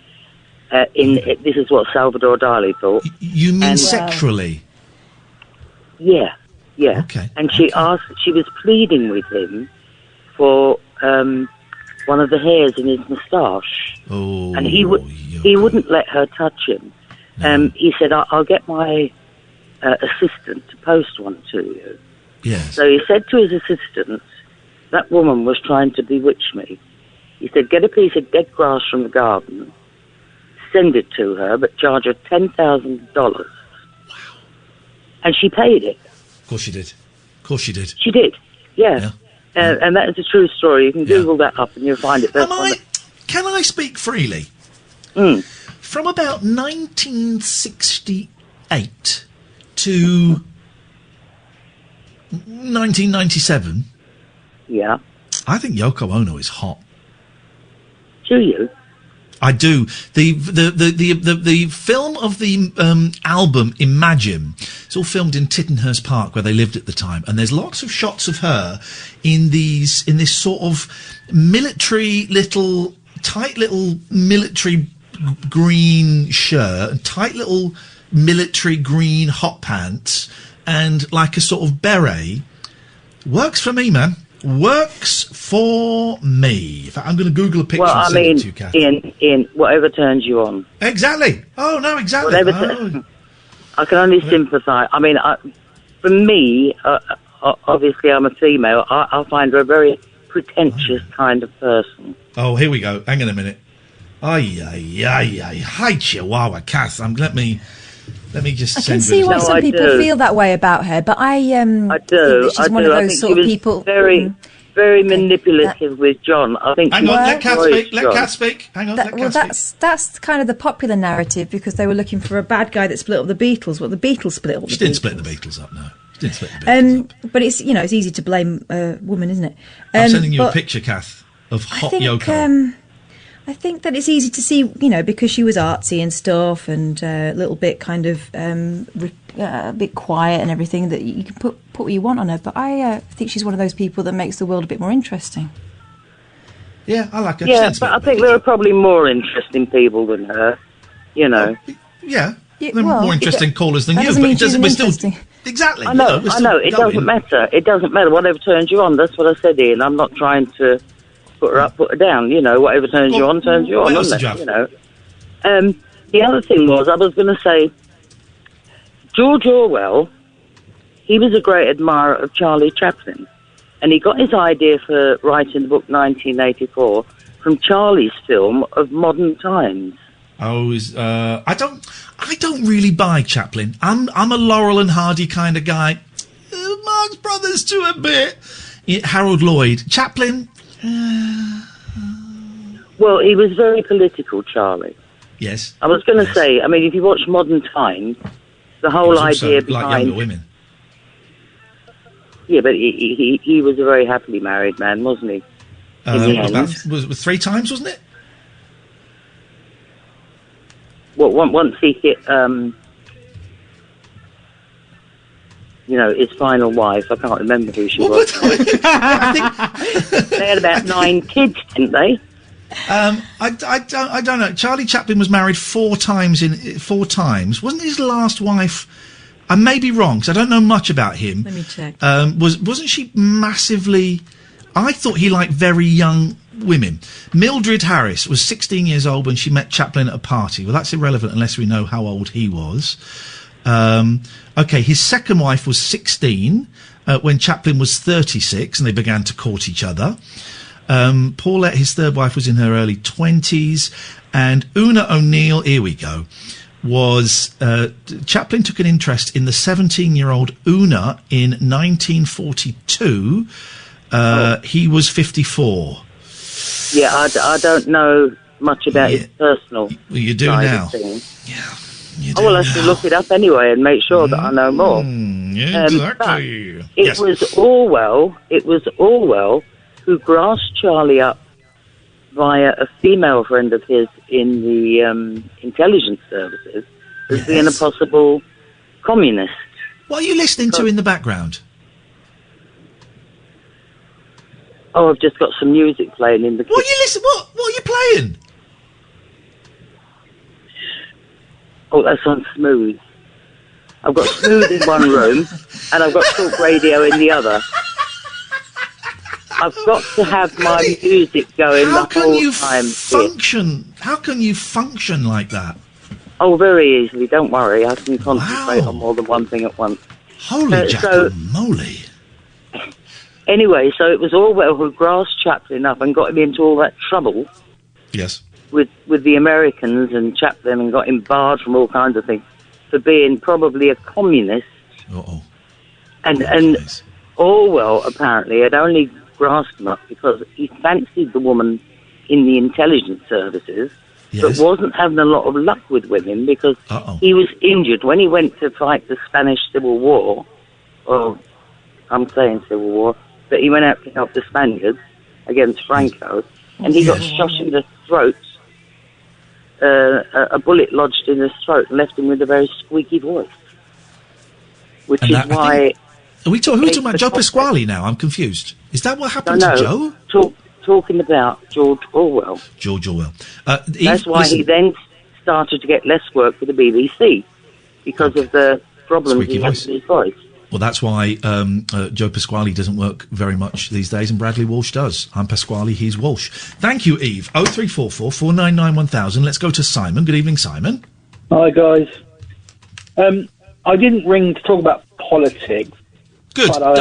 This is what Salvador Dali thought. You mean sexually? Yeah. Okay. And she was pleading with him for one of the hairs in his moustache. Oh, and he wouldn't let her touch him. He said, I'll get my assistant to post one to you. Yes. So he said to his assistant, that woman was trying to bewitch me. He said, get a piece of dead grass from the garden, send it to her, but charge her $10,000. Wow. And she paid it. Of course she did. She did, yeah. And that is a true story. You can Google that up and you'll find it. Can I speak freely? From about 1968 to 1997, I think Yoko Ono is hot. Do you? I do. The film of the album Imagine, it's all filmed in Tittenhurst Park where they lived at the time, and there's lots of shots of her in this sort of tight little military green shirt and tight little military green hot pants and like a sort of beret. Works for me, man. Works for me. In fact, I'm going to Google a picture and send it to you, Kath. Ian, whatever turns you on. Exactly. Oh, no, exactly. I can only sympathise. I mean, for me, obviously I'm a female, I find her a very pretentious kind of person. Oh, here we go. Hang on a minute. Hi, Chihuahua, Kath. Let me just I send can see why some people feel that way about her, but I do. Think that she's one of those sort of people. Very manipulative with John. I think. Hang on, let Kath speak. Hang on, that's kind of the popular narrative because they were looking for a bad guy that split up the Beatles. Well, the Beatles split up. She didn't split the Beatles up, no. She didn't split the Beatles up. But it's it's easy to blame a woman, isn't it? I'm sending you a picture, Kath, of hot Yoko. I think that it's easy to see, because she was artsy and stuff and a little bit kind of a bit quiet and everything, that you can put what you want on her. But I think she's one of those people that makes the world a bit more interesting. Yeah, I like her. Yeah, but I think there are probably more interesting people than her, Yeah, more interesting callers than you. Doesn't mean she's interesting. Exactly. I know. It doesn't matter. It doesn't matter. Whatever turns you on, that's what I said, Ian. I'm not trying to put her up, put her down. Whatever turns you on, turns you on. Doesn't it? The other thing was, I was going to say, George Orwell, he was a great admirer of Charlie Chaplin, and he got his idea for writing the book 1984 from Charlie's film of Modern Times. I don't really buy Chaplin. I'm a Laurel and Hardy kind of guy. Marx Brothers to a bit. Harold Lloyd. Chaplin. Well, he was very political, Charlie. Yes. I was going to say, I mean, if you watch Modern Times, the whole idea behind... like younger women. Yeah, but he was a very happily married man, wasn't he? In the end. Was 3 times, wasn't it? Well, once he hit, his final wife, I can't remember who she was. They had about 9 kids, didn't they? I don't know. Charlie Chaplin was married 4 times. 4 times. Wasn't his last wife... I may be wrong, because I don't know much about him. Let me check. Wasn't she massively... I thought he liked very young women. Mildred Harris was 16 years old when she met Chaplin at a party. Well, that's irrelevant unless we know how old he was. Okay, his second wife was 16 when Chaplin was 36, and they began to court each other. Paulette, his third wife, was in her early 20s. And Una O'Neill, here we go, was... Chaplin took an interest in the 17-year-old Una in 1942. He was 54. Yeah, I don't know much about his personal Well, you do side now. of things. Yeah. Well, I should look it up anyway and make sure that I know more. Exactly. But it was Orwell who grasped Charlie up via a female friend of his in the intelligence services as being a possible communist. What are you listening to in the background? Oh, I've just got some music playing in the kitchen. What are you playing? Oh, that's on Smooth. I've got Smooth in one room, and I've got Talk Radio in the other. I've got to have my music going the whole time. How can you function like that? Oh, very easily. Don't worry. I can concentrate on more than one thing at once. Holy guacamole. Anyway, so it was Orwell who grasped Chaplin up and got him into all that trouble. Yes. With the Americans and Chaplin, and got him barred from all kinds of things for being probably a communist. Uh-oh. And Orwell apparently had only grasped him up because he fancied the woman in the intelligence services, but wasn't having a lot of luck with women because he was injured when he went to fight the Spanish Civil War. Or I'm saying Civil War, but he went out to help the Spaniards against Franco, and he got shot in the throat. A bullet lodged in his throat and left him with a very squeaky voice. Which is why... Who are we talking about? Joe Pasquale now? I'm confused. Is that what happened to Joe? Talking about George Orwell. George Orwell. That's why he then started to get less work for the BBC, because of the problems he had with his voice. Well, that's why Joe Pasquale doesn't work very much these days, and Bradley Walsh does. I'm Pasquale, he's Walsh. Thank you, Eve. 0344 499 1000. Let's go to Simon. Good evening, Simon. Hi, guys. I didn't ring to talk about politics. Good. But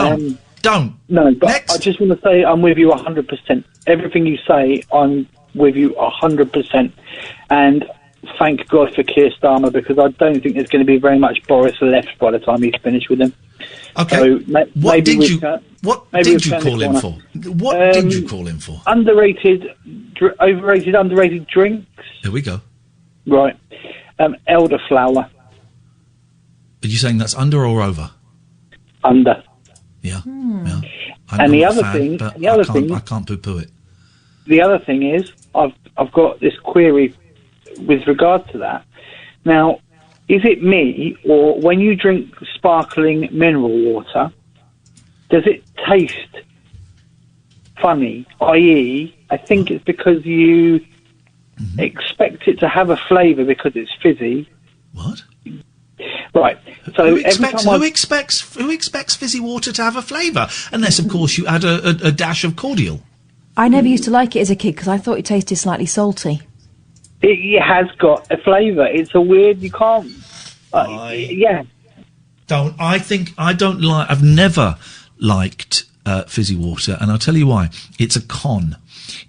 Don't. No, but I just want to say I'm with you 100%. Everything you say, I'm with you 100%. And thank God for Keir Starmer, because I don't think there's going to be very much Boris left by the time he's finished with him. Okay. So What did you call him for? What did you call him for? Underrated, overrated, underrated drinks. There we go. Right. Elderflower. Are you saying that's under or over? Under. Yeah. Yeah. And the other thing, I can't poo-poo it. The other thing is, I've got this query with regard to that. Now, is it me, or when you drink sparkling mineral water, does it taste funny? I.e., I think it's because you expect it to have a flavour because it's fizzy. What? Right. So who expects fizzy water to have a flavour? Unless, of course, you add a dash of cordial. I never used to like it as a kid because I thought it tasted slightly salty. It has got a flavour. It's a weird... You can't... yeah. Don't. I've never liked fizzy water, and I'll tell you why. It's a con.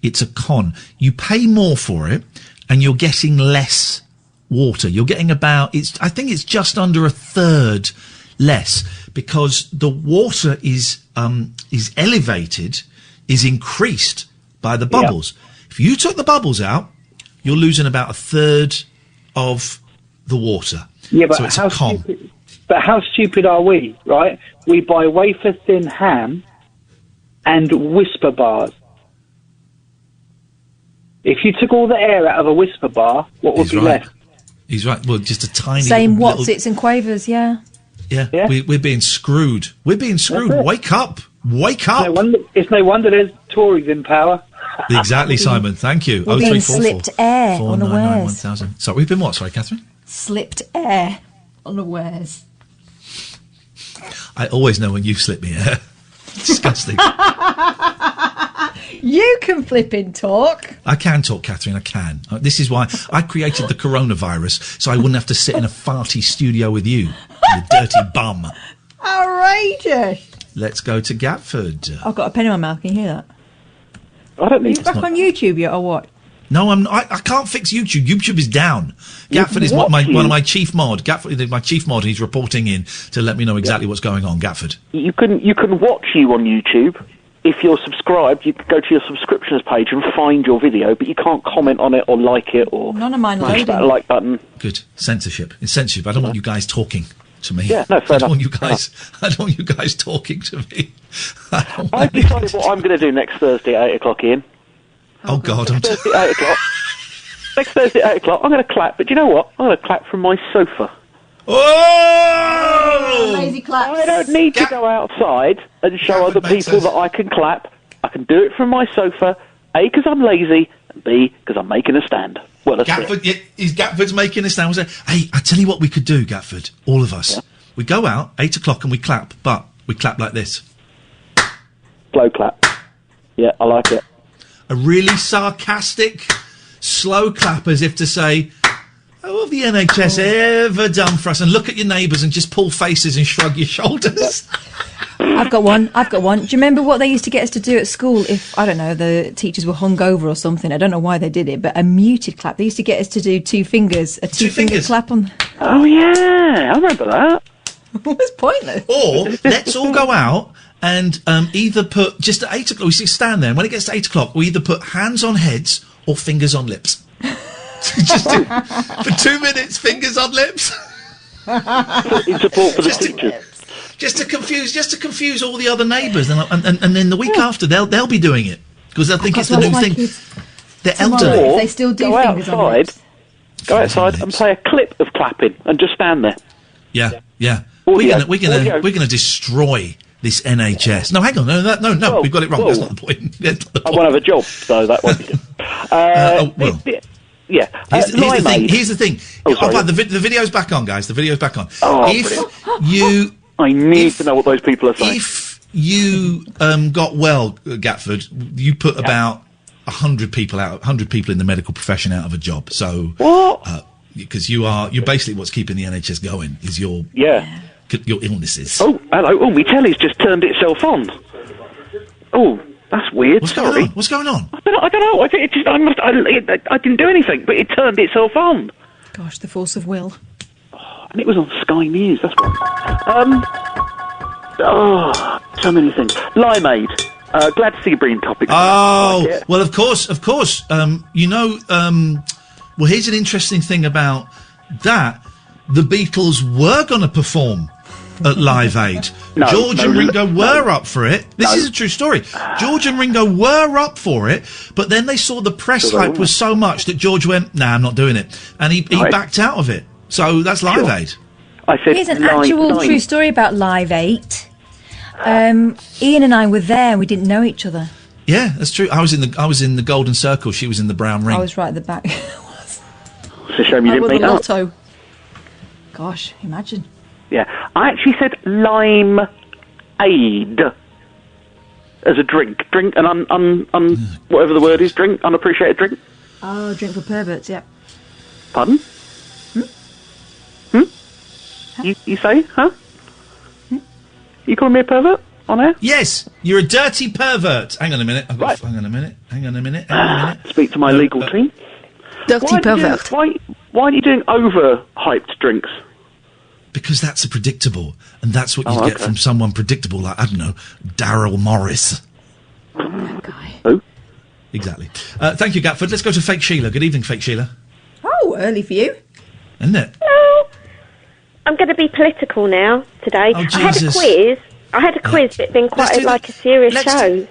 It's a con. You pay more for it, and you're getting less water. You're getting I think it's just under a third less, because the water is elevated, is increased by the bubbles. If you took the bubbles out, you're losing about a third of the water. Yeah, but so it's how a con. how stupid are we, right? We buy wafer-thin ham and Whisper bars. If you took all the air out of a Whisper bar, what would be left? He's right. Well, just a tiny... Same little, Watsits and Quavers, yeah. Yeah, we're being screwed. We're being screwed. Wake up. Wake up. It's no wonder there's Tories in power. Exactly, Simon. Thank you. We're being slipped air unawares. 1000. So we've been what? Sorry, Catherine? Slipped air unawares. I always know when you slip me air. Disgusting. You can flipping talk. I can talk, Catherine, I can. This is why I created the coronavirus, so I wouldn't have to sit in a farty studio with you dirty bum. Outrageous. Let's go to Gatford. I've got a pen in my mouth, can you hear that? I don't need. Are you back on YouTube yet, or what? No, I can't fix YouTube. YouTube is down. Gatford is one of my chief mod. Gatford is my chief mod. He's reporting in to let me know exactly what's going on. Gatford. You can watch you on YouTube. If you're subscribed, you can go to your subscriptions page and find your video, but you can't comment on it or like it or none of mine smash that like button. Good. Censorship. It's censorship. I don't want you guys talking to me. Yeah, no, fair enough. I don't want you guys talking to me. I've decided what I'm going to do next Thursday at 8 o'clock, Ian. Oh, God. Next Thursday at 8 o'clock. Next Thursday at 8 o'clock, I'm going to clap, but do you know what? I'm going to clap from my sofa. Oh! Lazy claps. I don't need to go outside and show other people that I can clap. I can do it from my sofa, A, because I'm lazy, and B, because I'm making a stand. Well, that's Gatford's making a stand. Hey, I tell you what we could do, Gatford, all of us. Yeah. We go out, 8 o'clock, and we clap, but we clap like this. Slow clap. Yeah, I like it. A really sarcastic, slow clap, as if to say, what have the NHS ever done for us? And look at your neighbours and just pull faces and shrug your shoulders. I've got one. Do you remember what they used to get us to do at school if, I don't know, the teachers were hungover or something? I don't know why they did it, but a muted clap. They used to get us to do two fingers, a two-finger clap on... Oh, yeah, I remember that. It was pointless. Or, let's all go out and either put, just at 8 o'clock, we stand there, and when it gets to 8 o'clock, we either put hands on heads or fingers on lips. Just do, for 2 minutes, fingers on lips. In support for the teachers. Just to confuse all the other neighbours, and then the week after they'll be doing it because they'll think it's the new thing. They're elderly. If they still do fingers on lips. Go outside and play a clip of clapping and just stand there. Yeah. We're gonna destroy this NHS. No, hang on, no, we've got it wrong. That's not the point. I won't have a job, so that won't be good. Yeah. Here's the thing. The video's back on, guys. The video's back on. I need to know what those people are saying. If you got well, Gatford, you put about 100 people in the medical profession out of a job. So what? Because you're basically what's keeping the NHS going is your illnesses. Oh, hello. Oh, my telly's just turned itself on. Oh, that's weird. Sorry. What's going on? I don't know. I didn't do anything, but it turned itself on. Gosh, the force of will. And it was on Sky News, that's right. So many things. Limeade. Glad to see you bringing topics. Oh, well, of course. Well, here's an interesting thing about that. The Beatles were going to perform at Live Aid. George and Ringo were up for it. This is a true story. George and Ringo were up for it, but then they saw the press hype was so much that George went, nah, I'm not doing it. And he backed out of it. So that's Live Aid. Here's an actual true story about Live Aid. Ian and I were there and we didn't know each other. Yeah, that's true. I was in the golden circle, she was in the brown ring. I was right at the back. It's a shame you didn't meet up. Lotto. Gosh, imagine. Yeah, I actually said limeade as a drink, and whatever the word is, drink, unappreciated drink. Oh, drink for perverts, yeah. Pardon? You say, huh? You calling me a pervert on air? Yes, you're a dirty pervert. Hang on a minute. Hang on a minute. Speak to my legal team. Dirty pervert. Why are you doing overhyped drinks? Because that's predictable, and that's what you get from someone predictable, like, I don't know, Daryl Morris. That guy. Who? Exactly. Thank you, Gatford. Let's go to Fake Sheila. Good evening, Fake Sheila. Oh, early for you. Isn't it? Hello. I'm going to be political now today. Oh, I had a Jesus. quiz. But it's been quite a serious show.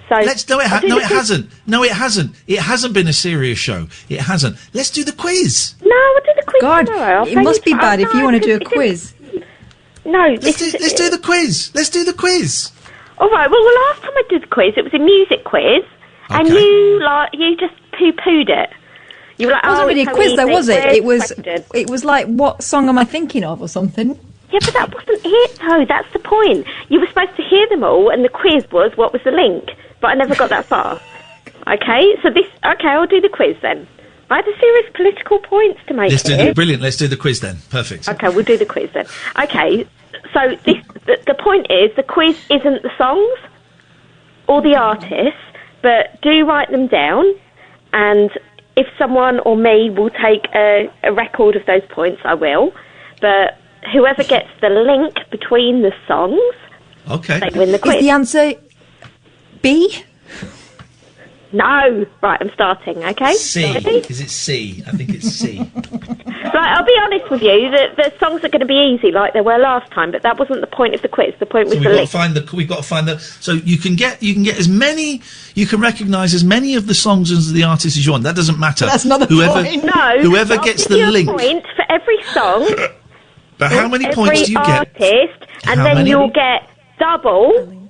No, it hasn't. It hasn't been a serious show. It hasn't. Let's do the quiz. No, I'll do the quiz God, tomorrow. it must be bad if you want to do a quiz. No, let's do the quiz. Let's do the quiz. All right. Well, the last time I did the quiz, it was a music quiz, and you just poo-pooed it. You were like, It wasn't really a it's quiz, so though, easy. was it? Where's the question? It was like, what song am I thinking of, or something? Yeah, but that wasn't it, though. That's the point. You were supposed to hear them all, and the quiz was, what was the link? But I never got that far. Okay, so I'll do the quiz then. I had a serious political points to make. Brilliant. Let's do the quiz then. Perfect. Okay, we'll do the quiz then. Okay, so the point is, the quiz isn't the songs or the artists, but do write them down, and if someone or me will take a record of those points, I will. But whoever gets the link between the songs, they win the quiz. Is the answer B? No. Right, I'm starting, okay? C. Ready? Is it C? I think it's C. Right, I'll be honest with you, the songs are going to be easy like they were last time, but that wasn't the point of the quiz. The point was So the link. we've got to find the. So you can get as many. You can recognise as many of the songs as the artists as you want. That doesn't matter. That's not the point. No. Whoever I'll gets give the you link. A point for every song. But how many points do you get? Artist, and How then many? you'll get double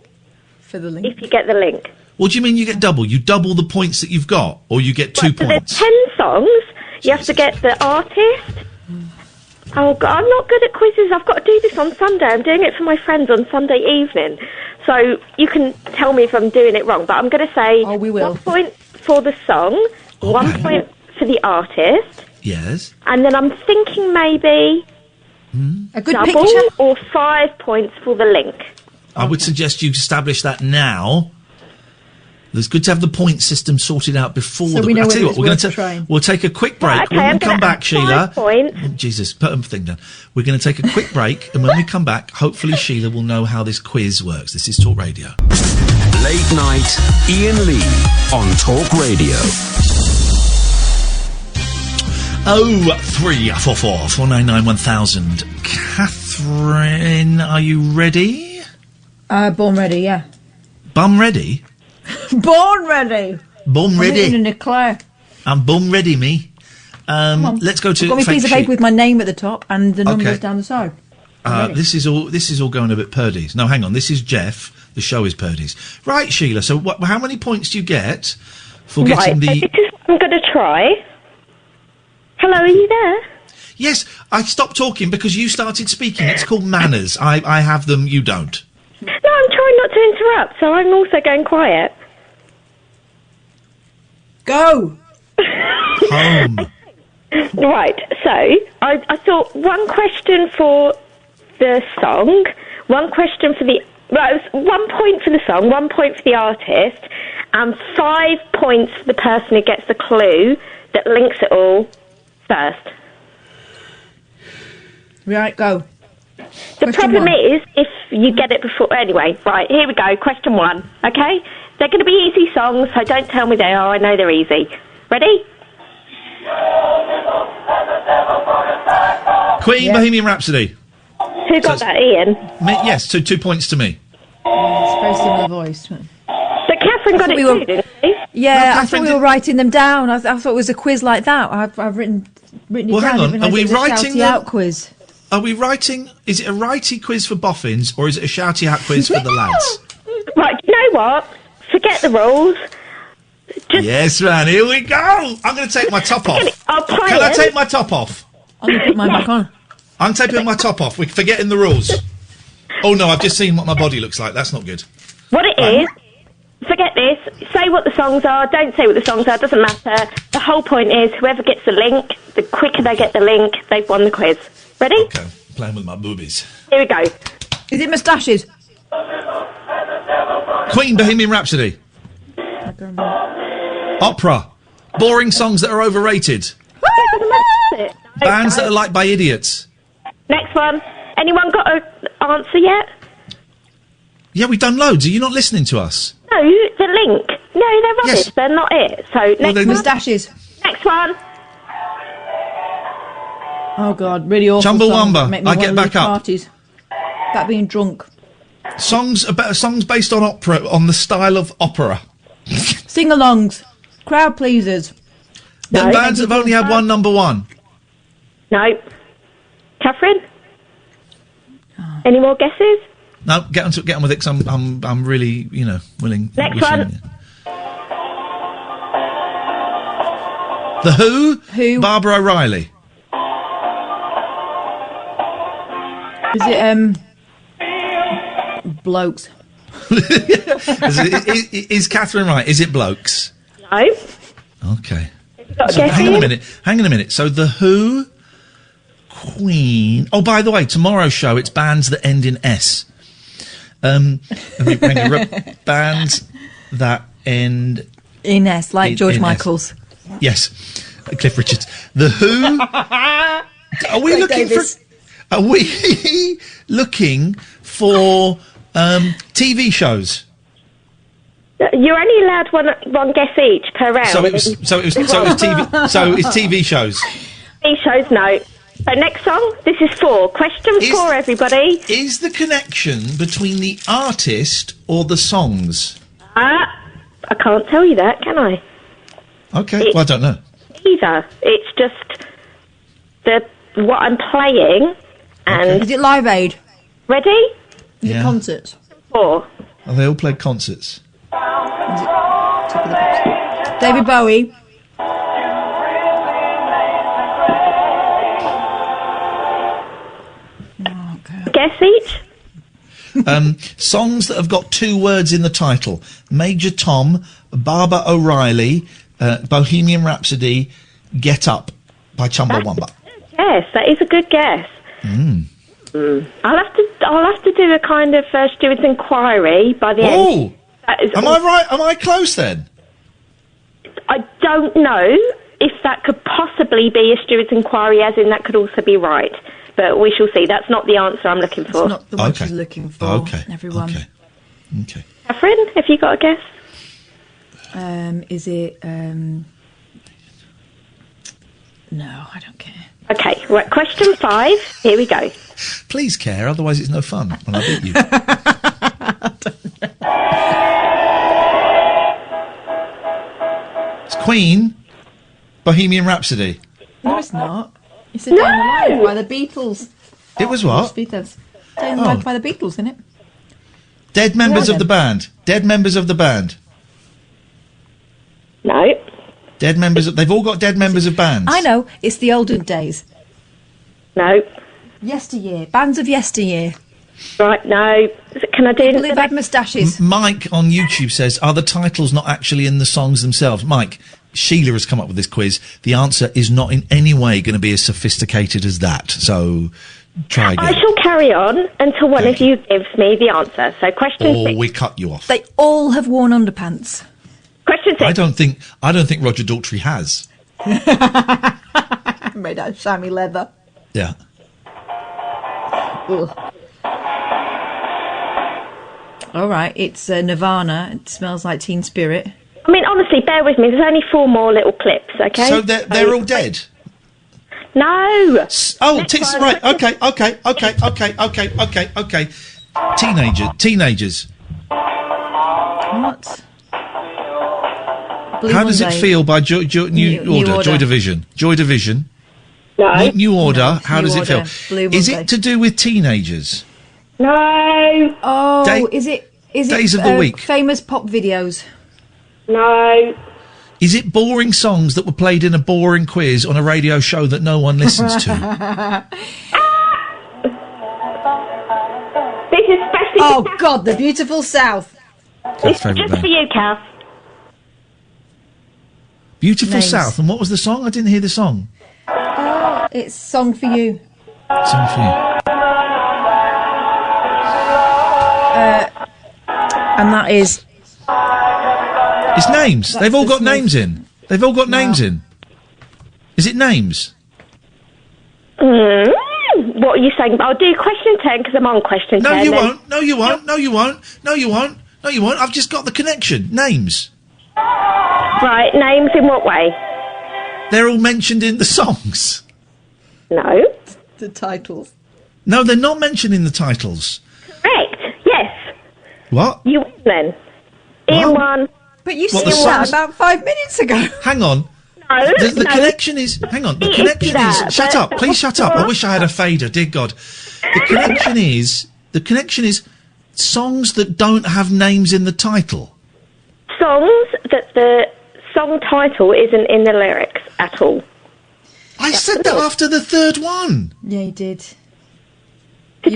for the link if you get the link. What do you mean you get double? You double the points that you've got, or you get 2 So points? there's 10 songs. You have to get the artist. Oh, God, I'm not good at quizzes. I've got to do this on Sunday. I'm doing it for my friends on Sunday evening. So you can tell me if I'm doing it wrong. But I'm going to say 1 point for the song, 1 point for the artist. Yes. And then I'm thinking maybe a good double picture? or 5 points for the link. I would suggest you establish that now. It's good to have the point system sorted out before So the. we know I tell you whether what, it's worth trying. we'll take a quick break. Right, okay, when I'm we come gonna back, have Sheila. 5 points. Oh, Jesus, put a thing down. We're going to take a quick break, and when we come back, hopefully Sheila will know how this quiz works. This is Talk Radio. Late night, Iain Lee on Talk Radio. 0344 499 1000. Katherine, are you ready? Born ready, yeah. Bum ready? Born ready. Bum I'm ready. eating a Claire. I'm bum ready, me. Come on. Let's go to I've got my Fake piece of Sheila. paper with my name at the top and the numbers Okay. down the side. This is all going a bit perdies. No, hang on. This is Jeff. The show is perdies. Right, Sheila. So, how many points do you get for getting Right, the? so this is what I'm going to try. Hello, are you there? Yes, I stopped talking because you started speaking. It's called manners. I have them. You don't. No, I'm trying not to interrupt, so I'm also going quiet. Go! Home. Right, so I thought 1 question for the song, 1 question for the... Well, it was 1 point for the song, 1 point for the artist, and 5 points for the person who gets the clue that links it all first. Right, go. The problem is, if you get it before... Anyway, right, here we go, question 1, okay? They're going to be easy songs, so don't tell me they are, I know they're easy. Ready? Queen, Bohemian Rhapsody. Who got that, Ian? Yes, 2 points to me. It's a very similar voice. But Katherine got it too, didn't she? Yeah, I thought we were writing them down. I thought it was a quiz like that. I've written it Well, down. hang on. even Are though we it was a writing shouty them? out quiz? Are we writing... Is it a righty quiz for boffins, or is it a shouty out quiz for the lads? Right, you know what? Forget the rules. Yes, man, here we go. I'm going to take my top off. I'll play Can I it. take my top off? I'm going to put mine back on. I'm taking my top off. We're forgetting the rules. Oh, no, I've just seen what my body looks like. That's not good. What it is, forget this. Say what the songs are. Don't say what the songs are. Doesn't matter. The whole point is whoever gets the link, the quicker they get the link, they've won the quiz. Ready? Okay, playing with my boobies. Here we go. Is it moustaches? Queen, Bohemian Rhapsody. Opera. Boring songs that are overrated. Bands that are liked by idiots. Next one. Anyone got an answer yet? Yeah, we've done loads. Are you not listening to us? No, the link. No, they're rubbish. Yes. They're not it. So next one. Moustaches. Next one. Oh God, really awful. Chumbawamba, songs that make me I wanna Get Back leave Up. Parties. That being drunk. Songs based on opera, on the style of opera. Sing-alongs. Crowd pleasers. The bands have only had one number one. No. Katherine? Any more guesses? No, get on with it, 'cause I'm really, willing. Next wishing- one. The Who? Barbara O'Reilly. Is it, blokes? Is Katherine right? Is it blokes? No. Okay. Got a So guess hang on a in? minute. Hang on a minute. So the Who, Queen. Oh, by the way, tomorrow's show it's bands that end in S. Bands that end In S, like George in S. Michael's. Yes, Cliff Richards. The Who. Are we Greg looking Davis. for? Are we looking for TV shows? You're only allowed one guess each per round. So it was TV. So it's TV shows. TV shows, no. So next song. This is 4. Question 4, everybody. Is the connection between the artist or the songs? I can't tell you that, can I? Okay, well I don't know. Either. It's just what I'm playing. And Is it Live Aid? Ready? Is Yeah. it concerts? 4. Oh, they all played concerts. David Bowie. Guess each? Songs that have got 2 words in the title. Major Tom, Barbara O'Reilly, Bohemian Rhapsody, Get Up by Chumbawamba. Yes, that is a good guess. I'll have to do a kind of Stewart's inquiry by the end. Am I right? Am I close then? I don't know if that could possibly be a Stewart's inquiry, as in that could also be right. But we shall see. That's not the answer I'm looking for. It's not the one she's looking for. Okay. Everyone. Okay. Katherine, have you got a guess? Is it? No, I don't care. Okay. Right. Question 5. Here we go. Please care, otherwise it's no fun when I beat you. It's Queen, Bohemian Rhapsody. No, it's not. It's a Day in the Life by the Beatles. It was what? Beatles. Day in the Life by the Beatles, isn't it? Dead members Yeah, of the band. Dead members of the band. No. Dead members of... They've all got dead members of bands. I know. It's the olden days. No. Yesteryear. Bands of yesteryear. Right, no. Can I do... People who've had moustaches. Mike on YouTube says, are the titles not actually in the songs themselves? Mike, Sheila has come up with this quiz. The answer is not in any way going to be as sophisticated as that. So try again. I shall carry on until one of you gives me the answer. So question 6. Or we cut you off. They all have worn underpants. Question 6. I don't think Roger Daltrey has. Made out of chamois leather. Yeah. Ugh. All right, it's Nirvana. It smells like Teen Spirit. I mean, honestly, bear with me. There's only 4 more little clips, okay? So they're all dead? No. Oh, right. Okay. Teenagers. What? Blue How does it Monday. feel by New Order? Joy Division. No. New Order. How New does it Order. feel? Blue Is Monday. it to do with teenagers? No. Oh, is it Days of the Week. Famous pop videos? No. Is it boring songs that were played in a boring quiz on a radio show that no one listens to? This is especially... Oh, God, The Beautiful South. It's just for you, Kath. Beautiful Names. South. And what was the song? I didn't hear the song. It's Song for You. Song for you. And that is... It's names. They've all got names in. They've all got names in. Is it names? What are you saying? I'll do question 10 because I'm on question 10. No, you won't. No, you won't. No, you won't. No, you won't. No, you won't. I've just got the connection. Names. Right, names in what way? They're all mentioned in the songs. No. The titles. No, they're not mentioned in the titles. Correct, yes. What? You win then. Ian won. But you What, said the that songs? about 5 minutes ago. Hang on. No, The connection is... Hang on. The It connection is is... that, Shut but- up. Please shut up. I wish I had a fader. Dear God. The connection is... The connection is songs that don't have names in the title. Songs that the song title isn't in the lyrics at all. I said that after the third one. Yeah, you did. Did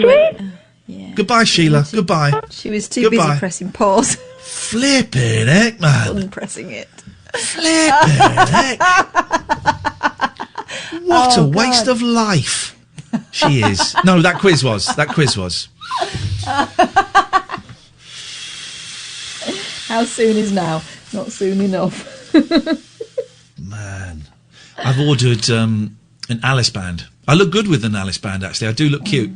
you? Goodbye, Sheila. Goodbye. She was too busy pressing pause. Flipping heck, man. Unpressing it. Flipping heck. What Oh, a waste God. of life she is. No, that quiz was. How soon is now? Not soon enough. Man. I've ordered an Alice band. I look good with an Alice band, actually. I do look cute.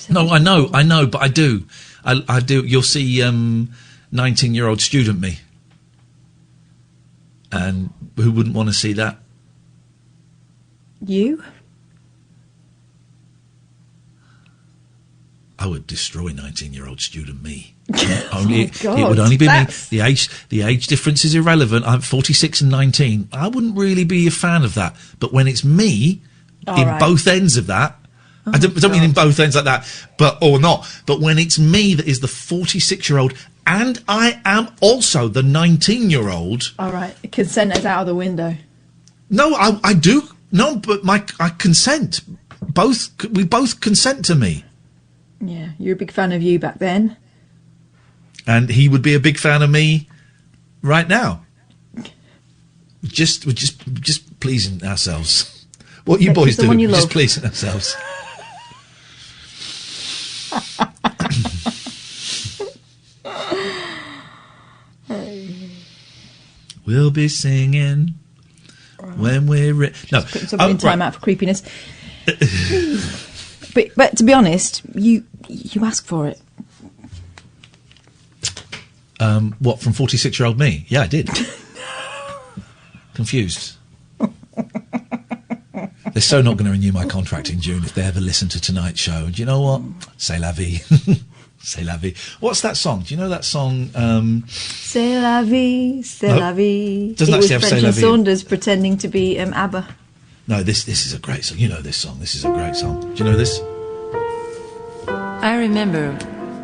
No, I know, but I do. I do. You'll see 19-year-old student me. And who wouldn't want to see that? You? I would destroy 19-year-old student me. Oh It God, would only be that's- me. The age difference is irrelevant. I'm 46 and 19. I wouldn't really be a fan of that. But when it's me, All in right. both ends of that, I don't mean in both ends like that, or not. But when it's me that is the 46-year-old, and I am also the 19-year-old. All right, consent is out of the window. No, I do. No, but I consent. We both consent to me. Yeah, you're a big fan of you back then. And he would be a big fan of me right now. We're just pleasing ourselves. What you Next to boys do, someone you we're just love. pleasing ourselves. We'll be singing when we're... No. Putting somebody in right. time out for creepiness. but to be honest, you asked for it. What, from 46-year-old me? Yeah, I did. Confused. They're so not going to renew my contract in June if they ever listen to tonight's show. And do you know what? C'est la vie. C'est la vie. What's that song? Do you know that song? C'est la vie, c'est No. la vie. Doesn't It was actually have French C'est la and vie. Saunders pretending to be ABBA. No, this is a great song. You know this song. This is a great song. Do you know this? I remember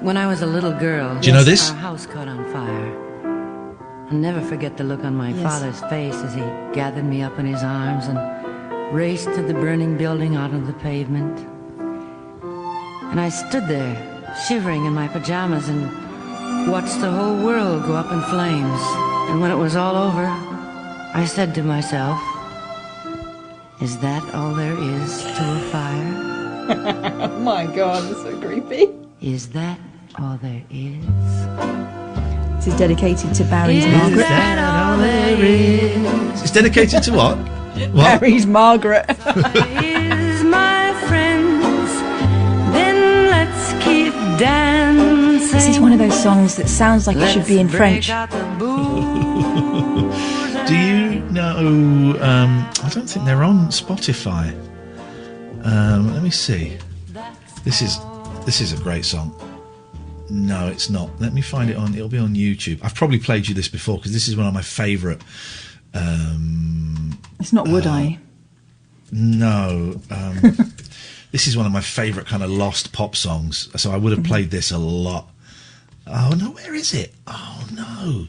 when I was a little girl. Do you know this? Our house caught on fire. I'll never forget the look on my Yes. father's face as he gathered me up in his arms and raced to the burning building out on the pavement. And I stood there, shivering in my pajamas, and watched the whole world go up in flames. And when it was all over, I said to myself, is that all there is to a fire? Oh my God, that's so creepy. Is that all there is? This is dedicated to Barry's Is Margaret. that all there is? It's dedicated to what? What? Barry's Margaret. Is my friends, then let's keep dancing. This is one of those songs that sounds like it should be in French. Do you know... I don't think they're on Spotify. Let me see. This is a great song. No, it's not. Let me find it on... It'll be on YouTube. I've probably played you this before because this is one of my favourite... It's not Would I? No. This is one of my favourite kind of lost pop songs. So I would have played this a lot. Oh, no, where is it? Oh, no.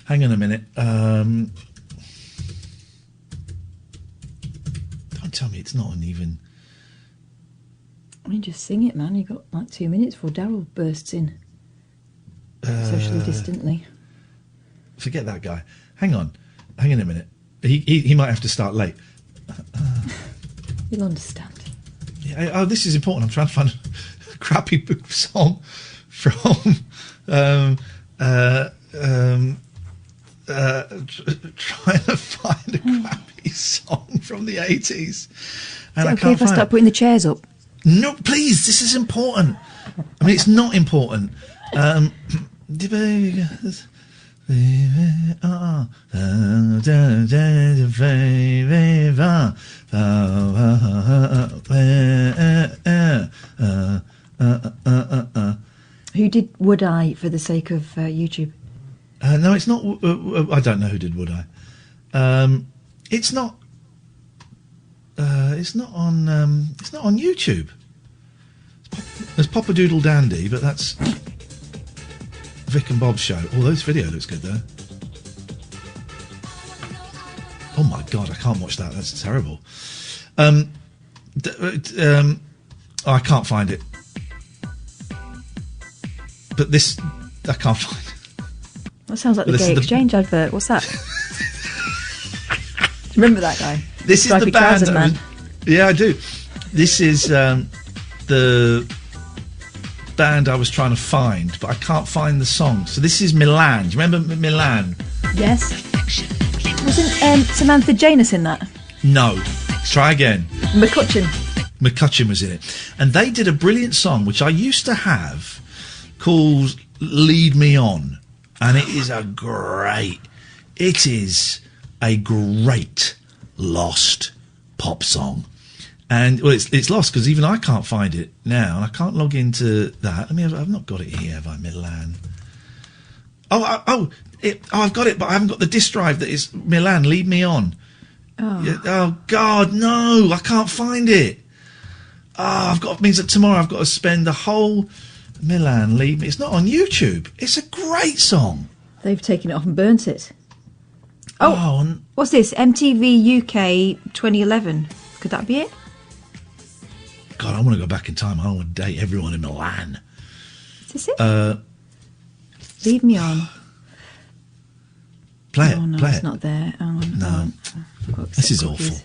Hang on a minute. Don't tell me it's not an even... I mean, just sing it, man. You've got like 2 minutes before Daryl bursts in. Socially distantly. Forget that guy. Hang on a minute. He might have to start late. You'll understand. Yeah, oh, this is important. I'm trying to find a crappy song from trying to find a crappy song from the 80s. Is it okay if I start putting the chairs up? No, please. This is important. I mean, it's not important. Who did Would I for the sake of YouTube? No, it's not. I don't know who did Would I. It's not. It's not on. It's not on YouTube. There's Papa Doodle Dandy, but that's Vic and Bob's show. Oh, this video looks good though. Oh my God, I can't watch that. That's terrible. I can't find it. But this, I can't find it. That sounds like the Gay Exchange advert. What's that? Remember that guy? This is the band. Man. Yeah, I do. This is the band I was trying to find, but I can't find the song. So this is Milan. Do you remember Milan? Yes. Wasn't Samantha Janus in that? No. Let's try again. McCutcheon was in it. And they did a brilliant song, which I used to have, called Lead Me On. And it is a great lost pop song. And well, it's lost because even I can't find it now, and I can't log into that. I mean, I've not got it here, have I, Milan? I've got it, but I haven't got the disk drive that is Milan. Lead Me On. Oh God, no! I can't find it. Means that tomorrow I've got to spend the whole Milan. Lead Me. It's not on YouTube. It's a great song. They've taken it off and burnt it. What's this? MTV UK 2011. Could that be it? God, I want to go back in time. I want to date everyone in Milan. Is this it? Leave Me On. Play it. No, play it's it. not there. No. This is awful.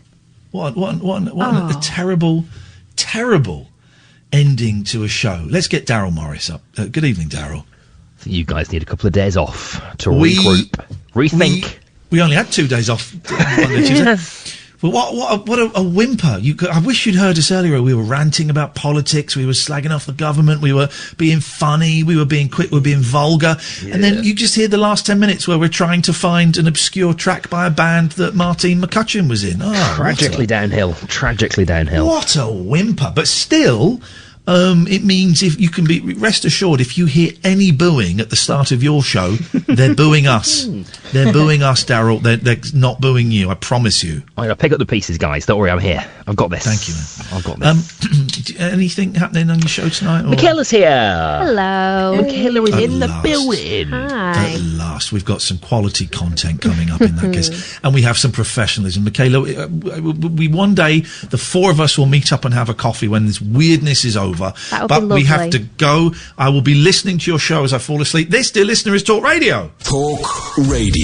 What a terrible, terrible ending to a show. Let's get Daryl Morris up. Good evening, Daryl. You guys need a couple of days off to regroup, rethink. We only had 2 days off Monday, Tuesday. Well, what a whimper. I wish you'd heard us earlier. We were ranting about politics. We were slagging off the government. We were being funny. We were being quick. We were being vulgar. Yeah. And then you just hear the last 10 minutes where we're trying to find an obscure track by a band that Martine McCutcheon was in. Tragically downhill. What a whimper. But still, it means if you can be rest assured, if you hear any booing at the start of your show, they're booing us. They're booing us, Daryl. They're not booing you. I promise you. I'm gonna pick up the pieces, guys. Don't worry, I'm here. I've got this. Thank you, man. I've got this. Anything happening on your show tonight? Michaela's here. Hello. Michaela is in the building. Hi. At last, we've got some quality content coming up in that case, and we have some professionalism. Michaela, we one day the four of us will meet up and have a coffee when this weirdness is over. But we have to go. I will be listening to your show as I fall asleep. This, dear listener, is Talk Radio. Talk Radio.